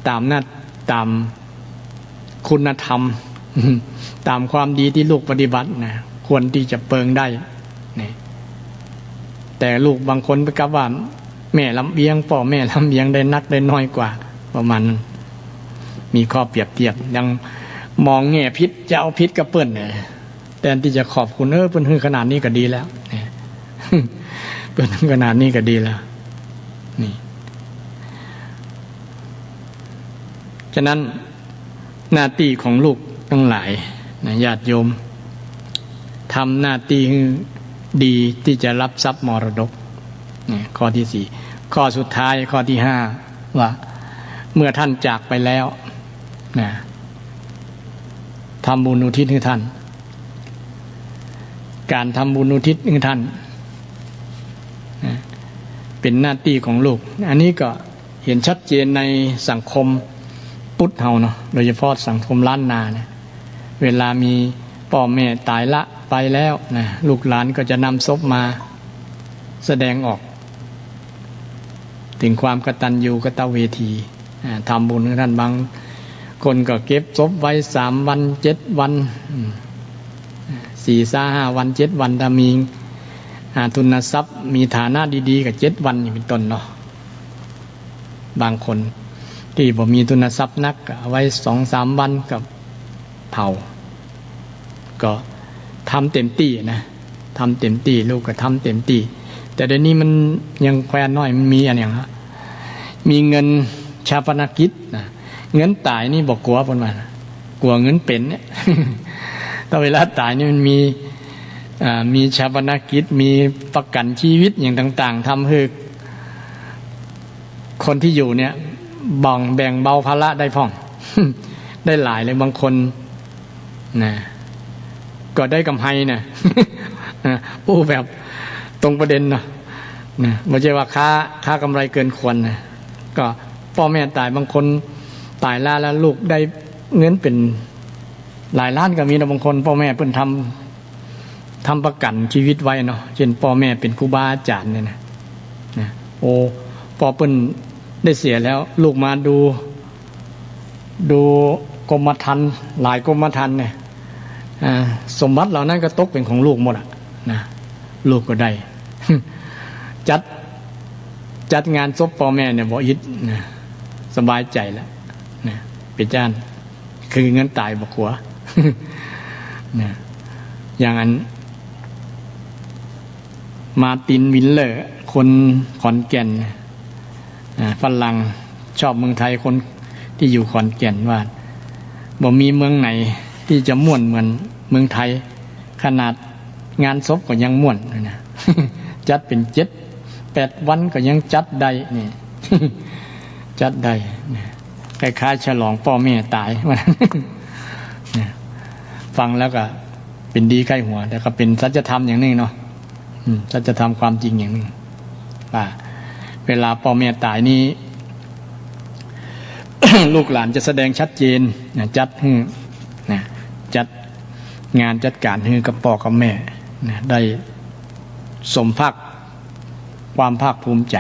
ตามคุณธรรม ตามความดีที่ลูกปฏิบัตินะควรที่จะเปิงได้นี่แต่ลูกบางคนไปกับว่าแม่ลำเอียงพ่อแม่ลำเอียงได้นักได้น้อยกว่าประมาณนั้นมีข้อเปรียบเทียบยังมองแง่พิษจะเอาพิษกับเปิ้นเนี่ยแทนที่จะขอบคุณเปิ้นฮือขนาดนี้ก็ดีแล้ว เปิดขนาดนี้ก็ดีแล้วนี่ฉะนั้นหน้าที่ของลูกทั้งหลายนะญาติโยมทำหน้าที่ดีที่จะรับทรัพย์มรดกนี่ข้อที่ 4ข้อสุดท้ายข้อที่ 5ว่าเมื่อท่านจากไปแล้วนะทำบุญอุทิศให้ท่านการทำบุญอุทิศให้ท่านนะเป็นหน้าที่ของลูกอันนี้ก็เห็นชัดเจนในสังคมพุทธเฮาเนาะโดยเฉพาะสังคมล้านนาเนี่ยเวลามีพ่อแม่ตายละไปแล้วนะลูกหลานก็จะนำศพมาแสดงออกถึงความกตัญญูกตเวทีทำบุญให้ท่านบางคนก็เก็บศพไว้3 วัน 7 วัน4-5 วัน 7 วันถ้ามีทุนทรัพย์มีฐานะดีๆกับ7 วันอย่างเป็นต้นเนาะบางคนที่บ่มีทุนทรัพย์นักเอาไว้ 2-3 วันกับเผาก็ทำเต็มที่นะทำเต็มที่ลูกก็ทำเต็มที่แต่เดี๋ยวนี้มันยังแควนน้อยมันมีอันอย่างมีเงินชาปนกิจนะเงินตายนี่บอกกลัวปนมากลัวเงินเป็นเนี่ย แต่เวลาตายนี่มันมีชาปนกิจมีประกันชีวิตอย่างต่างๆทำให้คนที่อยู่เนี่ยแบ่งเบาภาระได้พ่อง ได้หลายเลยบางคนนะก็ได้กำไรนะ อู้แบบตรงประเด็นเนาะไม่ใช่ว่าค่ากำไรเกินควรนะก็พ่อแม่ตายบางคนตายแล้วลูกได้เงินเป็นหลายล้านก็มีนะบางคนพ่อแม่เพิ่นทำประกันชีวิตไว้เนาะเช่นพ่อแม่เป็นครูบาอาจารย์เนี่ยนะโอ้พอเพิ่นได้เสียแล้วลูกมาดูกรมธรรม์หลายกรมธรรม์เนี่ยสมบัติเหล่านั้นก็ตกเป็นของลูกหมดอ่ะนะลูกก็ได้ จัดงานศพพ่อแม่เนี่ยบ่อิดนะสบายใจแล้วนะเป็นจ้านคือเงินตายบ่ขัว นะอย่างนั้นมาร์ตินวิลเลอร์คนขอนแก่นฝรั่งชอบเมืองไทยคนที่อยู่ขอนแก่นว่าบ่มีเมืองไหนที่จะม่วนเหมือนเมืองไทยขนาดงานศพก็ยังม่วนนะ จัดเป็น7-8 วันก็ยังจัดได้นี่ จัดได้คล้ายๆฉลองพ่อแม่ตาย ฟังแล้วก็เป็นดีใกล้หัวแต่ก็เป็นสัจธรรมอย่างนึงเนาะสัจธรรมความจริงอย่างนึงว่าเวลาพ่อแม่ตายนี้ ลูกหลานจะแสดงชัดเจนจัดงานจัดการให้กับพ่อกับแม่ได้สมภาคความภาคภูมิใจ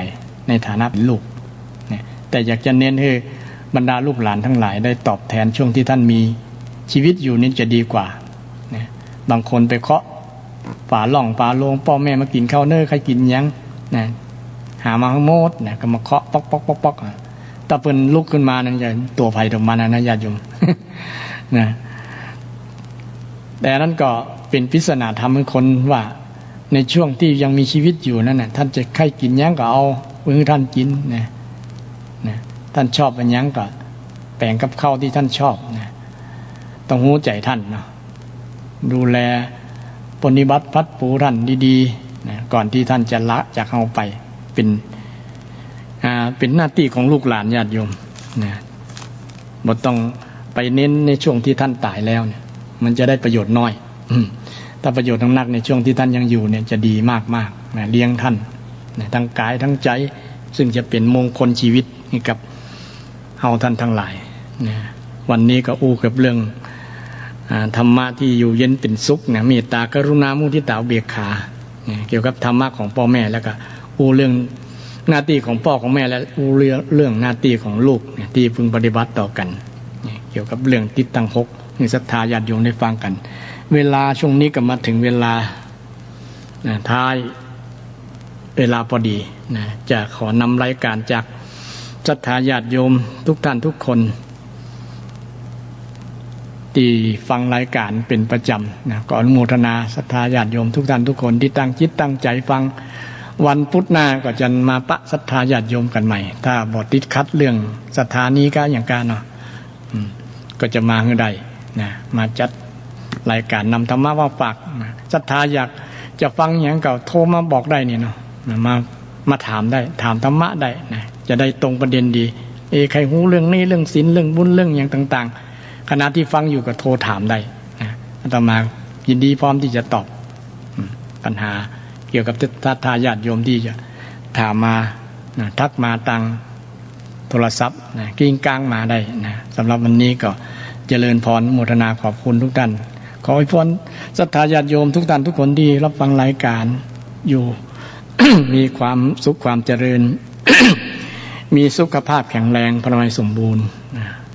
ในฐานะเป็นลูกแต่อยากจะเน้นให้บรรดาลูกหลานทั้งหลายได้ตอบแทนช่วงที่ท่านมีชีวิตอยู่นี่จะดีกว่าบางคนไปเคาะฝาล่องฝาโลงพ่อแม่มากินข้าวเนื้อใครกินยังหามาทั้งหมดก็มาเคาะป๊อกถ้าเพิ่นลุกขึ้นมานั่นจะตัวไผ่ตัวมันนะญาติโยม นะแต่นั้นก็เป็นปริศนาธรรมให้คนว่าในช่วงที่ยังมีชีวิตอยู่นั่นน่ะท่านจะใครกินยังก็เอาให้ท่านกินนะท่านชอบอันยังก็แบ่งกับข้าวที่ท่านชอบนะต้องรู้ใจท่านเนาะดูแลปฏิบัติพัดผูท่านดีๆนะก่อนที่ท่านจะละจากเราไปเป็นหน้าที่ของลูกหลานญาติโยมนะบ่ต้องไปเน้นในช่วงที่ท่านตายแล้วเนี่ยมันจะได้ประโยชน์น้อยถ้าประโยชน์นักในช่วงที่ท่านยังอยู่เนี่ยจะดีมากๆนะเลี้ยงท่านนะทั้งกายทั้งใจซึ่งจะเป็นมงคลชีวิตให้กับเฮาท่านทั้งหลายนะวันนี้ก็อู้กับเรื่องธรรมะที่อยู่เย็นเป็นสุขนะเมตตากรุณามุทิตาอุเบกขาเกี่ยวกับธรรมะของพ่อแม่แล้วก็อู้เรื่องหน้าที่ของพ่อของแม่และอู้เรื่องหน้าที่ของลูกที่พึงปฏิบัติต่อกันเกี่ยวกับเรื่องทิศตั้ง6ให้ศรัทธาญาติโยมได้ฟังกันเวลาช่วงนี้ก็มาถึงเวลาท้ายเวลาพอดีจะขอนำรายการจากศรัทธาญาติโยมทุกท่านทุกคน ที่ฟังรายการเป็นประจำนะก็อนุโมทนาศรัทธาญาติโยมทุกท่านทุกคนที่ตั้งจิตตั้งใจฟังวันพุธหน้าก็จะมาปะศรัทธาญาติโยมกันใหม่ถ้าบ่ติดขัดเรื่องศรัทธานี้ก็อย่างการเนาะก็จะมาเมื่อใดนะมาจัดรายการนำธรรมะมาฝากศรัทธาอยากจะฟังอย่างเก่าโทรมาบอกได้นี่เนาะมาถามได้ถามธรรมะได้นะจะได้ตรงประเด็นดีใครรู้เรื่องนี้เรื่องศีลเรื่องบุญเรื่องอย่างต่างๆขณะที่ฟังอยู่ก็โทรถามได้นะอาตมายินดีพร้อมที่จะตอบปัญหาเกี่ยวกับศรัทธาญาติโยมที่จะถามมานะทักมาทางโทรศัพท์นะกิ้งก้างมาได้นะสำหรับวันนี้ก็เจริญพรโมทนาขอบคุณทุกท่านขอให้พรศรัทธาญาติโยมทุกท่านทุกคนที่รับฟังรายการอยู่ มีความสุขความเจริญ มีสุขภาพแข็งแรงพลามัยสมบูรณ์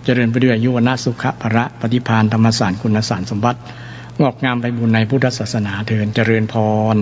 เจริญไปด้วยอายุวนะสุขะภระปฏิภาณธรรมสารคุณสารสมบัติงอกงามไปบุญในพุทธศาสนาเถิดเจริญพร